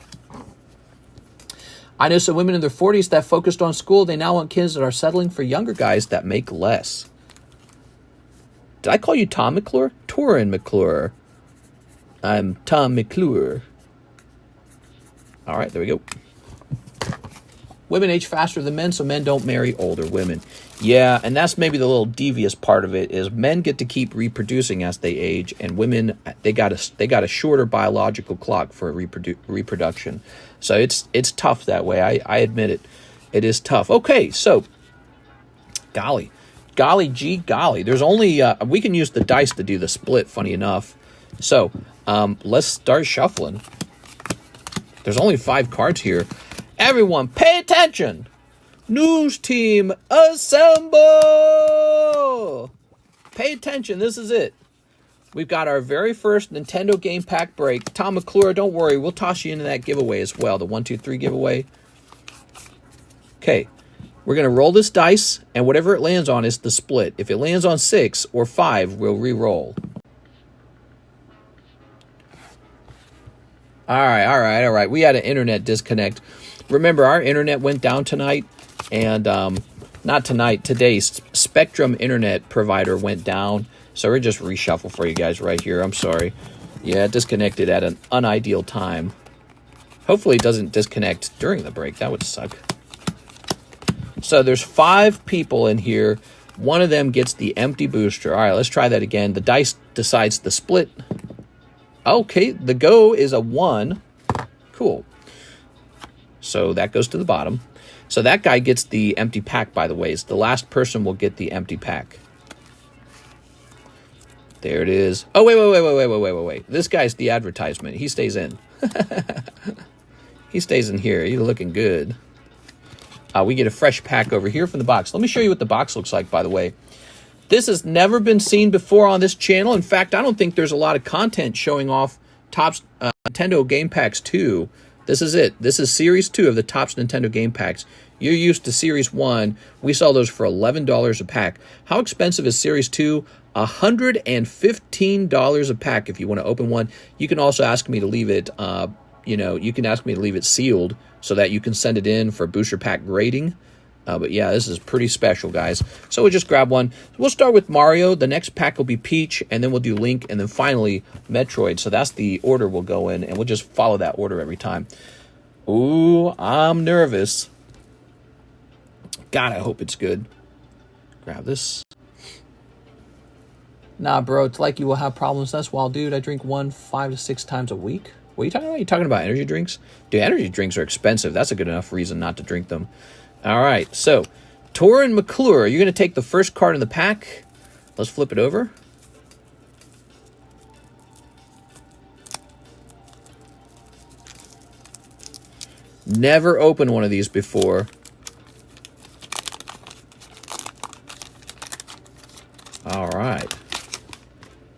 Speaker 1: I know some women in their 40s that focused on school. They now want kids that are settling for younger guys that make less. Did I call you Tom McClure? Torin McClure. I'm Tom McClure. All right, there we go. Women age faster than men, so men don't marry older women. Yeah, and that's maybe the little devious part of it, is men get to keep reproducing as they age, and women, they got a shorter biological clock for reproduction. So it's tough that way. I admit it. It is tough. Okay, so golly, gee, golly. There's only we can use the dice to do the split. Funny enough. So let's start shuffling. There's only 5 cards here. Everyone, pay attention. News team, assemble. Pay attention. This is it. We've got our very first Nintendo Game Pack break. Tom McClure, don't worry. We'll toss you into that giveaway as well. The 1, 2, 3 giveaway. Okay. We're going to roll this dice, and whatever it lands on is the split. If it lands on 6 or 5, we'll re-roll. All right. We had an internet disconnect. Remember, our internet went down tonight, and not tonight, today, Spectrum internet provider went down. So we're just reshuffle for you guys right here. I'm sorry. Yeah, it disconnected at an unideal time. Hopefully it doesn't disconnect during the break. That would suck. So there's 5 people in here. One of them gets the empty booster. All right, let's try that again. The dice decides the split. Okay, the go is a 1. Cool. So that goes to the bottom. So that guy gets the empty pack, by the way. The last person will get the empty pack. There it is. Oh, wait. This guy's the advertisement. He stays in. He stays in here. He's looking good. We get a fresh pack over here from the box. Let me show you what the box looks like, by the way. This has never been seen before on this channel. In fact, I don't think there's a lot of content showing off Topps Nintendo Game Packs 2. This is it. This is Series 2 of the Topps Nintendo Game Packs. You're used to Series 1. We sell those for $11 a pack. How expensive is Series 2? $115 a pack if you want to open one. You can also ask me to leave it, you can ask me to leave it sealed so that you can send it in for booster pack grading. But yeah, this is pretty special, guys. So we'll just grab one. We'll start with Mario. The next pack will be Peach, and then we'll do Link, and then finally Metroid. So that's the order we'll go in, and we'll just follow that order every time. Ooh, I'm nervous. God, I hope it's good. Grab this. Nah, bro, it's like you will have problems. That's wild, dude. I drink 5 to 6 times a week. What are you talking about? You talking about energy drinks? Dude, energy drinks are expensive. That's a good enough reason not to drink them. All right, so Torin McClure, you're going to take the first card in the pack. Let's flip it over. Never opened one of these before. All right.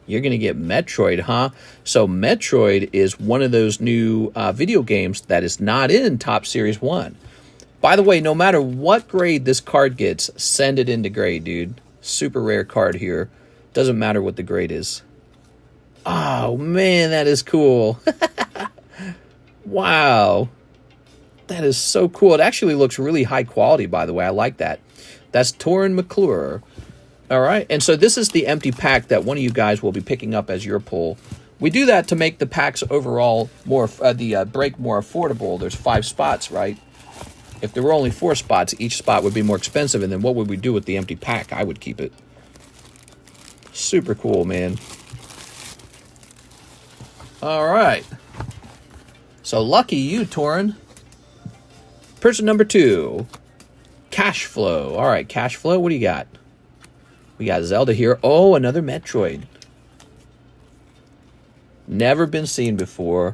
Speaker 1: You're going to get Metroid, huh? So Metroid is one of those new video games that is not in Top Series 1. By the way, no matter what grade this card gets, send it into grade, dude. Super rare card here. Doesn't matter what the grade is. Oh, man, that is cool. Wow. That is so cool. It actually looks really high quality, by the way. I like that. That's Torin McClure. All right, and so this is the empty pack that one of you guys will be picking up as your pull. We do that to make the packs overall more, the break more affordable. There's 5 spots, right? If there were only 4 spots, each spot would be more expensive, and then what would we do with the empty pack? I would keep it. Super cool, man. All right. So lucky you, Torin. Person number 2. Cash Flow. All right, Cash Flow, what do you got? We got Zelda here. Oh, another Metroid. Never been seen before.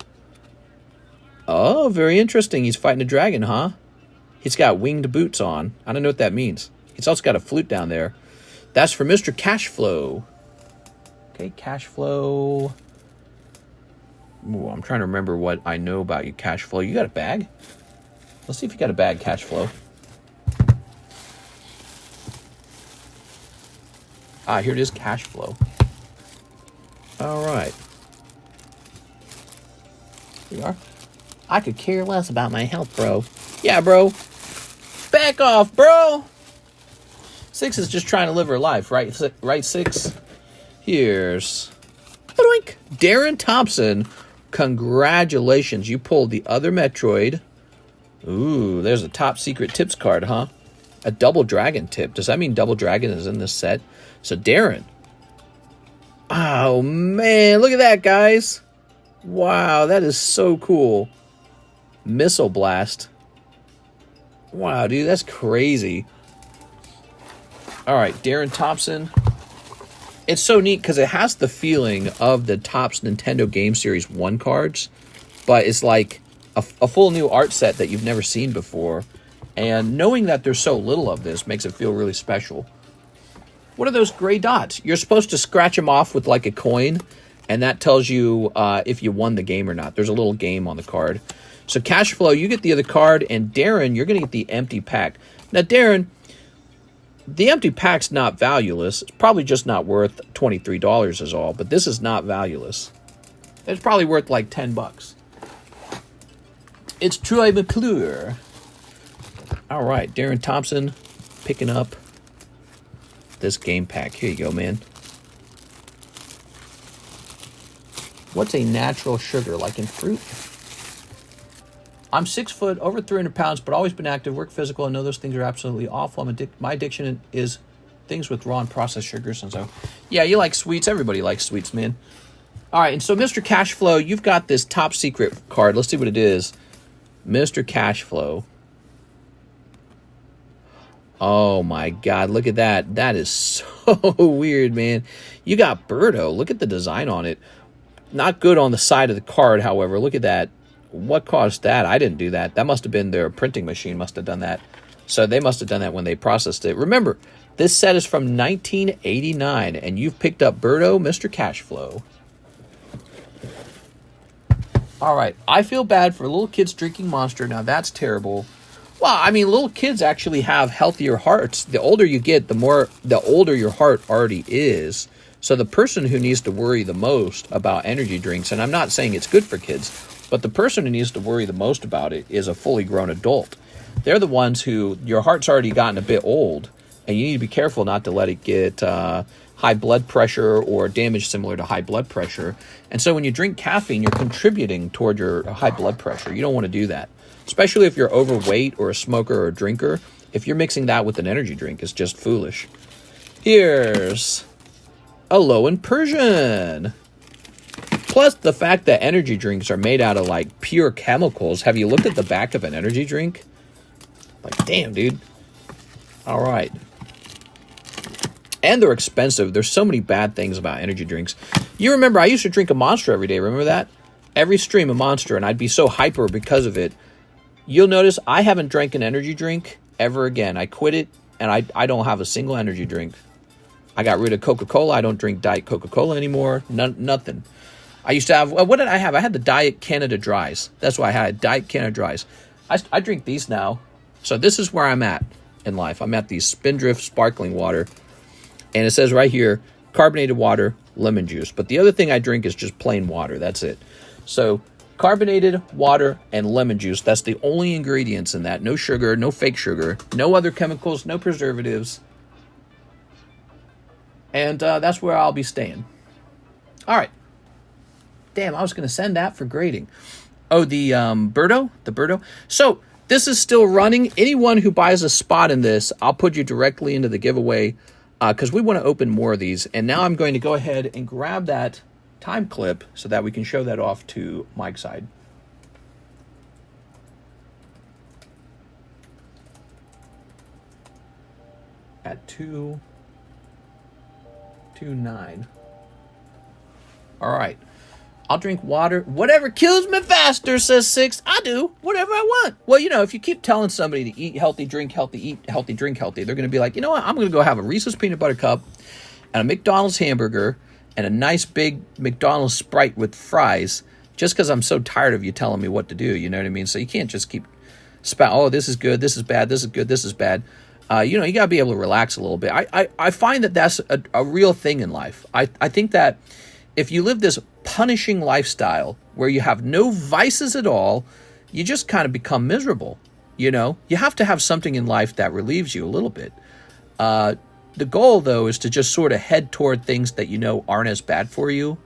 Speaker 1: Oh, very interesting. He's fighting a dragon, huh? He's got winged boots on. I don't know what that means. He's also got a flute down there. That's for Mr. Cash Flow. Okay, Cash Flow. Ooh, I'm trying to remember what I know about you, Cash Flow. You got a bag? Let's see if you got a bag, Cash Flow. Ah, here it is, Cash Flow. All right. Here we are. I could care less about my health, bro. Yeah, bro. Back off, bro. Six is just trying to live her life, right? Right, Six? Here's... Boink. Darren Thompson, congratulations. You pulled the other Metroid. Ooh, there's a top secret tips card, huh? A double dragon tip. Does that mean double dragon is in this set? So, Darren. Oh, man. Look at that, guys. Wow, that is so cool. Missile Blast. Wow, dude, that's crazy. All right, Darren Thompson. It's so neat because it has the feeling of the Topps Nintendo Game Series 1 cards, but it's like a full new art set that you've never seen before. And knowing that there's so little of this makes it feel really special. What are those gray dots? You're supposed to scratch them off with like a coin, and that tells you if you won the game or not. There's a little game on the card. So Cash Flow, you get the other card, and Darren, you're going to get the empty pack. Now, Darren, the empty pack's not valueless. It's probably just not worth $23 is all, but this is not valueless. It's probably worth like $10. It's Troy McClure. All right, Darren Thompson picking up this game pack. Here you go, man. What's a natural sugar, like in fruit? I'm 6 foot, over 300 pounds, but always been active, work physical. I know those things are absolutely awful. My addiction is things with raw and processed sugars. And so, yeah, you like sweets. Everybody likes sweets, man. All right, and so Mr. Cashflow, you've got this top secret card. Let's see what it is. Mr. Cashflow. Oh, my God. Look at that. That is so weird, man. You got Birdo. Look at the design on it. Not good on the side of the card, however. Look at that. What caused that? I didn't do that. That must have been their printing machine must have done that. So they must have done that when they processed it. Remember, this set is from 1989, and you've picked up Birdo, Mr. Cashflow. All right. I feel bad for little kids drinking Monster. Now, that's terrible. Well, I mean, little kids actually have healthier hearts. The older you get, the older your heart already is. So the person who needs to worry the most about energy drinks, and I'm not saying it's good for kids, but the person who needs to worry the most about it is a fully grown adult. They're the ones who, your heart's already gotten a bit old, and you need to be careful not to let it get high blood pressure or damage similar to high blood pressure. And so when you drink caffeine, you're contributing toward your high blood pressure. You don't want to do that, especially if you're overweight or a smoker or a drinker. If you're mixing that with an energy drink, it's just foolish. Here's Alolan Persian. Plus, the fact that energy drinks are made out of, like, pure chemicals. Have you looked at the back of an energy drink? Like, damn, dude. All right. And they're expensive. There's so many bad things about energy drinks. You remember, I used to drink a Monster every day. Remember that? Every stream a Monster, and I'd be so hyper because of it. You'll notice I haven't drank an energy drink ever again. I quit it, and I don't have a single energy drink. I got rid of Coca-Cola. I don't drink Diet Coca-Cola anymore. Nothing. I used to have, what did I have? I had the Diet Canada Dries. That's what I had, Diet Canada Dries. I drink these now. So this is where I'm at in life. I'm at the Spindrift Sparkling Water. And it says right here, carbonated water, lemon juice. But the other thing I drink is just plain water. That's it. So carbonated water and lemon juice. That's the only ingredients in that. No sugar, no fake sugar, no other chemicals, no preservatives. And that's where I'll be staying. All right. Damn, I was going to send that for grading. Oh, the Birdo? The Birdo? So, this is still running. Anyone who buys a spot in this, I'll put you directly into the giveaway because we want to open more of these. And now I'm going to go ahead and grab that time clip so that we can show that off to Mike's side. At 2:09. All right. I'll drink water. Whatever kills me faster, says Six. I do whatever I want. Well, you know, if you keep telling somebody to eat healthy, drink healthy, eat healthy, drink healthy, they're going to be like, you know what? I'm going to go have a Reese's Peanut Butter Cup and a McDonald's hamburger and a nice big McDonald's Sprite with fries just because I'm so tired of you telling me what to do. You know what I mean? So you can't just keep oh, this is good, this is bad, this is good, this is bad. You know, you got to be able to relax a little bit. I find that that's a real thing in life. I think that if you live this punishing lifestyle where you have no vices at all, you just kind of become miserable. You know, you have to have something in life that relieves you a little bit. The goal, though, is to just sort of head toward things that you know aren't as bad for you.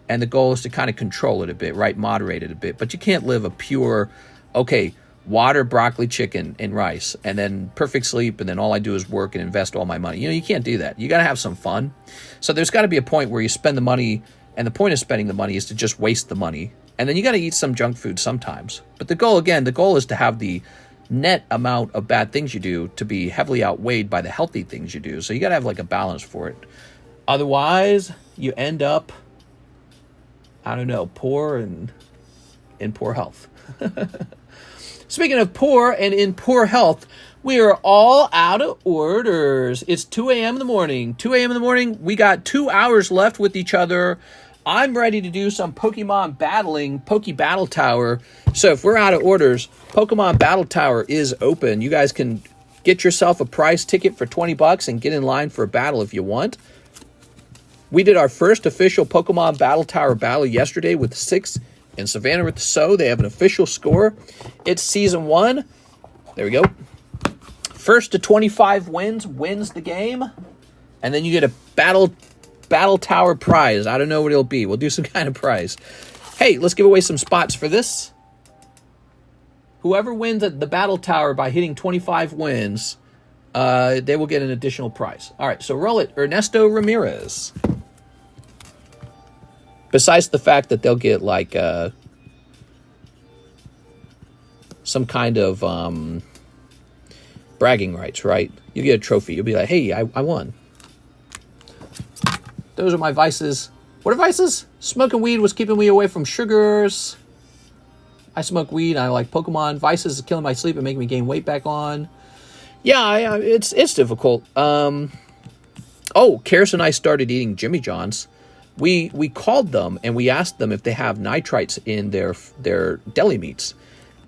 Speaker 1: And the goal is to kind of control it a bit, right? Moderate it a bit. But you can't live a pure, okay, water, broccoli, chicken, and rice, and then perfect sleep, and then all I do is work and invest all my money. You know, you can't do that. You got to have some fun. So there's got to be a point where you spend the money, and the point of spending the money is to just waste the money. And then you got to eat some junk food sometimes. But the goal is to have the net amount of bad things you do to be heavily outweighed by the healthy things you do. So you got to have like a balance for it. Otherwise, you end up, I don't know, poor and in poor health. Speaking of poor and in poor health, we are all out of orders. It's 2 a.m. in the morning. 2 a.m. in the morning. We got 2 hours left with each other. I'm ready to do some Pokemon battling, Poke Battle Tower. So if we're out of orders, Pokemon Battle Tower is open. You guys can get yourself a prize ticket for $20 and get in line for a battle if you want. We did our first official Pokemon Battle Tower battle yesterday with 6 in Savannah with the So. They have an official score. It's Season 1. There we go. First to 25 wins the game. And then you get a Battle Tower prize. I don't know what it'll be. We'll do some kind of prize. Hey, let's give away some spots for this. Whoever wins at the Battle Tower by hitting 25 wins, they will get an additional prize. All right, so roll it. Ernesto Ramirez. Besides the fact that they'll get like some kind of bragging rights, right? You get a trophy. You'll be like, hey, I won. Those are my vices. What are vices? Smoking weed was keeping me away from sugars. I smoke weed. I like Pokemon. Vices is killing my sleep and making me gain weight back on. Yeah, it's difficult. Oh, Karis and I started eating Jimmy John's. We called them and we asked them if they have nitrites in their deli meats.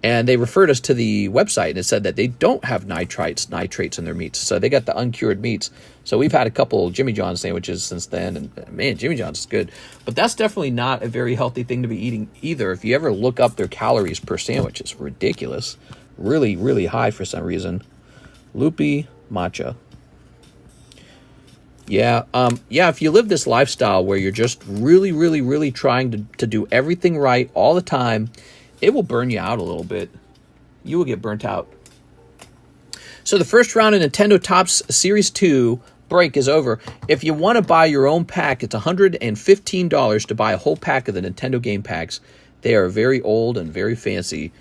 Speaker 1: And they referred us to the website and it said that they don't have nitrates in their meats. So they got the uncured meats. So we've had a couple Jimmy John's sandwiches since then. And man, Jimmy John's is good. But that's definitely not a very healthy thing to be eating either. If you ever look up their calories per sandwich, it's ridiculous. Really, really high for some reason. Loopy matcha. Yeah, if you live this lifestyle where you're just really, really, really trying to do everything right all the time, it will burn you out a little bit. You will get burnt out. So the first round of Nintendo Topps Series 2 break is over. If you want to buy your own pack, it's $115 to buy a whole pack of the Nintendo game packs. They are very old and very fancy.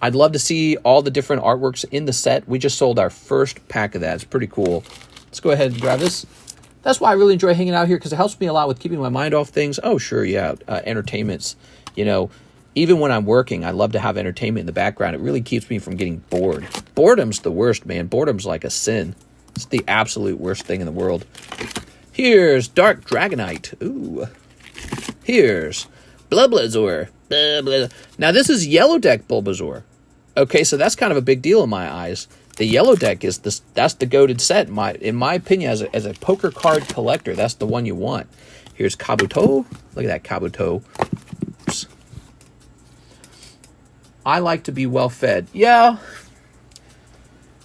Speaker 1: I'd love to see all the different artworks in the set. We just sold our first pack of that. It's pretty cool. Let's go ahead and grab this. That's why I really enjoy hanging out here, because it helps me a lot with keeping my mind off things. Oh, sure, yeah, entertainments. You know, even when I'm working, I love to have entertainment in the background. It really keeps me from getting bored. Boredom's the worst, man. Boredom's like a sin. It's the absolute worst thing in the world. Here's Dark Dragonite. Ooh. Here's Bulbasaur. Now, this is Yellow Deck Bulbasaur. Okay, so that's kind of a big deal in my eyes. The Yellow Deck is that's the goated set. In my opinion, as a poker card collector, that's the one you want. Here's Kabuto. Look at that Kabuto. Oops. I like to be well fed. Yeah.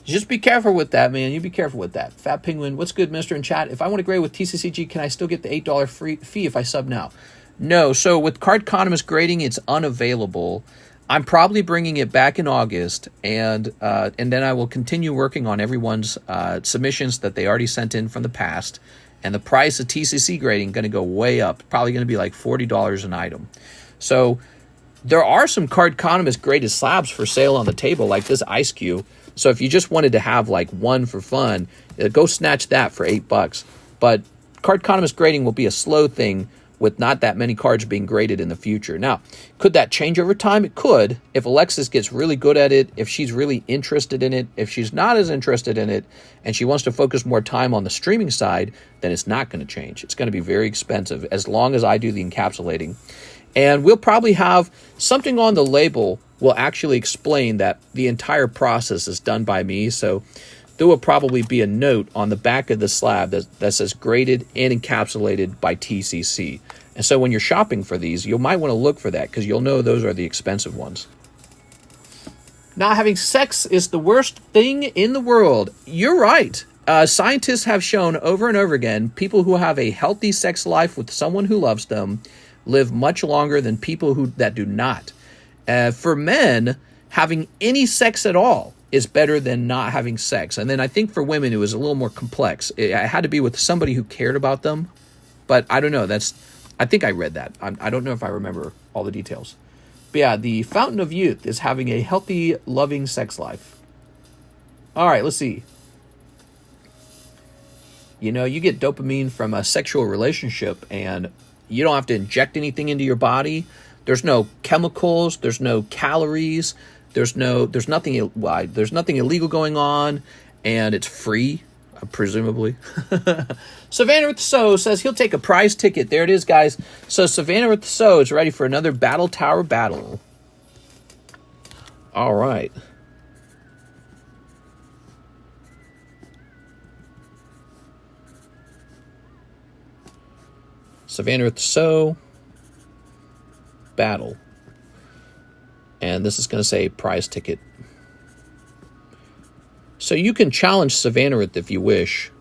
Speaker 1: Just be careful with that, man. You be careful with that. Fat Penguin, what's good, Mister in chat? If I want to grade with TCCG, can I still get the $8 free fee if I sub now? No. So with Cardconomist grading, it's unavailable. I'm probably bringing it back in August, and then I will continue working on everyone's submissions that they already sent in from the past. And the price of TCC grading going to go way up. Probably going to be like $40 an item. So there are some Cardconomist graded slabs for sale on the table, like this Ice Cube. So if you just wanted to have like one for fun, go snatch that for $8. But Cardconomist grading will be a slow thing, with not that many cards being graded in the future. Now, could that change over time? It could. If Alexis gets really good at it, if she's really interested in it, if she's not as interested in it, and she wants to focus more time on the streaming side, then it's not going to change. It's going to be very expensive as long as I do the encapsulating. And we'll probably have something on the label will actually explain that the entire process is done by me. So there will probably be a note on the back of the slab that says graded and encapsulated by TCC. And so when you're shopping for these, you might want to look for that, because you'll know those are the expensive ones. Not having sex is the worst thing in the world. You're right. Scientists have shown over and over again, people who have a healthy sex life with someone who loves them live much longer than people that do not. For men, having any sex at all is better than not having sex. And then I think for women, it was a little more complex. It had to be with somebody who cared about them. But I don't know. I think I read that. I don't know if I remember all the details. But yeah, the fountain of youth is having a healthy, loving sex life. All right, let's see. You know, you get dopamine from a sexual relationship, and you don't have to inject anything into your body. There's no chemicals. There's no calories. There's nothing illegal going on, and it's free, presumably. Savannah with the So says he'll take a prize ticket. There it is, guys. So Savannah with the So is ready for another Battle Tower battle. All right. Savannah with the So. Battle. And this is going to say prize ticket. So you can challenge Savannah if you wish.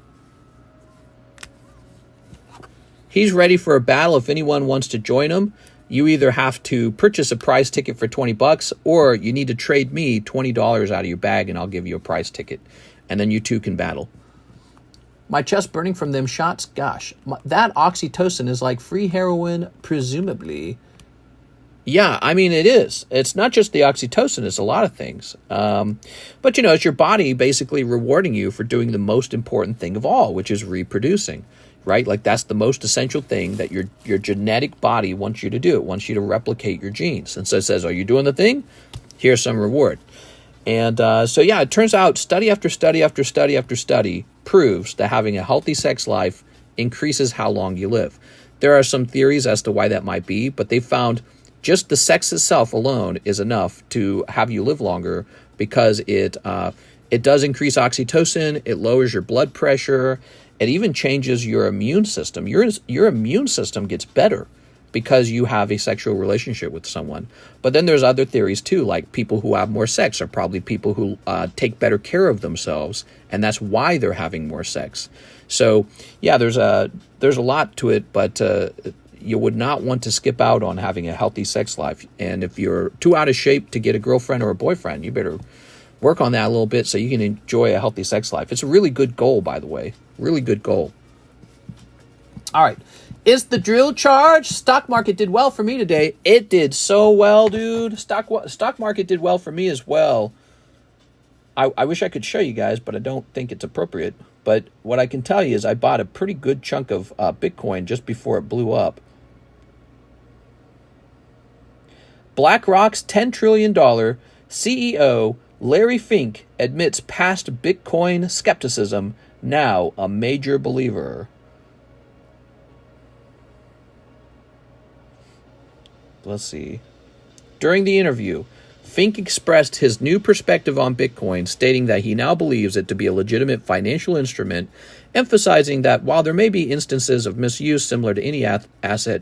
Speaker 1: He's ready for a battle if anyone wants to join him. You either have to purchase a prize ticket for $20 or you need to trade me $20 out of your bag and I'll give you a prize ticket. And then you two can battle. My chest burning from them shots? Gosh, that oxytocin is like free heroin, presumably. Yeah, I mean, it is. It's not just the oxytocin, it's a lot of things. But, you know, it's your body basically rewarding you for doing the most important thing of all, which is reproducing, right? Like, that's the most essential thing that your genetic body wants you to do. It wants you to replicate your genes. And so it says, are you doing the thing? Here's some reward. And so, yeah, it turns out study after study after study after study proves that having a healthy sex life increases how long you live. There are some theories as to why that might be, but they found just the sex itself alone is enough to have you live longer because it does increase oxytocin, it lowers your blood pressure, it even changes your immune system. Your immune system gets better because you have a sexual relationship with someone. But then there's other theories too, like people who have more sex are probably people who take better care of themselves, and that's why they're having more sex. So yeah, there's a lot to it, but you would not want to skip out on having a healthy sex life. And if you're too out of shape to get a girlfriend or a boyfriend, you better work on that a little bit so you can enjoy a healthy sex life. It's a really good goal, by the way. Really good goal. All right. Is the drill charged? Stock market did well for me today. It did so well, dude. Stock market did well for me as well. I wish I could show you guys, but I don't think it's appropriate. But what I can tell you is I bought a pretty good chunk of Bitcoin just before it blew up. BlackRock's $10 trillion CEO Larry Fink admits past Bitcoin skepticism, now a major believer. Let's see. During the interview, Fink expressed his new perspective on Bitcoin, stating that he now believes it to be a legitimate financial instrument, emphasizing that while there may be instances of misuse similar to any asset,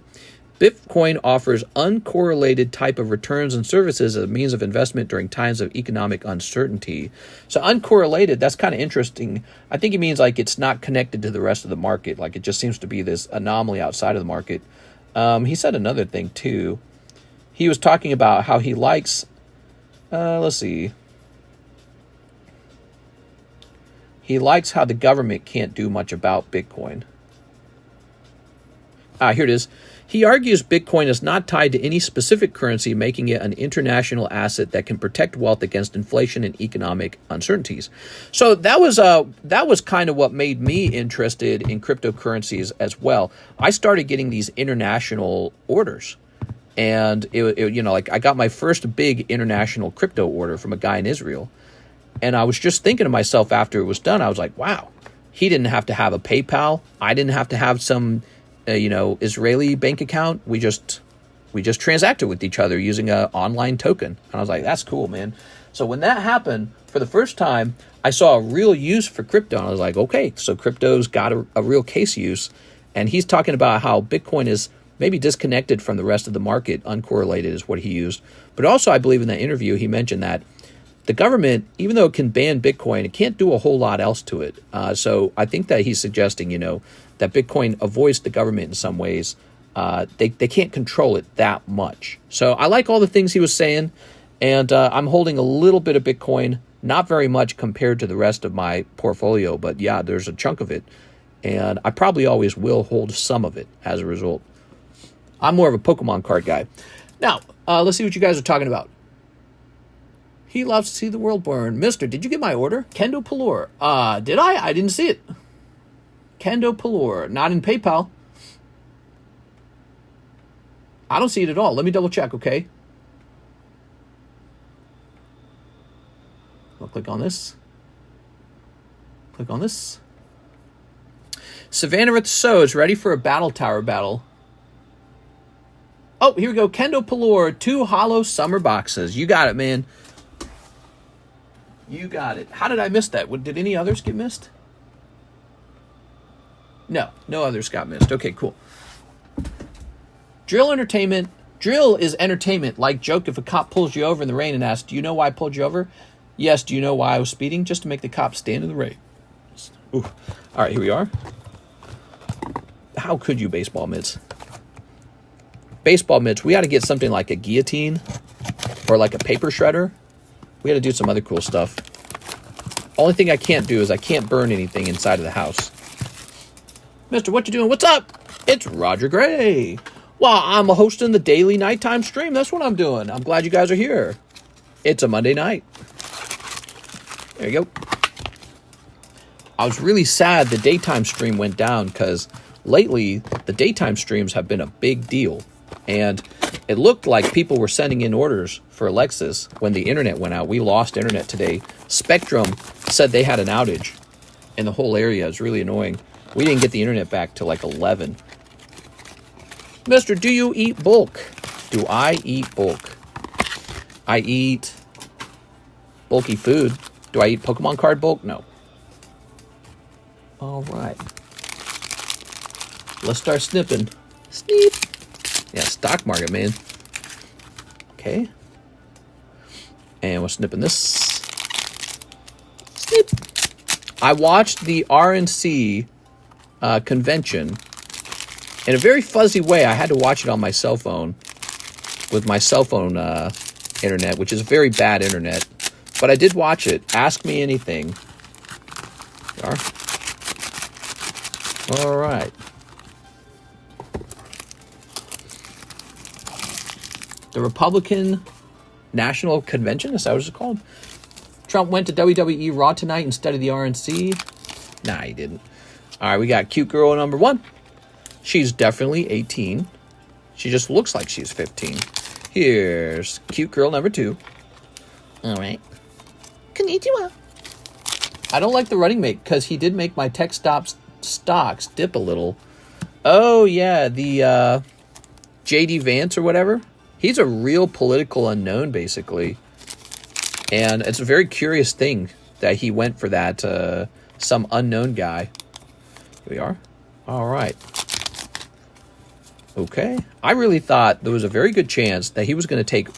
Speaker 1: Bitcoin offers uncorrelated type of returns and services as a means of investment during times of economic uncertainty. So uncorrelated, that's kind of interesting. I think it means like it's not connected to the rest of the market. Like it just seems to be this anomaly outside of the market. He said another thing too. He was talking about how he likes, let's see. He likes how the government can't do much about Bitcoin. Here it is. He argues Bitcoin is not tied to any specific currency, making it an international asset that can protect wealth against inflation and economic uncertainties. So that was kind of what made me interested in cryptocurrencies as well. I started getting these international orders, and like I got my first big international crypto order from a guy in Israel, and I was just thinking to myself after it was done, I was like, wow, he didn't have to have a PayPal. I didn't have to have some Israeli bank account. We just transacted with each other using an online token. And I was like, that's cool, man. So when that happened, for the first time, I saw a real use for crypto. And I was like, okay, so crypto's got a real case use. And he's talking about how Bitcoin is maybe disconnected from the rest of the market. Uncorrelated is what he used. But also, I believe in that interview, he mentioned that the government, even though it can ban Bitcoin, it can't do a whole lot else to it. So I think that he's suggesting, that Bitcoin avoids the government in some ways. They can't control it that much. So I like all the things he was saying, and I'm holding a little bit of Bitcoin, not very much compared to the rest of my portfolio, but yeah, there's a chunk of it, and I probably always will hold some of it as a result. I'm more of a Pokemon card guy. Now, let's see what you guys are talking about. He loves to see the world burn. Mister, did you get my order? Kendo Pelor. Did I? I didn't see it. Kendo Pelor. Not in PayPal. I don't see it at all. Let me double check, okay? I'll click on this. Click on this. Savannah with the So is ready for a battle tower battle. Oh, here we go. Kendo Pelor, 2 hollow summer boxes. You got it, man. You got it. How did I miss that? Did any others get missed? No others got missed. Okay, cool. Drill entertainment. Drill is entertainment. Like joke if a cop pulls you over in the rain and asks, do you know why I pulled you over? Yes, do you know why I was speeding? Just to make the cop stand in the rain. Ooh. All right, here we are. How could you, baseball mitts? Baseball mitts, we got to get something like a guillotine or like a paper shredder. We got to do some other cool stuff. Only thing I can't do is I can't burn anything inside of the house. Mister, what you doing? What's up? It's Roger Gray. Well, I'm hosting the daily nighttime stream. That's what I'm doing. I'm glad you guys are here. It's a Monday night. There you go. I was really sad the daytime stream went down because lately the daytime streams have been a big deal. And it looked like people were sending in orders for Alexis when the internet went out. We lost internet today. Spectrum said they had an outage in the whole area. It's really annoying. We didn't get the internet back till like 11. Mister, do you eat bulk? Do I eat bulk? I eat bulky food. Do I eat Pokemon card bulk? No. All right. Let's start snipping. Sneep. Yeah, stock market, man. Okay. And we're snipping this. Snip. I watched the RNC convention in a very fuzzy way. I had to watch it on my cell phone with my cell phone internet, which is very bad internet. But I did watch it. Ask me anything. There you are. All right. The Republican National Convention, is that what it's called? Trump went to WWE Raw tonight instead of the RNC. Nah, he didn't. All right, we got cute girl number 1. She's definitely 18. She just looks like she's 15. Here's cute girl number 2. All right. Konnichiwa. I don't like the running mate because he did make my tech stocks dip a little. Oh, yeah, the J.D. Vance or whatever. He's a real political unknown, basically. And it's a very curious thing that he went for that, some unknown guy. Here we are. All right. Okay. I really thought there was a very good chance that he was going to take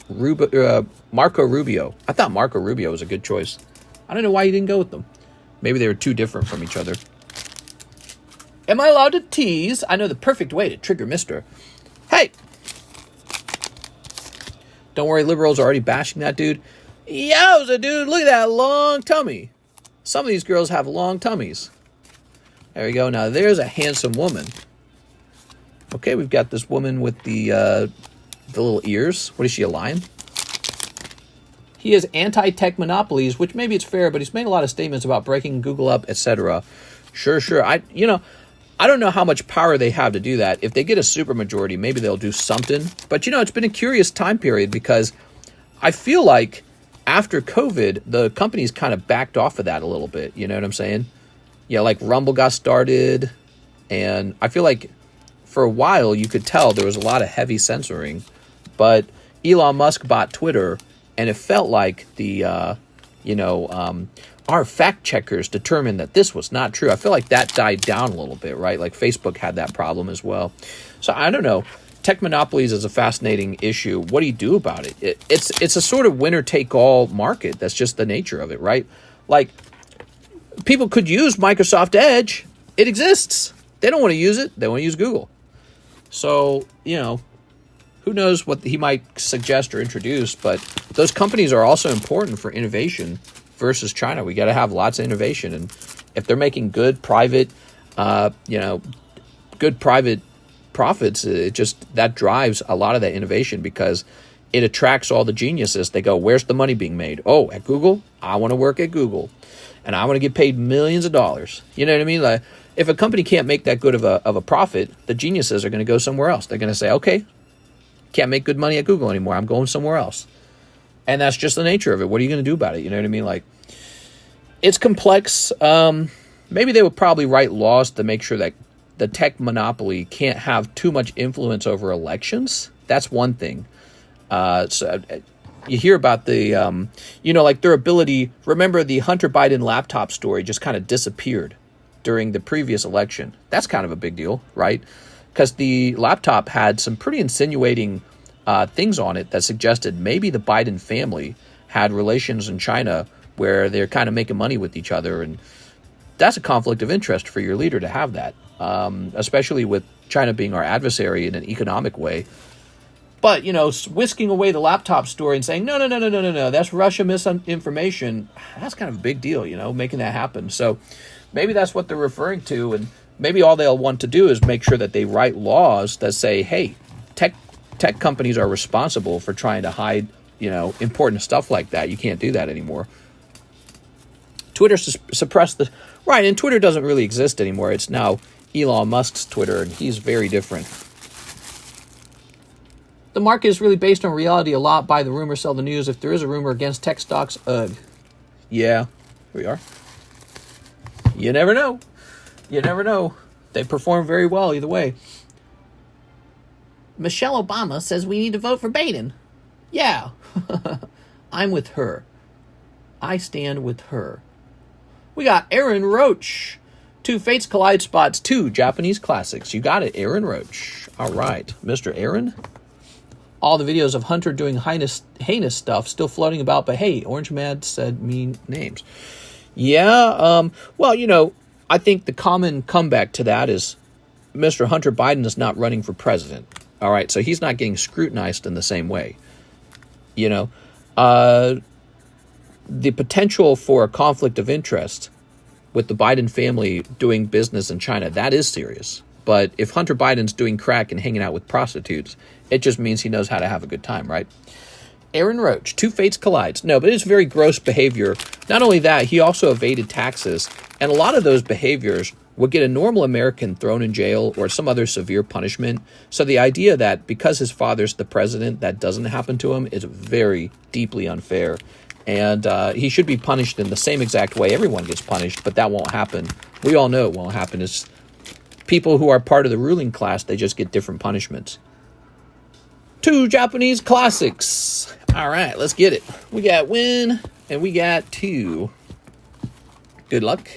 Speaker 1: Marco Rubio. I thought Marco Rubio was a good choice. I don't know why he didn't go with them. Maybe they were too different from each other. Am I allowed to tease? I know the perfect way to trigger Mister. Hey! Don't worry, liberals are already bashing that dude. Yowza, dude, look at that long tummy. Some of these girls have long tummies. There we go. Now, there's a handsome woman. Okay, we've got this woman with the little ears. What is she, a lion? He has anti-tech monopolies, which maybe it's fair, but he's made a lot of statements about breaking Google up, etc. Sure. I don't know how much power they have to do that. If they get a supermajority, maybe they'll do something. But, it's been a curious time period because I feel like after COVID, the companies kind of backed off of that a little bit. You know what I'm saying? Yeah, like Rumble got started. And I feel like for a while, you could tell there was a lot of heavy censoring. But Elon Musk bought Twitter, and it felt like the, our fact checkers determined that this was not true. I feel like that died down a little bit, right? Like Facebook had that problem as well. So I don't know. tech monopolies is a fascinating issue. What do you do about it? It's a sort of winner-take-all market. That's just the nature of it, right? Like, people could use Microsoft Edge. It exists. They don't want to use it. They want to use Google. So, who knows what he might suggest or introduce, but those companies are also important for innovation versus China. We got to have lots of innovation. And if they're making good private, profits, that drives a lot of that innovation because it attracts all the geniuses. They go, where's the money being made? Oh, at Google? I want to work at Google. And I want to get paid millions of dollars. You know what I mean? Like, if a company can't make that good of a profit, the geniuses are going to go somewhere else. They're going to say, okay, can't make good money at Google anymore. I'm going somewhere else. And that's just the nature of it. What are you going to do about it? You know what I mean? Like, it's complex. Maybe they would probably write laws to make sure that the tech monopoly can't have too much influence over elections. That's one thing. So you hear about the, like their ability. Remember, the Hunter Biden laptop story just kind of disappeared during the previous election. That's kind of a big deal, right? Because the laptop had some pretty insinuating things on it that suggested maybe the Biden family had relations in China where they're kind of making money with each other. And that's a conflict of interest for your leader to have that, especially with China being our adversary in an economic way. But, whisking away the laptop story and saying, no, that's Russia misinformation, that's kind of a big deal, making that happen. So maybe that's what they're referring to, and maybe all they'll want to do is make sure that they write laws that say, hey, tech companies are responsible for trying to hide, important stuff like that. You can't do that anymore. Twitter suppressed the... Right, and Twitter doesn't really exist anymore. It's now Elon Musk's Twitter, and he's very different. The market is really based on reality. A lot buy the rumor, sell the news. If there is a rumor against tech stocks, ugh. Yeah, here we are. You never know. You never know. They perform very well either way. Michelle Obama says we need to vote for Biden. Yeah. I'm with her. I stand with her. We got Aaron Roach. 2 Fates Collide spots, 2 Japanese classics. You got it, Aaron Roach. All right, Mr. Aaron. All the videos of Hunter doing heinous stuff still floating about, but hey, Orange Mad said mean names. Yeah, well, I think the common comeback to that is Mr. Hunter Biden is not running for president. All right, so he's not getting scrutinized in the same way. The potential for a conflict of interest with the Biden family doing business in China, that is serious. But if Hunter Biden's doing crack and hanging out with prostitutes, it just means he knows how to have a good time, right? Aaron Roach, 2 Fates Collides. No, but it's very gross behavior. Not only that, he also evaded taxes. And a lot of those behaviors would get a normal American thrown in jail or some other severe punishment. So the idea that because his father's the president, that doesn't happen to him is very deeply unfair. And he should be punished in the same exact way everyone gets punished, but that won't happen. We all know it won't happen. It's people who are part of the ruling class, they just get different punishments. 2 Japanese classics. All right, let's get it. We got win, and we got 2. Good luck.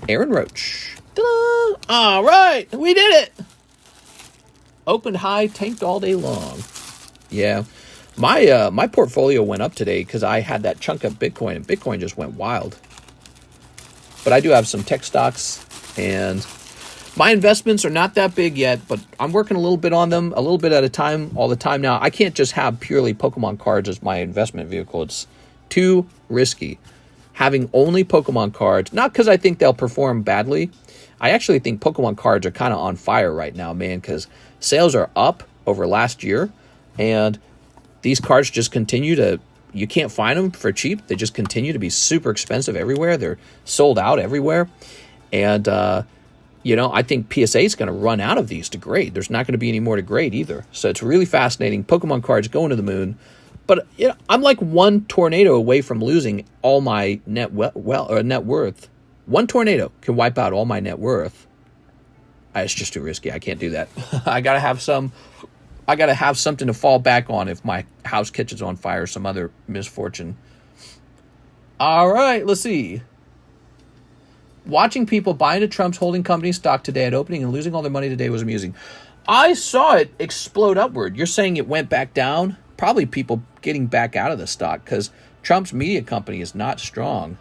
Speaker 1: Aaron Roach. Ta-da! All right, we did it. Opened high, tanked all day long. Yeah. My portfolio went up today because I had that chunk of Bitcoin, and Bitcoin just went wild. But I do have some tech stocks, and my investments are not that big yet, but I'm working a little bit on them, a little bit at a time, all the time now. I can't just have purely Pokemon cards as my investment vehicle. It's too risky. Having only Pokemon cards, not because I think they'll perform badly. I actually think Pokemon cards are kind of on fire right now, man, because sales are up over last year, and these cards just continue to, you can't find them for cheap. They just continue to be super expensive everywhere. They're sold out everywhere. And, I think PSA is going to run out of these to grade. There's not going to be any more to grade either. So it's really fascinating. Pokemon cards going to the moon. But, I'm like one tornado away from losing all my net worth. One tornado can wipe out all my net worth. It's just too risky. I can't do that. I got to have something to fall back on if my house catches on fire or some other misfortune. All right, let's see. Watching people buy into Trump's holding company stock today at opening and losing all their money today was amusing. I saw it explode upward. You're saying it went back down? Probably people getting back out of the stock because Trump's media company is not strong.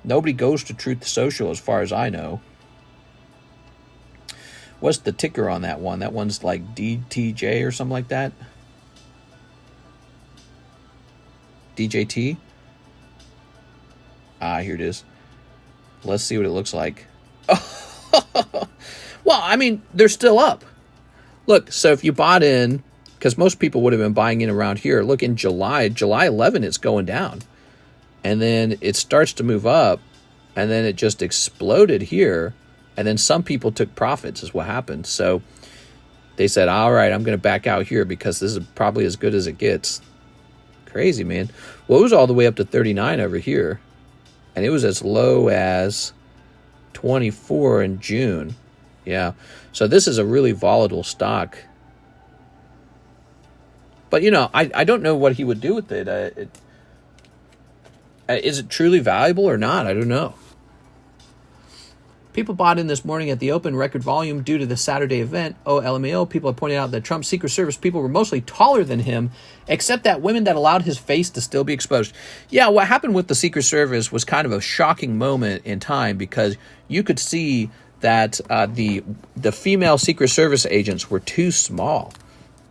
Speaker 1: Nobody goes to Truth Social as far as I know. What's the ticker on that one? That one's like DTJ or something like that. DJT? Ah, here it is. Let's see what it looks like. Well, I mean, they're still up. Look, so if you bought in, because most people would have been buying in around here. Look, in July 11, it's going down. And then it starts to move up. And then it just exploded here. And then some people took profits is what happened. So they said, all right, I'm going to back out here because this is probably as good as it gets. Crazy, man. Well, it was all the way up to 39 over here. And it was as low as 24 in June. Yeah. So this is a really volatile stock. But, you know, I don't know what he would do with it. Is it truly valuable or not? I don't know. People bought in this morning at the open record volume due to the Saturday event. Oh, LMAO, people have pointed out that Trump's Secret Service people were mostly taller than him, except that women that allowed his face to still be exposed. Yeah, what happened with the Secret Service was kind of a shocking moment in time because you could see that the female Secret Service agents were too small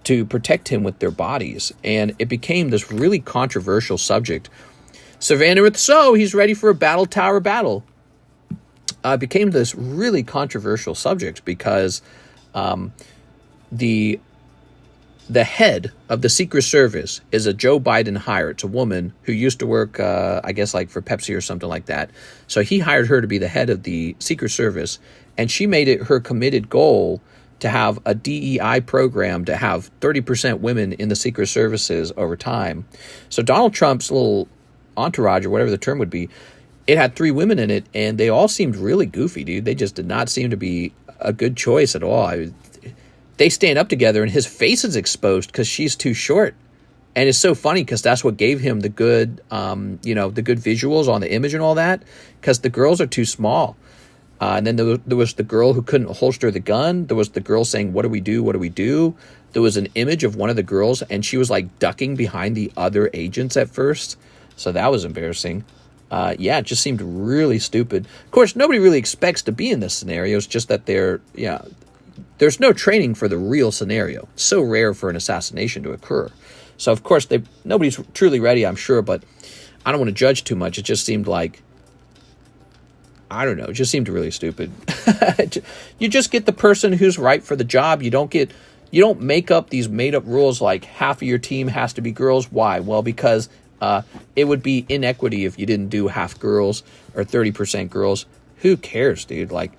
Speaker 1: to protect him with their bodies, and it became this really controversial subject. Savannah with So, he's ready for a battle tower battle. Became this really controversial subject because the head of the Secret Service is a Joe Biden hire. It's a woman who used to work, I guess, like for Pepsi or something like that. So he hired her to be the head of the Secret Service, and she made it her committed goal to have a DEI program to have 30% women in the Secret Services over time. So Donald Trump's little entourage, or whatever the term would be, it had 3 women in it, and they all seemed really goofy, dude. They just did not seem to be a good choice at all. They stand up together, and his face is exposed because she's too short. And it's so funny because that's what gave him the good, the good visuals on the image and all that, because the girls are too small. And then there was the girl who couldn't holster the gun. There was the girl saying, "What do we do? What do we do?" There was an image of one of the girls, and she was like ducking behind the other agents at first. So that was embarrassing. It just seemed really stupid. Of course, nobody really expects to be in this scenario. It's just that there's no training for the real scenario. It's so rare for an assassination to occur. So, of course, nobody's truly ready, I'm sure, but I don't want to judge too much. It just seemed like, I don't know, it just seemed really stupid. You just get the person who's right for the job. You don't make up these made-up rules like half of your team has to be girls. Why? Well, because it would be inequity if you didn't do half girls or 30% girls. Who cares, dude? Like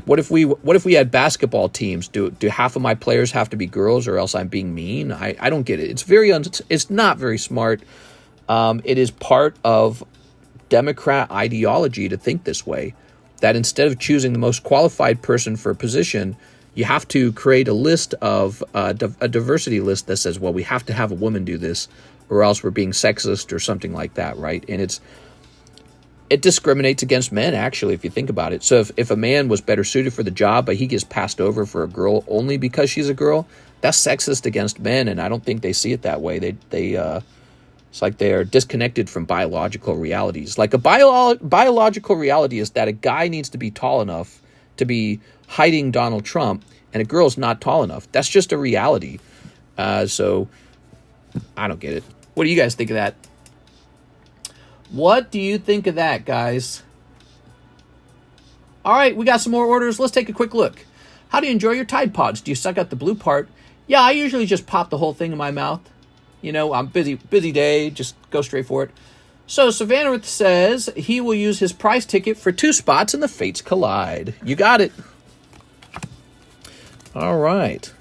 Speaker 1: what if we had basketball teams? Do half of my players have to be girls, or else I'm being mean? I don't get it. It's not very smart. It is part of Democrat ideology to think this way, that instead of choosing the most qualified person for a position, you have to create a list of a diversity list that says, well, we have to have a woman do this, or else we're being sexist or something like that, right? And it discriminates against men, actually, if you think about it. So if a man was better suited for the job, but he gets passed over for a girl only because she's a girl, that's sexist against men, and I don't think they see it that way. It's like they're disconnected from biological realities. Like a biological reality is that a guy needs to be tall enough to be hiding Donald Trump, and a girl's not tall enough. That's just a reality. So I don't get it. What do you guys think of that? What do you think of that, guys? All right, we got some more orders. Let's take a quick look. How do you enjoy your Tide Pods? Do you suck out the blue part? Yeah, I usually just pop the whole thing in my mouth. You know, I'm busy day, just go straight for it. So Savannah says he will use his prize ticket for 2 spots in the Fates Collide. You got it. All right.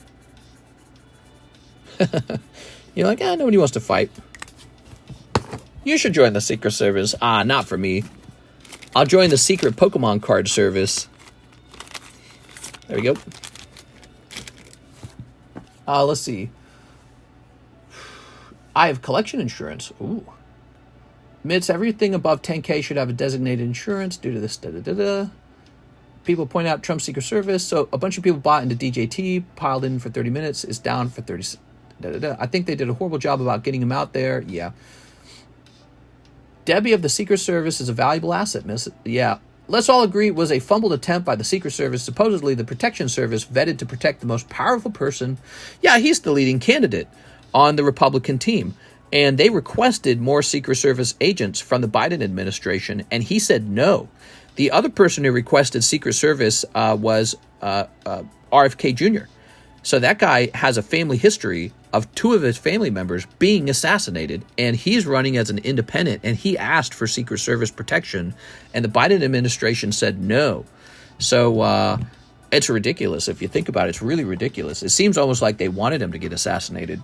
Speaker 1: You're like, nobody wants to fight. You should join the Secret Service. Not for me. I'll join the secret Pokemon card service. There we go. Let's see. I have collection insurance. Ooh. Admits everything above 10K should have a designated insurance due to this. People point out Trump's Secret Service. So a bunch of people bought into DJT, piled in for 30 minutes, is down for 30. I think they did a horrible job about getting him out there. Yeah. Debbie of the Secret Service is a valuable asset, miss. Yeah. Let's all agree it was a fumbled attempt by the Secret Service, supposedly the protection service vetted to protect the most powerful person. Yeah, he's the leading candidate on the Republican team. And they requested more Secret Service agents from the Biden administration, and he said no. The other person who requested Secret Service was RFK Jr. So that guy has a family history of 2 of his family members being assassinated, and he's running as an independent, and he asked for Secret Service protection, and the Biden administration said no. So it's ridiculous. If you think about it, it's really ridiculous. It seems almost like they wanted him to get assassinated.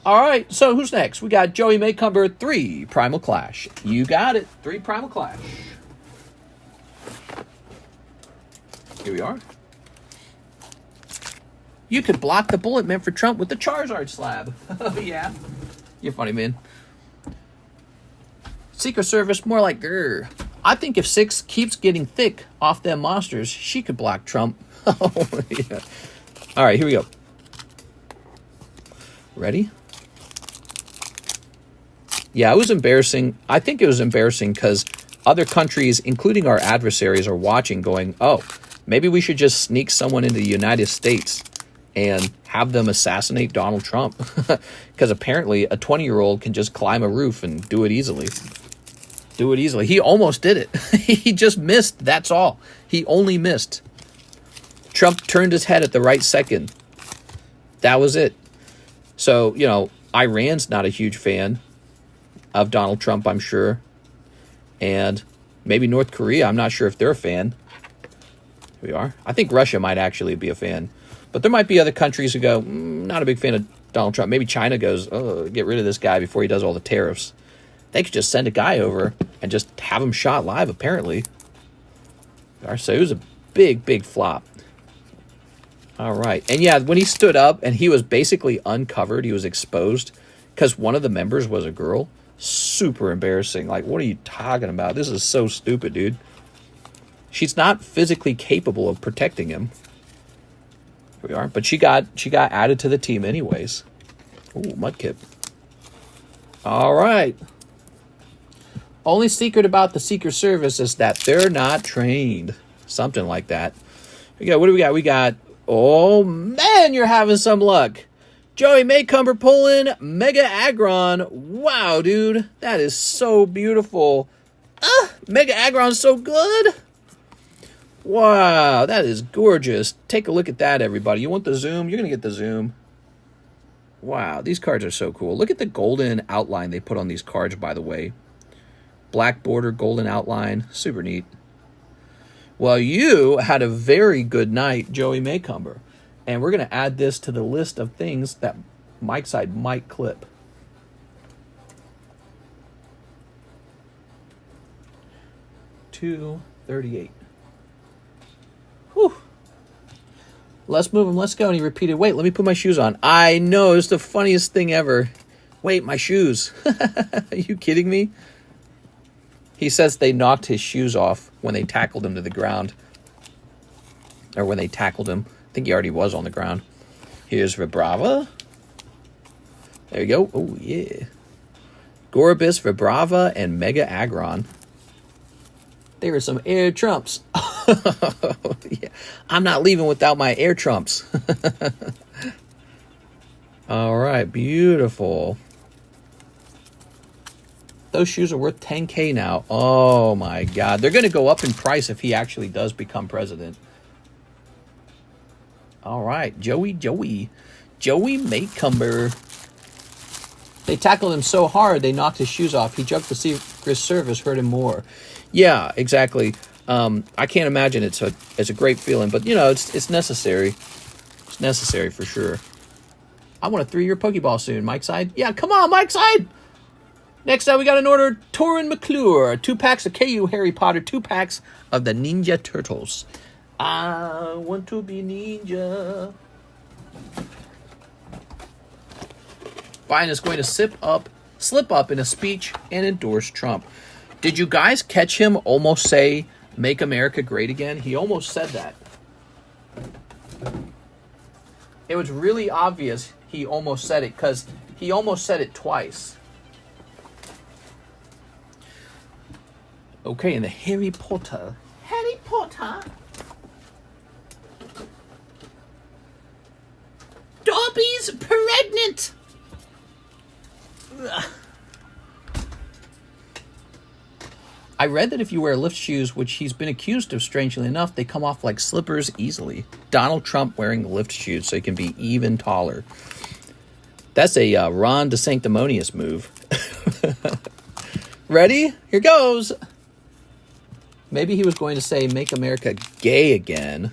Speaker 1: All right, so who's next? We got Joey Maycumber, 3 Primal Clash. You got it, 3 Primal Clash. Here we are. You could block the bullet meant for Trump with the Charizard slab. Oh, yeah. You're funny, man. Secret Service, more like, grr. I think if 6 keeps getting thick off them monsters, she could block Trump. Oh, yeah. All right, here we go. Ready? Yeah, it was embarrassing. I think it was embarrassing because other countries, including our adversaries, are watching going, oh, maybe we should just sneak someone into the United States and have them assassinate Donald Trump. Because apparently a 20-year-old can just climb a roof and do it easily. Do it easily. He almost did it. He just missed. That's all. He only missed. Trump turned his head at the right second. That was it. So, you know, Iran's not a huge fan of Donald Trump, I'm sure. And maybe North Korea, I'm not sure if they're a fan. Here we are. I think Russia might actually be a fan. But there might be other countries who go, not a big fan of Donald Trump. Maybe China goes, oh, get rid of this guy before he does all the tariffs. They could just send a guy over and just have him shot live, apparently. So it was a big, big flop. All right. And yeah, when he stood up and he was basically uncovered, he was exposed because one of the members was a girl. Super embarrassing. Like, what are you talking about? This is so stupid, dude. She's not physically capable of protecting him. Here we are. But she got added to the team anyways. Ooh, Mudkip. All right. Only secret about the Secret Service is that they're not trained. Something like that. What do we got? We got, oh man, you're having some luck. Joey Maycumber pulling Mega Aggron. Wow, dude. That is so beautiful. Mega Aggron's so good. Wow, that is gorgeous. Take a look at that, everybody. You want the zoom? You're going to get the zoom. Wow, these cards are so cool. Look at the golden outline they put on these cards, by the way. Black border, golden outline. Super neat. Well, you had a very good night, Joey Maycumber. And we're going to add this to the list of things that Mike's side might clip. $238. Whew. Let's move him. Let's go. And he repeated, wait, let me put my shoes on. I know. It's the funniest thing ever. Wait, my shoes. Are you kidding me? He says they knocked his shoes off when they tackled him to the ground. Or when they tackled him. I think he already was on the ground. Here's Vibrava. There you go. Oh, yeah. Gorobis, Vibrava, and Mega Aggron. There are some air trumps. Yeah. I'm not leaving without my air trumps. All right. Beautiful. Those shoes are worth $10K now. Oh, my God. They're going to go up in price if he actually does become president. All right, Joey Maycumber. They tackled him so hard, they knocked his shoes off. He jumped the Secret Service, hurt him more. Yeah, exactly. I can't imagine it's a great feeling, but, you know, it's necessary. It's necessary for sure. I want a 3-year Pokeball soon. Mike's side? Yeah, come on, Mike's side! Next up, we got an order, Torin McClure. 2 packs of KU Harry Potter, 2 packs of the Ninja Turtles. I want to be ninja. Biden is going to slip up in a speech and endorse Trump. Did you guys catch him almost say Make America Great Again. He almost said that. It was really obvious he almost said it because he almost said it twice. Okay, and the Harry Potter. Harry Potter. Dobby's pregnant. Ugh. I read that if you wear lift shoes, which he's been accused of, strangely enough, they come off like slippers easily. Donald Trump wearing lift shoes so he can be even taller. That's a Ron DeSanctimonious move. Ready? Here goes. Maybe he was going to say, make America gay again.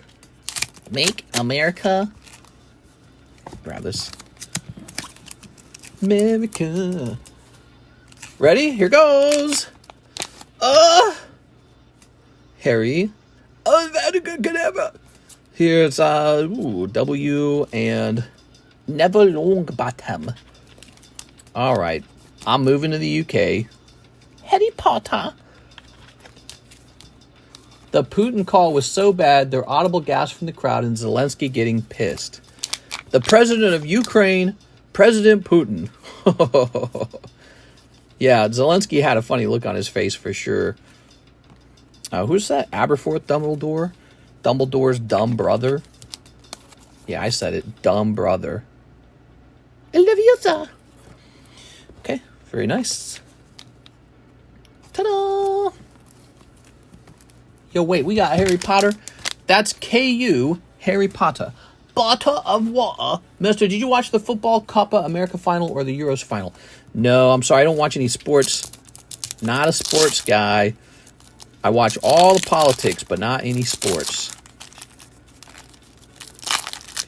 Speaker 1: Make America. Grab this. America. Ready? Here goes. Harry. Very good, ever. Here's W and Never Longbottom. All right, I'm moving to the UK. Harry Potter. The Putin call was so bad, there audible gasps from the crowd and Zelensky getting pissed. The president of Ukraine, President Putin. Yeah, Zelensky had a funny look on his face for sure. Who's that? Aberforth Dumbledore? Dumbledore's dumb brother? Yeah, I said it. Dumb brother. Olivia. Okay, very nice. Ta-da! Yo, wait, we got Harry Potter. That's KU, Harry Potter. Bottle of water. Mister, did you watch the Football Copa America final or the Euros final? No, I'm sorry, I don't watch any sports. Not a sports guy. I watch all the politics, but not any sports.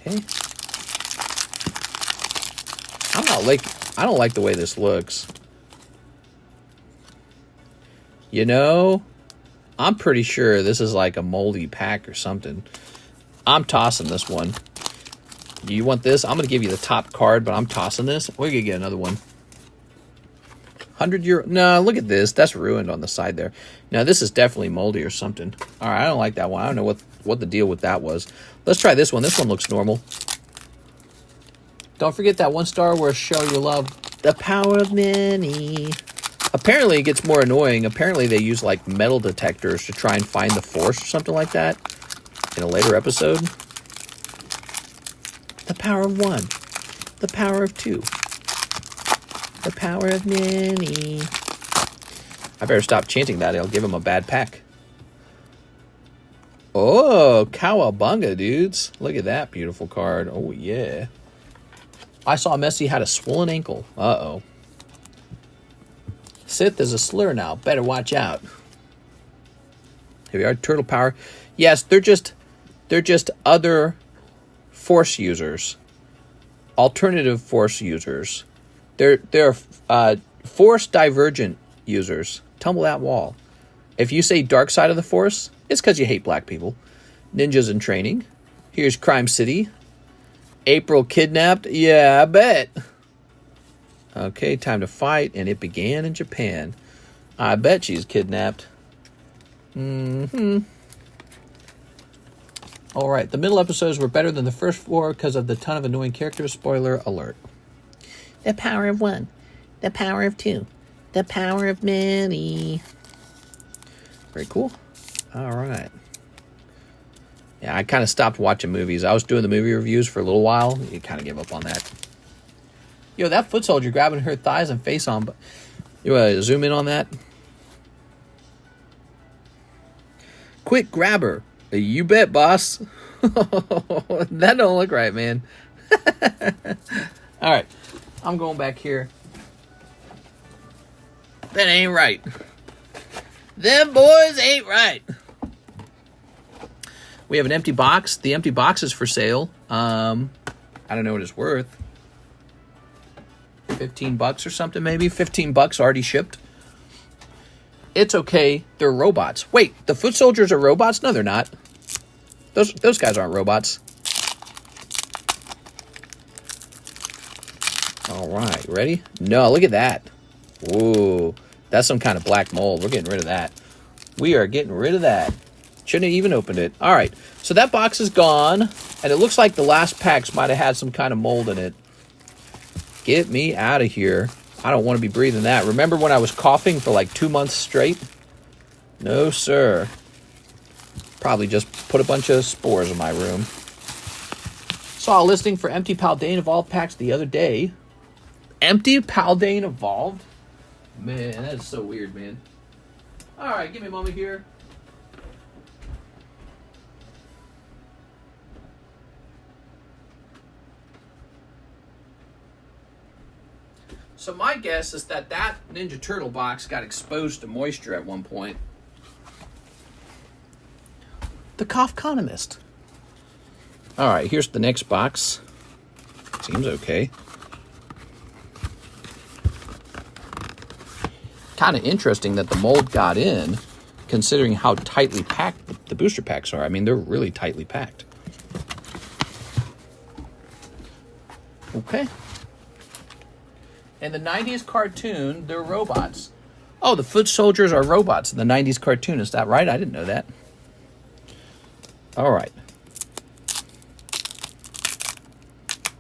Speaker 1: Okay. I don't like the way this looks. You know, I'm pretty sure this is like a moldy pack or something. I'm tossing this one. You want this? I'm going to give you the top card, but I'm tossing this. We're going to get another one. €100. No, look at this. That's ruined on the side there. Now, this is definitely moldy or something. All right, I don't like that one. I don't know what the deal with that was. Let's try this one. This one looks normal. Don't forget that one Star Wars show you love. The Power of Many. Apparently, it gets more annoying. Apparently, they use, like, metal detectors to try and find the Force or something like that in a later episode. The power of one. The power of two. The power of many. I better stop chanting that. I'll give him a bad pack. Oh, cowabunga, dudes. Look at that beautiful card. Oh, yeah. I saw Messi had a swollen ankle. Uh-oh. Sith is a slur now. Better watch out. Here we are. Turtle power. Yes, they're just other Force users. Alternative Force users. They're Force divergent users. Tumble that wall. If you say dark side of the Force, it's because you hate black people. Ninjas in training. Here's Crime City. April kidnapped. Yeah, I bet. Okay, time to fight, and it began in Japan. I bet she's kidnapped. All right, the middle episodes were better than the first four because of the ton of annoying characters. Spoiler alert. The power of one. The power of two. The power of many. Very cool. All right. Yeah, I kind of stopped watching movies. I was doing the movie reviews for a little while. You kind of gave up on that. Yo, that foot soldier grabbing her thighs and face on. But you want to zoom in on that? Quick, grab her. You bet, boss. That don't look right, man. All right. I'm going back here. That ain't right. Them boys ain't right. We have an empty box. The empty box is for sale. I don't know what it's worth. $15 or something, maybe. $15 already shipped. It's okay. They're robots. Wait, the foot soldiers are robots? No, they're not. Those guys aren't robots. All right, ready? No, look at that. Whoa, that's some kind of black mold. We're getting rid of that. We are getting rid of that. Shouldn't have even opened it. All right, so that box is gone, and it looks like the last packs might have had some kind of mold in it. Get me out of here. I don't want to be breathing that. Remember when I was coughing for like 2 months straight? No, sir. Probably just put a bunch of spores in my room. Saw a listing for Empty Paldean Evolved packs the other day. Empty Paldean Evolved? Man, that is so weird, man. All right, give me a moment here. So my guess is that Ninja Turtle box got exposed to moisture at one point. TheCardconomist. All right, here's the next box. Seems okay. Kind of interesting that the mold got in, considering how tightly packed the booster packs are. I mean, they're really tightly packed. Okay. In the 90s cartoon, they're robots. Oh, the foot soldiers are robots in the 90s cartoon. Is that right? I didn't know that. All right.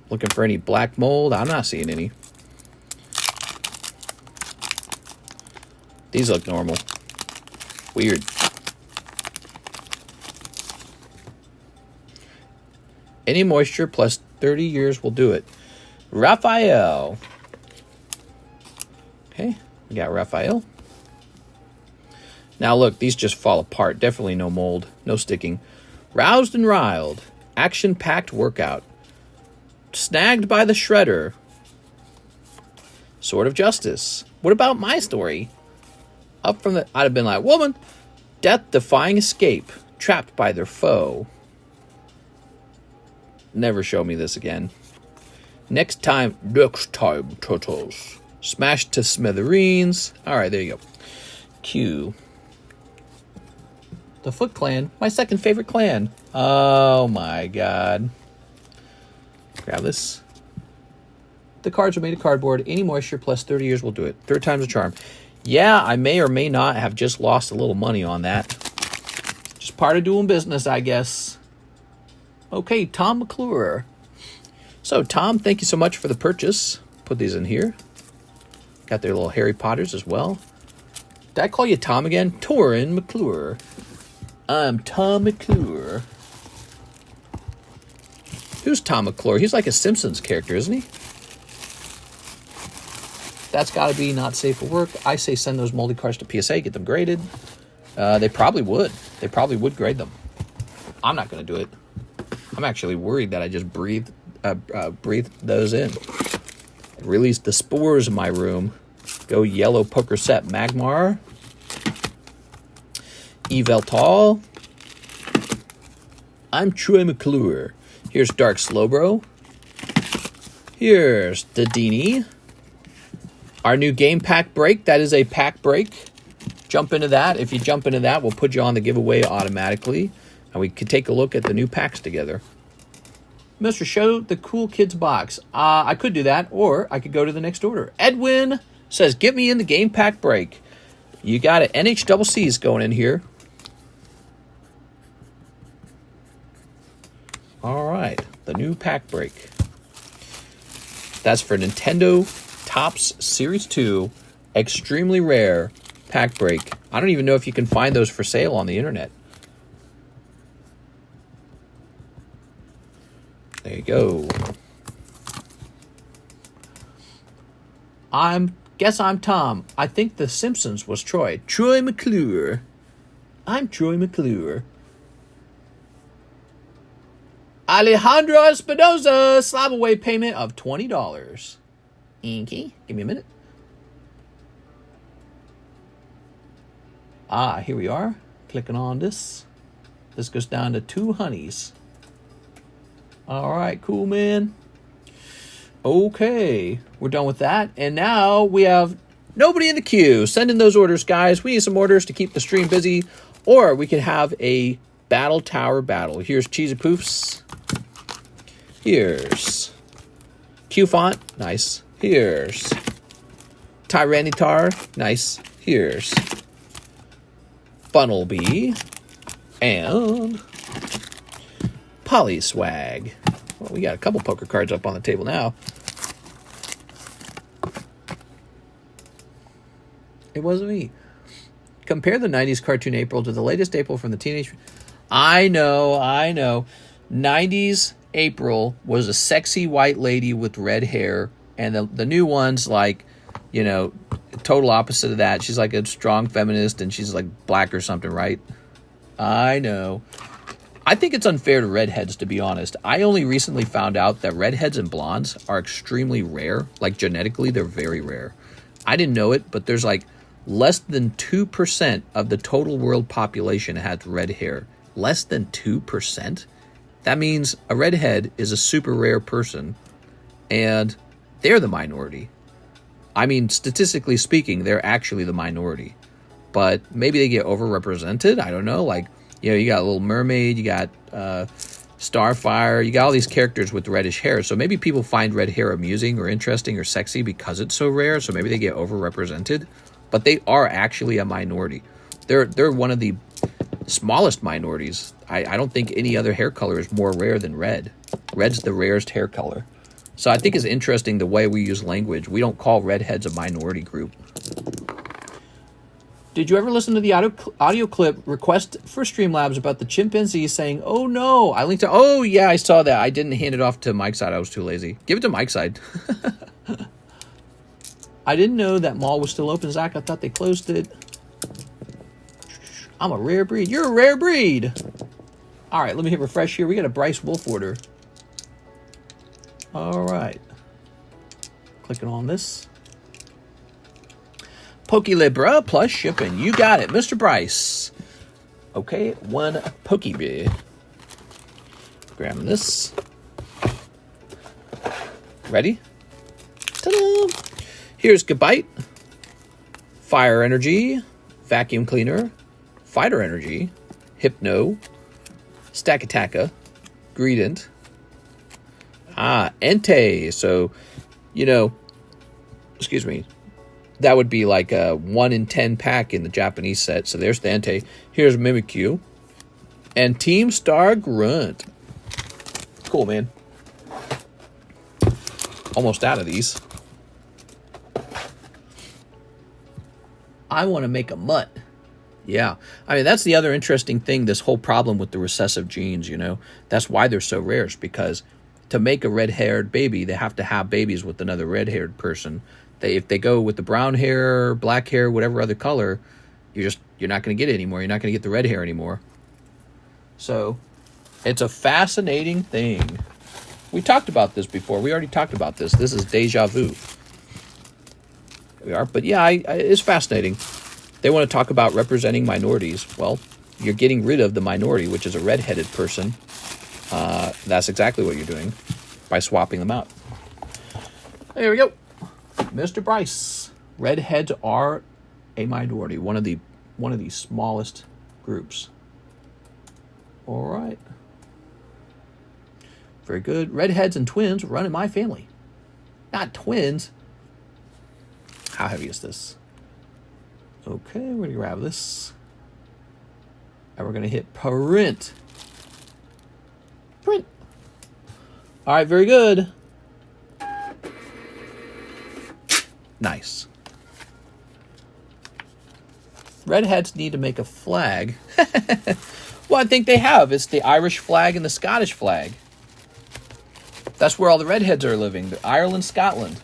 Speaker 1: Looking for any black mold? I'm not seeing any. These look normal. Weird. Any moisture plus 30 years will do it. Raphael. Okay, we got Raphael. Now look, these just fall apart. Definitely no mold, no sticking. Roused and Riled. Action-packed workout. Snagged by the Shredder. Sword of Justice. What about my story? Up from the... I'd have been like, woman. Death-defying escape. Trapped by their foe. Never show me this again. Next time, turtles. Smashed to smithereens. All right, there you go. Q. The Foot Clan. My second favorite clan. Oh, my God. Grab this. The cards are made of cardboard. Any moisture plus 30 years will do it. Third time's a charm. Yeah, I may or may not have just lost a little money on that. Just part of doing business, I guess. Okay, Tom McClure. So, Tom, thank you so much for the purchase. Put these in here. Got their little Harry Potters as well. Did I call you Tom again? Torin McClure. I'm Tom McClure. Who's Tom McClure? He's like a Simpsons character, isn't he? That's got to be not safe for work. I say send those moldy cards to PSA, get them graded. They probably would. They probably would grade them. I'm not going to do it. I'm actually worried that I just breathed those in. Released the spores in my room. Go Yellow Poker Set Magmar. Eveltal. I'm Troy McClure. Here's Dark Slowbro. Here's Dedini. Our new game pack break. That is a pack break. Jump into that. If you jump into that, we'll put you on the giveaway automatically. And we could take a look at the new packs together. Mr. Show the Cool Kids box. I could do that, or I could go to the next order. Edwin says, get me in the game pack break. You got it. NHCC's going in here. All right. The new pack break. That's for Nintendo Topps Series 2. Extremely rare pack break. I don't even know if you can find those for sale on the internet. There you go. Guess I'm Tom. I think The Simpsons was Troy. Troy McClure. I'm Troy McClure. Alejandro Espinoza. Slab away payment of $20. Inky. Give me a minute. Here we are. Clicking on this. This goes down to 2 honeys. All right, cool, man. Okay, we're done with that. And now we have nobody in the queue. Send in those orders, guys. We need some orders to keep the stream busy. Or we could have a Battle Tower battle. Here's Cheesy Poofs. Here's Q-Font. Nice. Here's Tyranitar. Nice. Here's Funnelbee. And Polyswag. Well, we got a couple poker cards up on the table now. It wasn't me. Compare the 90s cartoon April to the latest April from the teenage... I know. 90s April was a sexy white lady with red hair, and the new one's like, you know, total opposite of that. She's like a strong feminist, and she's like black or something, right? I know. I think it's unfair to redheads, to be honest. I only recently found out that redheads and blondes are extremely rare. Like, genetically, they're very rare. I didn't know it, but there's like less than 2% of the total world population has red hair. Less than 2%? That means a redhead is a super rare person, and they're the minority. I mean, statistically speaking, they're actually the minority. But maybe they get overrepresented. I don't know. Like, you know, you got Little Mermaid, you got Starfire, you got all these characters with reddish hair. So maybe people find red hair amusing or interesting or sexy because it's so rare. So maybe they get overrepresented. But they are actually a minority. They're one of the smallest minorities. I don't think any other hair color is more rare than red. Red's the rarest hair color. So I think it's interesting the way we use language. We don't call redheads a minority group. Did you ever listen to the audio clip request for Streamlabs about the chimpanzee saying, "Oh no"? I linked to... Oh yeah, I saw that. I didn't hand it off to Mike's side. I was too lazy. Give it to Mike's side. I didn't know that mall was still open, Zach. I thought they closed it. I'm a rare breed. You're a rare breed. All right, let me hit refresh here. We got a Bryce Wolf order. All right. Clicking on this. Pokélibra plus shipping. You got it, Mr. Bryce. Okay, one Pokébee. Grabbing this. Ready? Ta-da! Here's Gabite. Fire Energy. Vacuum Cleaner. Fighter Energy. Hypno. Stackataka. Greedent. Entei. So, you know, excuse me. That would be like a 1 in 10 pack in the Japanese set. So there's the Entei. Here's Mimikyu. And Team Star Grunt. Cool, man. Almost out of these. I want to make a mutt. Yeah. I mean, that's the other interesting thing, this whole problem with the recessive genes, you know. That's why they're so rare, is because to make a red-haired baby, they have to have babies with another red-haired person. If they go with the brown hair, black hair, whatever other color, you're not going to get it anymore. You're not going to get the red hair anymore. So it's a fascinating thing. We talked about this before. We already talked about this. This is deja vu. We are, but yeah, it's fascinating. They want to talk about representing minorities. Well, you're getting rid of the minority, which is a red-headed person. That's exactly what you're doing by swapping them out. There we go. Mr. Bryce. Redheads are a minority, one of the smallest groups. All right. Very good. Redheads and twins run in my family. Not twins. How heavy is this? Okay, we're going to grab this. And we're going to hit print. Print. All right, very good. Nice. Redheads need to make a flag. Well, I think they have. It's the Irish flag and the Scottish flag. That's where all the redheads are living. Ireland, Scotland.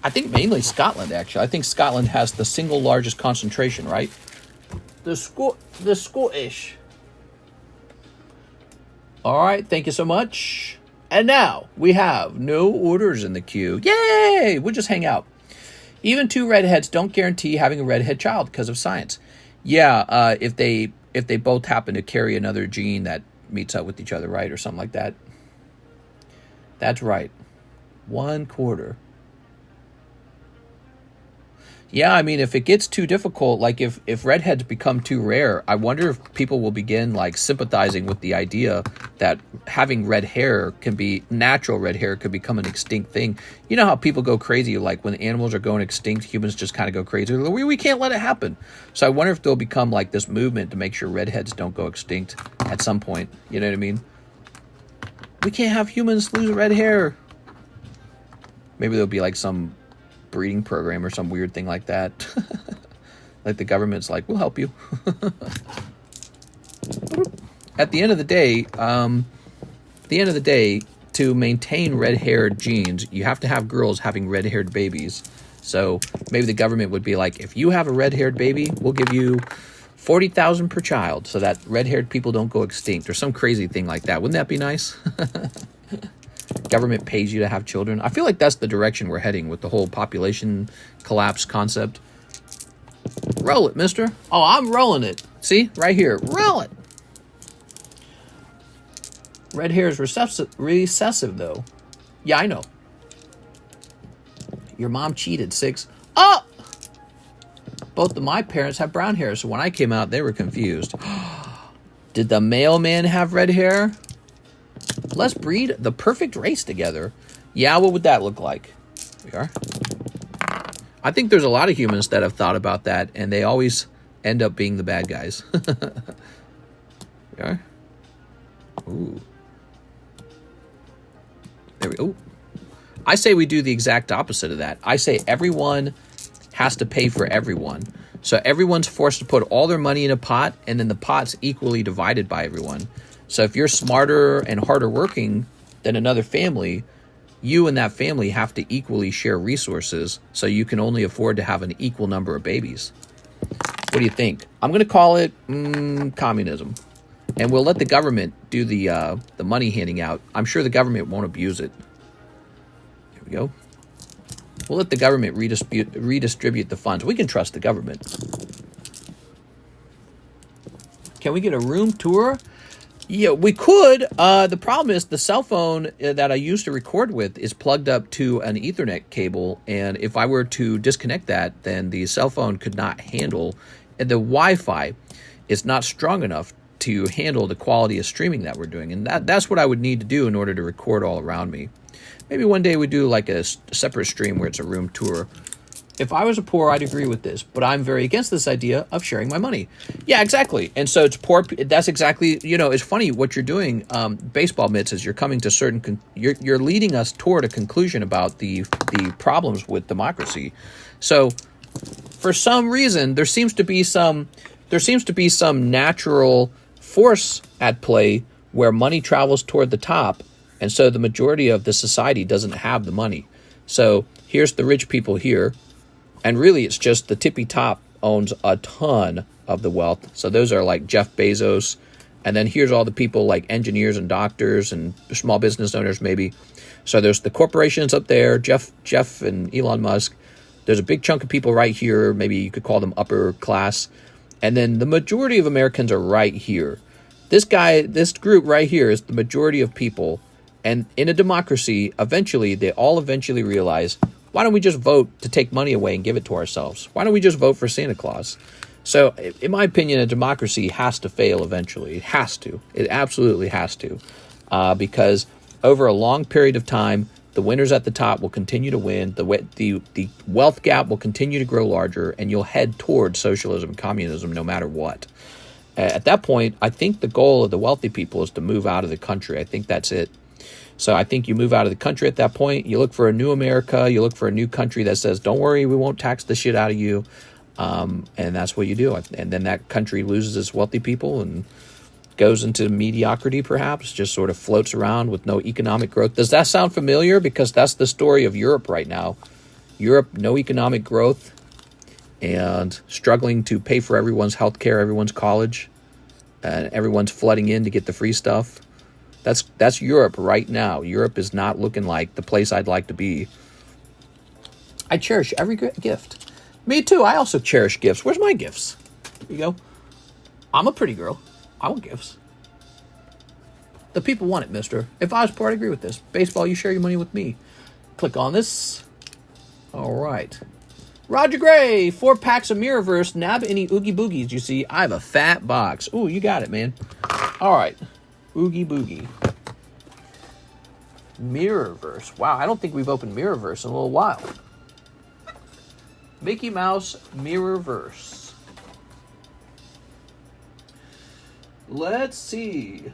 Speaker 1: I think mainly Scotland, actually. I think Scotland has the single largest concentration, right? The Scottish. All right, thank you so much. And now we have no orders in the queue. Yay! We'll just hang out. Even two redheads don't guarantee having a redhead child because of science. Yeah, if they both happen to carry another gene that meets up with each other, right, or something like that. That's right. 1/4. Yeah, I mean, if it gets too difficult, like if redheads become too rare, I wonder if people will begin like sympathizing with the idea that having red hair can be natural. Red hair could become an extinct thing. You know how people go crazy, like when animals are going extinct, humans just kind of go crazy. We can't let it happen. So I wonder if there'll become like this movement to make sure redheads don't go extinct at some point. You know what I mean? We can't have humans lose red hair. Maybe there'll be like some breeding program or some weird thing like that. Like the government's like, we'll help you. At the end of the day, to maintain red-haired genes, you have to have girls having red-haired babies. So maybe the government would be like, if you have a red-haired baby, we'll give you $40,000 per child so that red-haired people don't go extinct, or some crazy thing like that. Wouldn't that be nice? Government pays you to have children. I feel like that's the direction we're heading with the whole population collapse concept. Roll it, mister. Oh, I'm rolling it. See? Right here. Roll it. Red hair is recessive, though. Yeah, I know. Your mom cheated, 6. Oh! Both of my parents have brown hair, so when I came out, they were confused. Did the mailman have red hair? Let's breed the perfect race together. Yeah, what would that look like? We are. I think there's a lot of humans that have thought about that, and they always end up being the bad guys. We are. Ooh. There we go. I say we do the exact opposite of that. I say everyone has to pay for everyone. So everyone's forced to put all their money in a pot, and then the pot's equally divided by everyone. So if you're smarter and harder working than another family, you and that family have to equally share resources, so you can only afford to have an equal number of babies. What do you think? I'm going to call it communism. And we'll let the government do the money handing out. I'm sure the government won't abuse it. Here we go. We'll let the government redistribute the funds. We can trust the government. Can we get a room tour? Yeah, we could. The problem is the cell phone that I used to record with is plugged up to an Ethernet cable. And if I were to disconnect that, then the cell phone could not handle. And the Wi-Fi is not strong enough to handle the quality of streaming that we're doing. And that's what I would need to do in order to record all around me. Maybe one day we do like a separate stream where it's a room tour. If I was a poor, I'd agree with this, but I'm very against this idea of sharing my money. Yeah, exactly. And so it's poor. That's exactly, it's funny what you're doing. Baseball mitts is you're coming to you're leading us toward a conclusion about the problems with democracy. So for some reason, there seems to be some natural force at play where money travels toward the top. And so the majority of the society doesn't have the money. So here's the rich people here. And really, it's just the tippy top owns a ton of the wealth. So those are like Jeff Bezos. And then here's all the people like engineers and doctors and small business owners maybe. So there's the corporations up there, Jeff and Elon Musk. There's a big chunk of people right here. Maybe you could call them upper class. And then the majority of Americans are right here. This group right here is the majority of people. And in a democracy, they all eventually realize, why don't we just vote to take money away and give it to ourselves? Why don't we just vote for Santa Claus? So, in my opinion, a democracy has to fail eventually. It has to. It absolutely has to. Because over a long period of time, the winners at the top will continue to win. The wealth gap will continue to grow larger, and you'll head toward socialism, communism, no matter what. At that point, I think the goal of the wealthy people is to move out of the country. I think that's it. So I think you move out of the country at that point. You look for a new America. You look for a new country that says, don't worry, we won't tax the shit out of you. And that's what you do. And then that country loses its wealthy people and goes into mediocrity, perhaps, just sort of floats around with no economic growth. Does that sound familiar? Because that's the story of Europe right now. Europe, no economic growth and struggling to pay for everyone's health care, everyone's college, and everyone's flooding in to get the free stuff. That's Europe right now. Europe is not looking like the place I'd like to be. I cherish every gift. Me too. I also cherish gifts. Where's my gifts? Here you go. I'm a pretty girl. I want gifts. The people want it, mister. If I was poor, I'd agree with this. Baseball, you share your money with me. Click on this. All right. Roger Gray, 4 packs of Mirrorverse. Nab any Oogie Boogies you see. I have a fat box. Ooh, you got it, man. All right. Oogie Boogie. Mirrorverse. Wow, I don't think we've opened Mirrorverse in a little while. Mickey Mouse Mirrorverse. Let's see.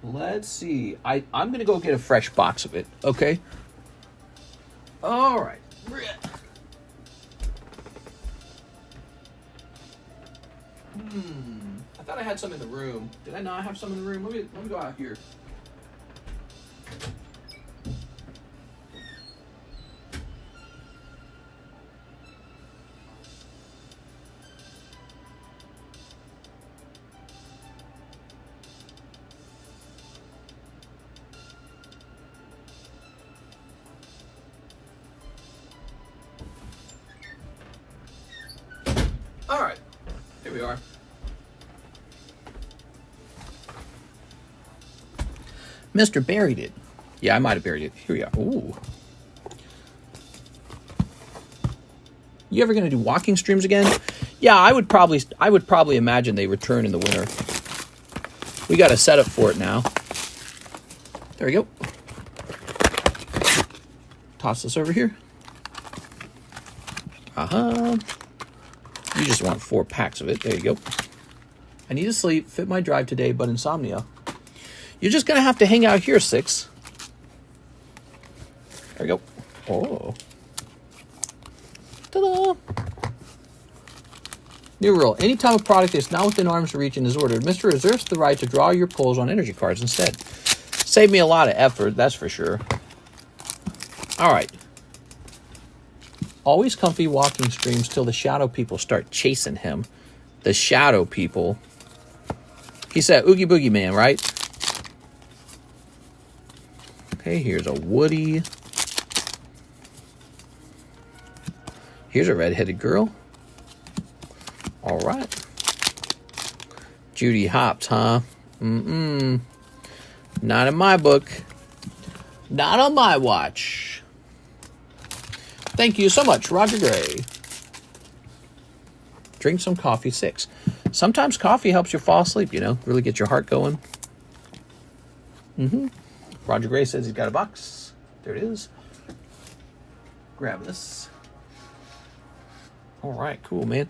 Speaker 1: Let's see. I'm going to go get a fresh box of it, okay? All right. I thought I had some in the room. Did I not have some in the room? Let me go out here. All right, here we are. Mr. buried it. Yeah, I might have buried it. Here we are. Ooh. You ever gonna do walking streams again? Yeah, I would probably imagine they return in the winter. We got a setup for it now. There we go. Toss this over here. You just want 4 packs of it. There you go. I need to sleep, fit my drive today, but insomnia. You're just going to have to hang out here, 6. There we go. Oh. Ta-da! New rule. Anytime a product is not within arm's reach and is ordered, Mr. reserves the right to draw your pulls on energy cards instead. Save me a lot of effort, that's for sure. All right. Always comfy walking streams till the shadow people start chasing him. The shadow people. He said Oogie Boogie Man, right? Okay, here's a Woody. Here's a redheaded girl. All right. Judy Hopps, huh? Not in my book. Not on my watch. Thank you so much, Roger Gray. Drink some coffee, 6. Sometimes coffee helps you fall asleep, you know, really get your heart going. Roger Gray says he's got a box. There it is. Grab this. All right, cool, man.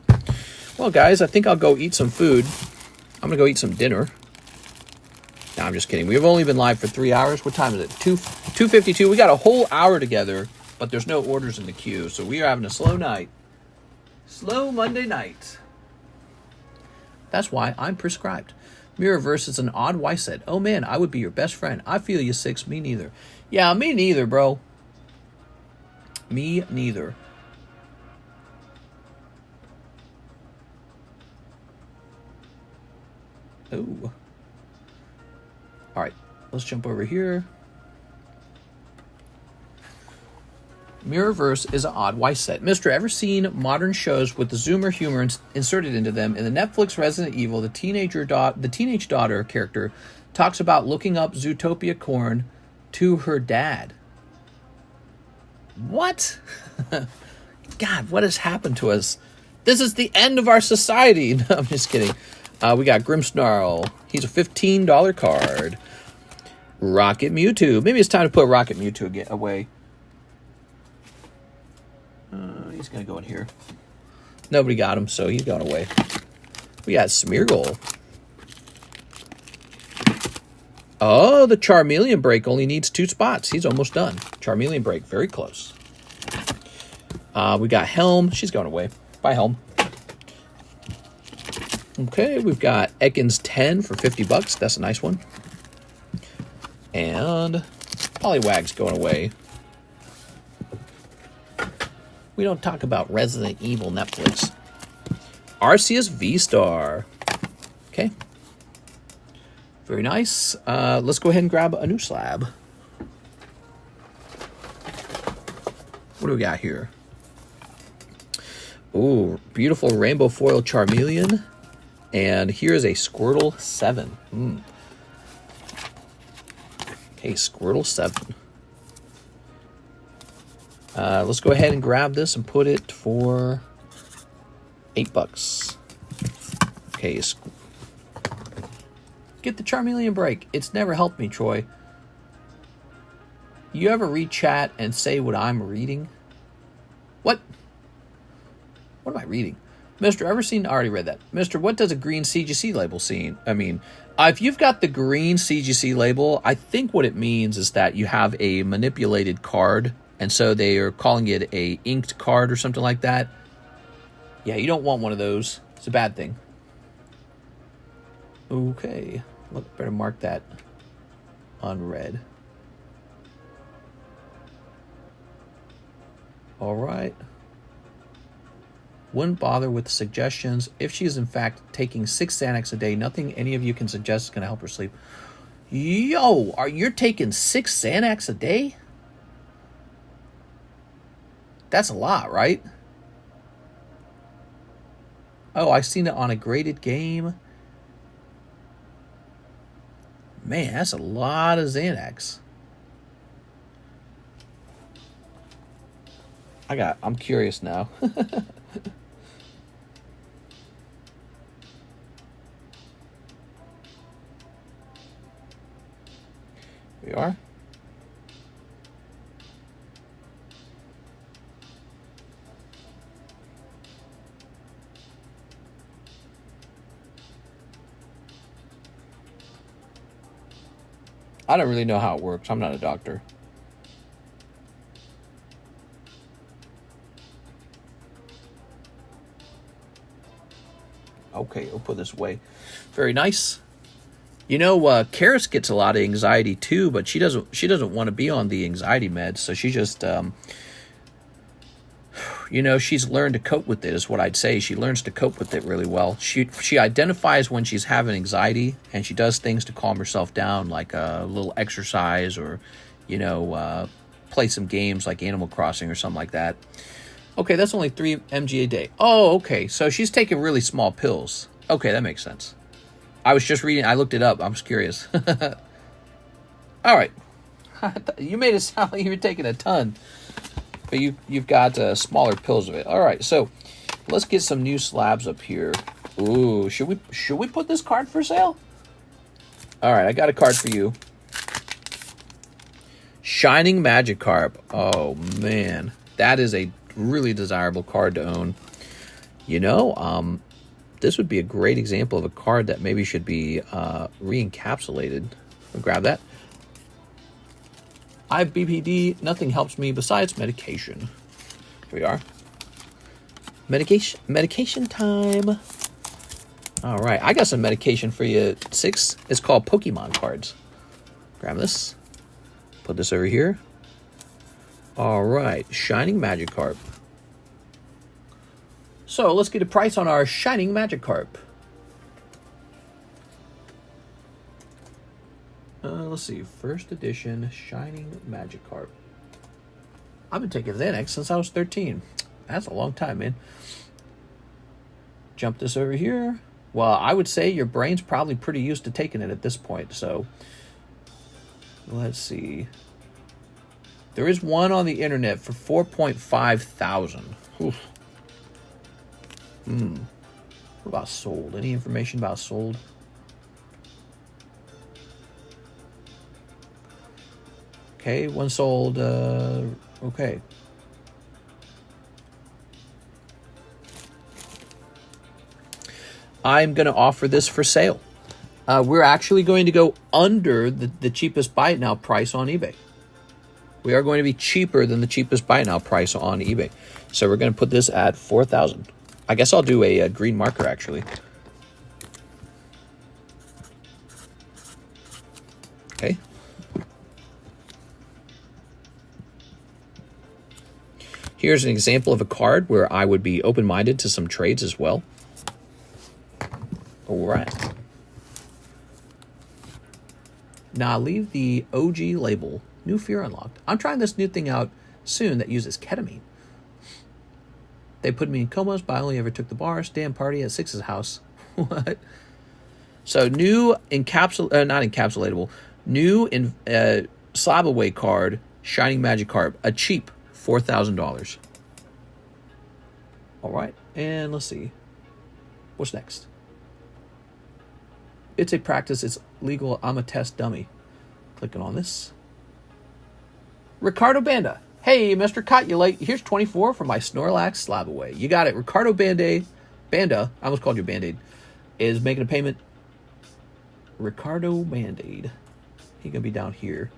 Speaker 1: Well, guys, I think I'll go eat some food. I'm going to go eat some dinner. No, I'm just kidding. We've only been live for 3 hours. What time is it? 2:52. We got a whole hour together, but there's no orders in the queue, so we are having a slow night. Slow Monday night. That's why I'm prescribed. Mirrorverse is an odd Y set. Oh, man, I would be your best friend. I feel you, 6. Me neither. Yeah, me neither, bro. Me neither. Oh. All right, let's jump over here. Mirrorverse is an odd Y set. Mister, ever seen modern shows with the Zoomer humor inserted into them? In the Netflix Resident Evil, the teenage daughter character talks about looking up Zootopia corn to her dad. What? God, what has happened to us? This is the end of our society. No, I'm just kidding. We got Grimmsnarl. He's a $15 card. Rocket Mewtwo. Maybe it's time to put Rocket Mewtwo away. He's going to go in here. Nobody got him, so he's going away. We got Smeargle. Oh, the Charmeleon break only needs 2 spots. He's almost done. Charmeleon break, very close. We got Helm. She's going away. Bye, Helm. Okay, we've got Ekans 10 for $50. That's a nice one. And Poliwag's going away. We don't talk about Resident Evil Netflix. Arceus V-Star. Okay. Very nice. Let's go ahead and grab a new slab. What do we got here? Ooh, beautiful rainbow foil Charmeleon. And here's a Squirtle 7. Okay, Squirtle 7. Let's go ahead and grab this and put it for $8. Okay, get the Charmeleon break. It's never helped me, Troy. You ever read chat and say what I'm reading? What? What am I reading? Mr. Ever seen? I already read that. Mr. What does a green CGC label mean? If you've got the green CGC label, I think what it means is that you have a manipulated card, and so they are calling it a inked card or something like that. Yeah, you don't want one of those. It's a bad thing. Okay. Look, better mark that unread. All right. Wouldn't bother with the suggestions. If she is in fact taking 6 Xanax a day, nothing any of you can suggest is going to help her sleep. Yo, you're taking 6 Xanax a day? That's a lot, right? Oh, I've seen it on a graded game. Man, that's a lot of Xanax. I'm curious now. We are. I don't really know how it works. I'm not a doctor. Okay, we'll put this away. Very nice. You know, Karis gets a lot of anxiety too, but she doesn't want to be on the anxiety meds, so she just, you know, she's learned to cope with it, is what I'd say. She learns to cope with it really well. She identifies when she's having anxiety, and she does things to calm herself down, like a little exercise, or, you know, play some games like Animal Crossing or something like that. Okay, that's only 3 mg a day. Oh, okay, so she's taking really small pills. Okay, that makes sense. I was just reading. I looked it up. I was curious. All right. You made it sound like you were taking a ton. But you've got smaller pills of it. All right, so let's get some new slabs up here. Ooh, should we put this card for sale? All right, I got a card for you. Shining Magikarp. Oh, man. That is a really desirable card to own. You know, this would be a great example of a card that maybe should be re-encapsulated. I'll grab that. I have BPD. Nothing helps me besides medication. Here we are. Medication time. All right, I got some medication for you, 6. It's called Pokemon cards. Grab this. Put this over here. All right, Shining Magikarp. So let's get a price on our Shining Magikarp. Let's see, first edition Shining Magikarp. I've been taking Xanax since I was 13. That's a long time, man. Jump this over here. Well, I would say your brain's probably pretty used to taking it at this point, so let's see. There is one on the internet for 4.5 thousand. Oof. What about sold? Any information about sold? Okay, one sold. Okay. I'm going to offer this for sale. We're actually going to go under the cheapest buy it now price on eBay. We are going to be cheaper than the cheapest buy it now price on eBay. So we're going to put this at 4,000. I guess I'll do a green marker actually. Okay. Here's an example of a card where I would be open-minded to some trades as well. All right. Now leave the OG label. New fear unlocked. I'm trying this new thing out soon that uses ketamine. They put me in comas, but I only ever took the bar. Stand party at Six's house. What? So new not encapsulatable. New in slab away card. Shining Magikarp. A cheap $4,000. All right, and let's see. What's next? It's a practice. It's legal. I'm a test dummy. Clicking on this. Ricardo Banda. Hey, Mr. Caught You Late. Here's 24 for my Snorlax slab away. You got it. Ricardo Banda, I almost called you Band-Aid, is making a payment. Ricardo Band-Aid. He's going to be down here.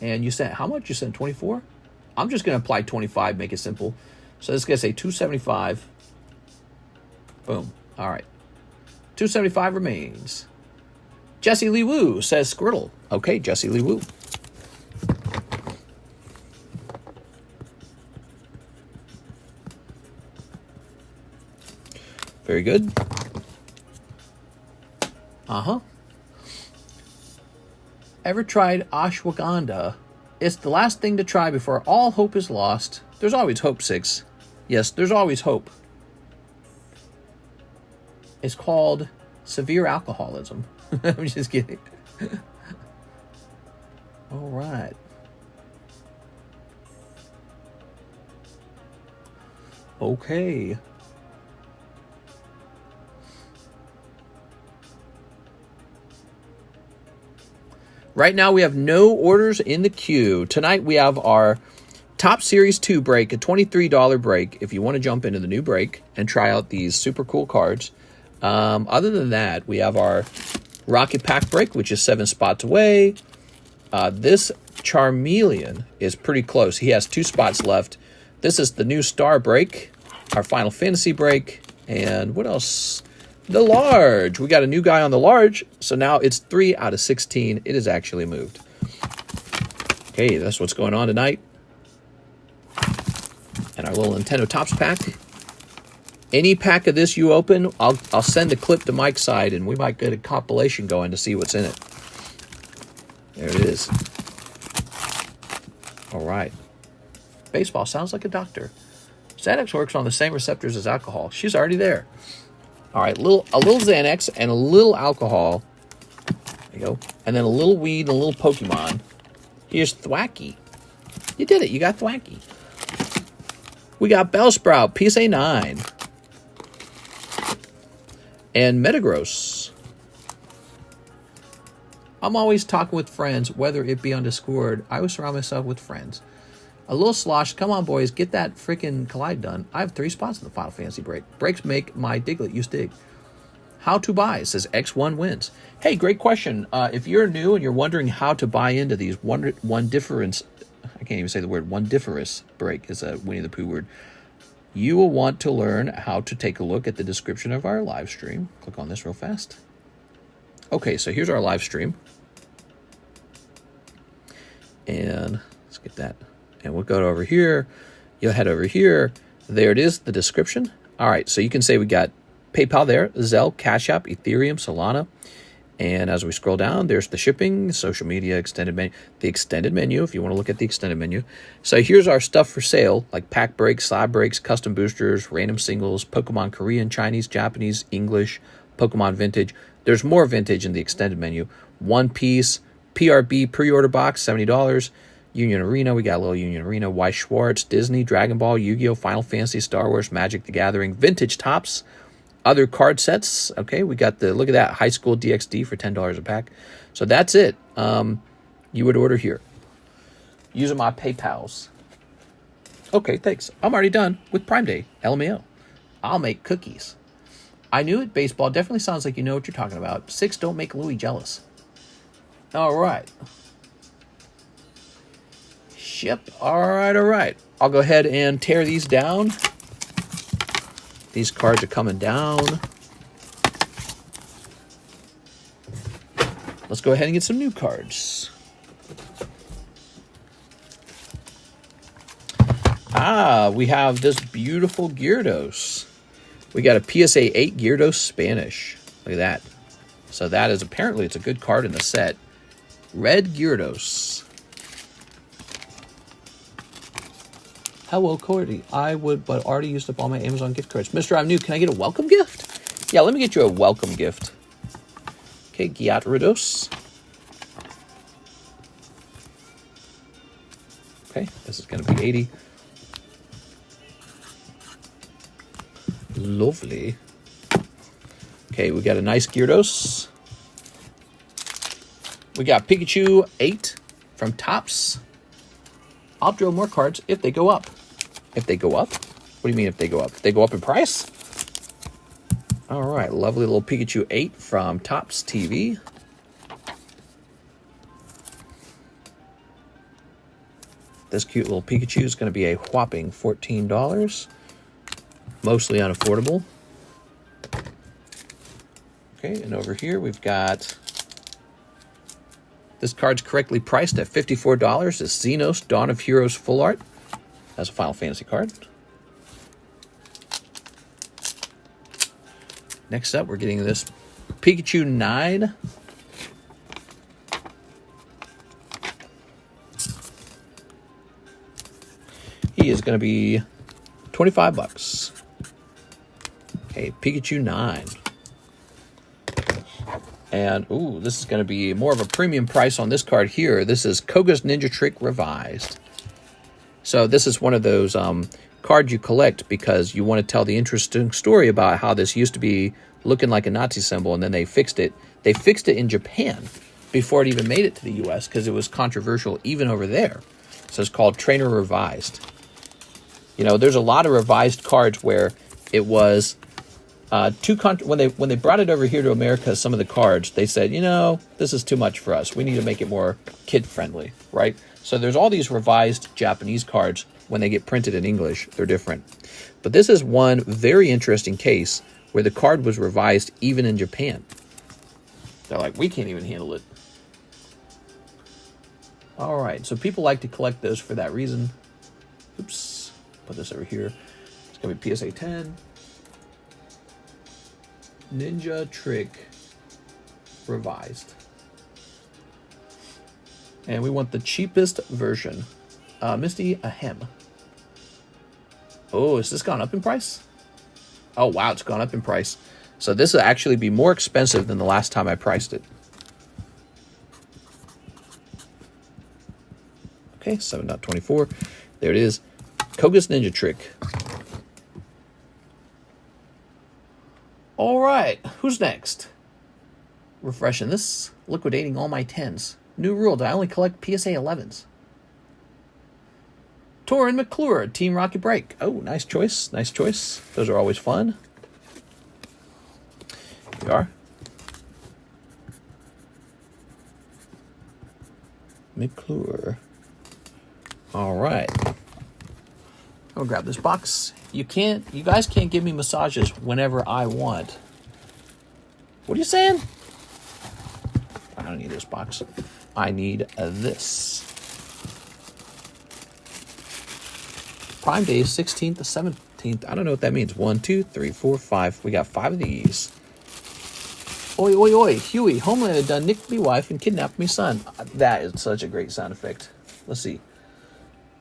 Speaker 1: And you sent, how much? You sent 24? I'm just going to apply 25, make it simple. So this is going to say 275. Boom. All right. 275 remains. Jesse Lee Woo says Squirtle. Okay, Jesse Lee Woo. Very good. Uh-huh. Ever tried ashwagandha? It's the last thing to try before all hope is lost. There's always hope, 6. Yes, there's always hope. It's called severe alcoholism. I'm just kidding. All right. Okay. Right now we have no orders in the queue. Tonight we have our Top Series 2 break, a $23 break, if you want to jump into the new break and try out these super cool cards. Other than that, we have our Rocket Pack break, which is 7 spots away. This Charmeleon is pretty close. He has 2 spots left. This is the new Star break, our Final Fantasy break, and what else? The large. We got a new guy on the large, so now it's 3 out of 16. It is actually moved. Okay, that's what's going on tonight. And our little Nintendo Topps pack. Any pack of this you open, I'll send a clip to Mike's side, and we might get a compilation going to see what's in it. There it is. All right. Baseball sounds like a doctor. Xanax works on the same receptors as alcohol. She's already there. All right, a little Xanax and a little alcohol. There you go. And then a little weed and a little Pokemon. Here's Thwacky. You did it. You got Thwacky. We got Bellsprout, PSA 9. And Metagross. I'm always talking with friends, whether it be on Discord. I always surround myself with friends. A little slosh. Come on, boys. Get that freaking collide done. I have 3 spots in the Final Fantasy break. Breaks make my Diglett use dig. How to buy? It says X1 wins. Hey, great question. If you're new and you're wondering how to buy into these one difference, I can't even say the word, one difference break is a Winnie the Pooh word. You will want to learn how to take a look at the description of our live stream. Click on this real fast. Okay, so here's our live stream. And let's get that. And we'll go over here. You'll head over here. There it is, the description. All right, so you can say we got PayPal there, ZELLE, CASHAPP, Ethereum, Solana. And as we scroll down, there's the shipping, social media, extended menu. The extended menu, if you want to look at the extended menu. So here's our stuff for sale, like pack breaks, slab breaks, custom boosters, random singles, Pokemon Korean, Chinese, Japanese, English, Pokemon Vintage. There's more vintage in the extended menu. One Piece, PRB pre-order box, $70. Union Arena, we got a little Union Arena. Weiss Schwartz, Disney, Dragon Ball, Yu-Gi-Oh!, Final Fantasy, Star Wars, Magic the Gathering, Vintage Tops, other card sets. Okay, we got the, look at that, High School DxD for $10 a pack. So that's it. You would order here using my PayPals. Okay, thanks. I'm already done with Prime Day. LMAO. I'll make cookies. I knew it. Baseball definitely sounds like you know what you're talking about. 6 don't make Louis jealous. All right. Ship. All right. I'll go ahead and tear these down. These cards are coming down. Let's go ahead and get some new cards. We have this beautiful Gyarados. We got a PSA 8 Gyarados Spanish. Look at that. So that is apparently, it's a good card in the set. Red Gyarados. Hello, Cordy. I would, but already used up all my Amazon gift cards. Mr. I'm new. Can I get a welcome gift? Yeah, let me get you a welcome gift. Okay, Gyarados. Okay, this is going to be 80. Lovely. Okay, we got a nice Gyarados. We got Pikachu 8 from Topps. I'll draw more cards if they go up. If they go up? What do you mean if they go up? If they go up in price? All right, lovely little Pikachu 8 from Topps TV. This cute little Pikachu is going to be a whopping $14. Mostly unaffordable. Okay, and over here we've got... This card's correctly priced at $54. It's Xenos Dawn of Heroes Full Art. That's a Final Fantasy card. Next up, we're getting this Pikachu 9. He is going to be $25. Okay, Pikachu 9. And, ooh, this is going to be more of a premium price on this card here. This is Koga's Ninja Trick Revised. So this is one of those cards you collect because you want to tell the interesting story about how this used to be looking like a Nazi symbol, and then they fixed it. They fixed it in Japan before it even made it to the U.S. because it was controversial even over there. So it's called Trainer Revised. You know, there's a lot of revised cards where it was... when they brought it over here to America, some of the cards, they said, you know, this is too much for us. We need to make it more kid-friendly, right? So there's all these revised Japanese cards. When they get printed in English, they're different. But this is one very interesting case where the card was revised even in Japan. They're like, we can't even handle it. All right, so people like to collect those for that reason. Oops, put this over here. It's going to be PSA 10. Ninja Trick Revised. And we want the cheapest version. Misty Ahem. Oh, has this gone up in price? Oh, wow, it's gone up in price. So this will actually be more expensive than the last time I priced it. Okay, 7.24. There it is. Koga's Ninja Trick. All right, who's next? Refreshing this. Liquidating all my 10s. New rule, do I only collect PSA 11s? Torin McClure, Team Rocket Break. Oh, nice choice, nice choice. Those are always fun. Here we are. McClure. All right. I'll grab this box. You guys can't give me massages whenever I want. What are you saying? I don't need this box. I need this. Prime Day, 16th to 17th. I don't know what that means. 1, 2, 3, 4, 5. We got 5 of these. Oi, oi, oi. Huey, Homelander done nicked me wife and kidnapped me son. That is such a great sound effect. Let's see.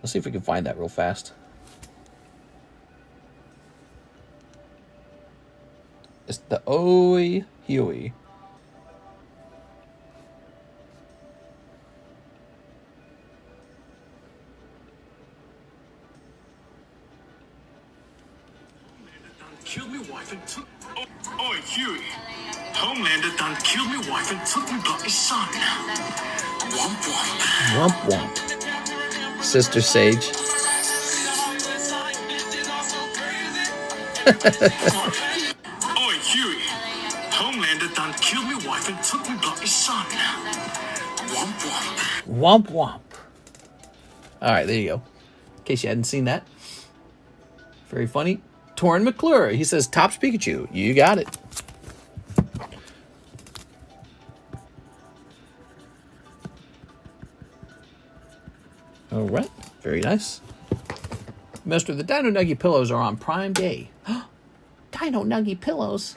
Speaker 1: Let's see if we can find that real fast. It's the Oi Huey.
Speaker 2: Killed me wife and took. Oi Huey. Homelander done killed me wife and took me bloody son. Womp womp.
Speaker 1: Womp womp. Sister Sage.
Speaker 2: Oi Huey. Homelander done killed me wife and took me bloody son. Womp womp.
Speaker 1: Womp womp. Alright, there you go. In case you hadn't seen that. Very funny. Torin McClure. He says, Topps Pikachu. You got it. All right. Very nice. Mister, the Dino Nuggy pillows are on Prime Day. Dino Nuggy pillows.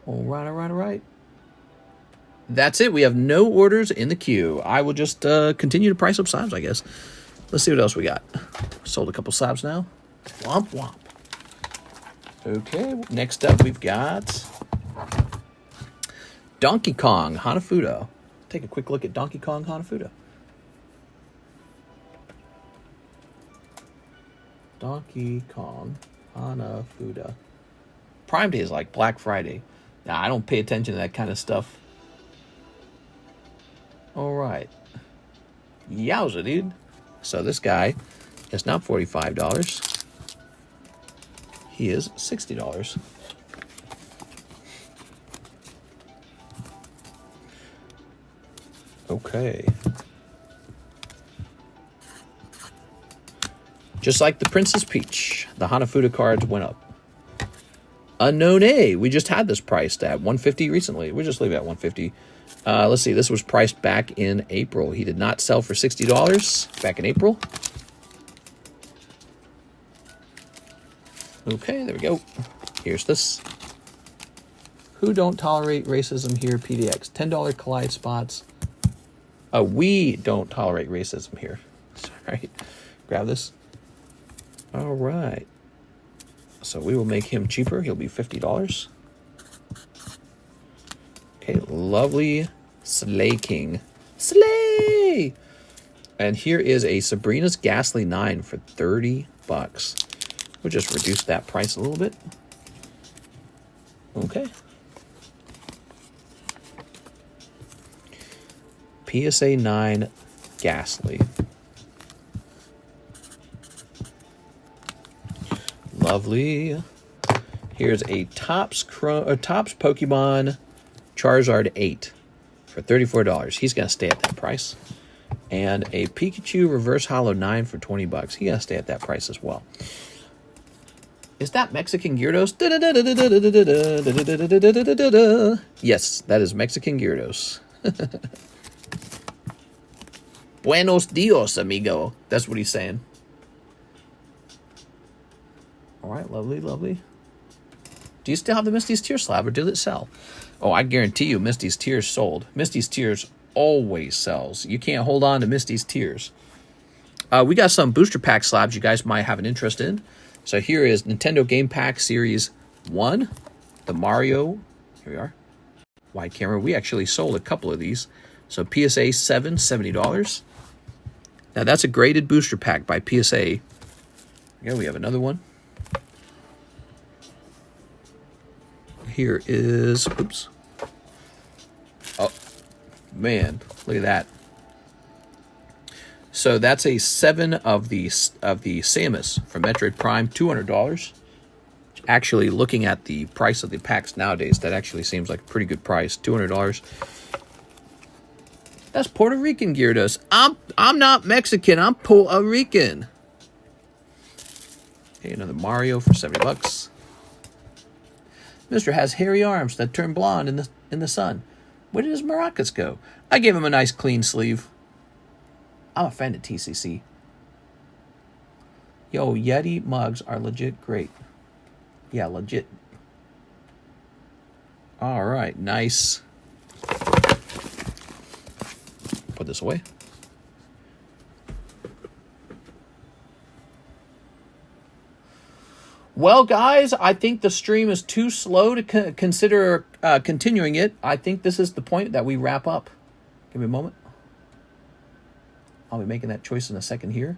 Speaker 1: All right, all right, all right. That's it. We have no orders in the queue. I will just continue to price up slabs, I guess. Let's see what else we got. Sold a couple slabs now. Womp womp. Okay, next up we've got Donkey Kong Hanafuda. Take a quick look at Donkey Kong Hanafuda. Donkey Kong Hanafuda. Prime Day is like Black Friday. Nah, I don't pay attention to that kind of stuff. All right. Yowza, dude. So this guy is not $45. He is $60. Okay. Just like the Princess Peach, the Hanafuda cards went up. Unknown A, we just had this priced at $150 recently. We'll just leave it at $150. Let's see, this was priced back in April. He did not sell for $60 back in April. Okay, there we go. Here's this. Who don't tolerate racism here, PDX? $10 collide spots. We don't tolerate racism here. Sorry. Grab this. All right. So we will make him cheaper. He'll be $50. Okay, lovely Slay King. Slay! And here is a Sabrina's Ghastly 9 for $30. We'll just reduce that price a little bit. Okay. PSA 9 Ghastly. Lovely. Here's a Topps Pokemon Charizard 8 for $34. He's going to stay at that price. And a Pikachu Reverse Holo 9 for $20. He's going to stay at that price as well. Is that Mexican Gyarados? Yes, that is Mexican Gyarados. Buenos dios, amigo. That's what he's saying. All right, lovely, lovely. Do you still have the Misty's Tears slab, or did it sell? Oh, I guarantee you Misty's Tears sold. Misty's Tears always sells. You can't hold on to Misty's Tears. We got some booster pack slabs you guys might have an interest in. So here is Nintendo Game Pack Series 1, the Mario. Here we are. Wide camera. We actually sold a couple of these. So PSA 7, $70. Now that's a graded booster pack by PSA. Yeah, we have another one. Here is, oops. Oh, man, look at that. So that's a 7 of the Samus from Metroid Prime, $200. Actually, looking at the price of the packs nowadays, that actually seems like a pretty good price, $200. That's Puerto Rican Gyarados. I'm not Mexican, I'm Puerto Rican. Okay, another Mario for $70. Mister has hairy arms that turn blonde in the sun. Where did his maracas go? I gave him a nice clean sleeve. I'm a fan of TCC. Yo, Yeti mugs are legit great. Yeah, legit. All right, nice. Put this away. Well, guys, I think the stream is too slow to consider continuing it. I think this is the point that we wrap up. Give me a moment. I'll be making that choice in a second here.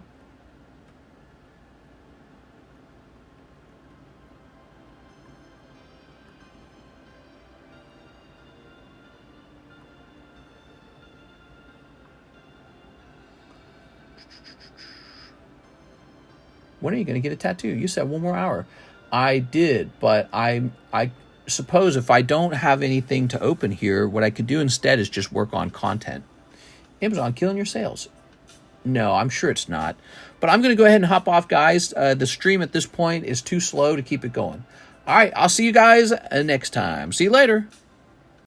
Speaker 1: When are you going to get a tattoo? You said 1 more hour. I did, but I suppose if I don't have anything to open here, what I could do instead is just work on content. Amazon killing your sales. No, I'm sure it's not. But I'm going to go ahead and hop off, guys. The stream at this point is too slow to keep it going. All right, I'll see you guys next time. See you later.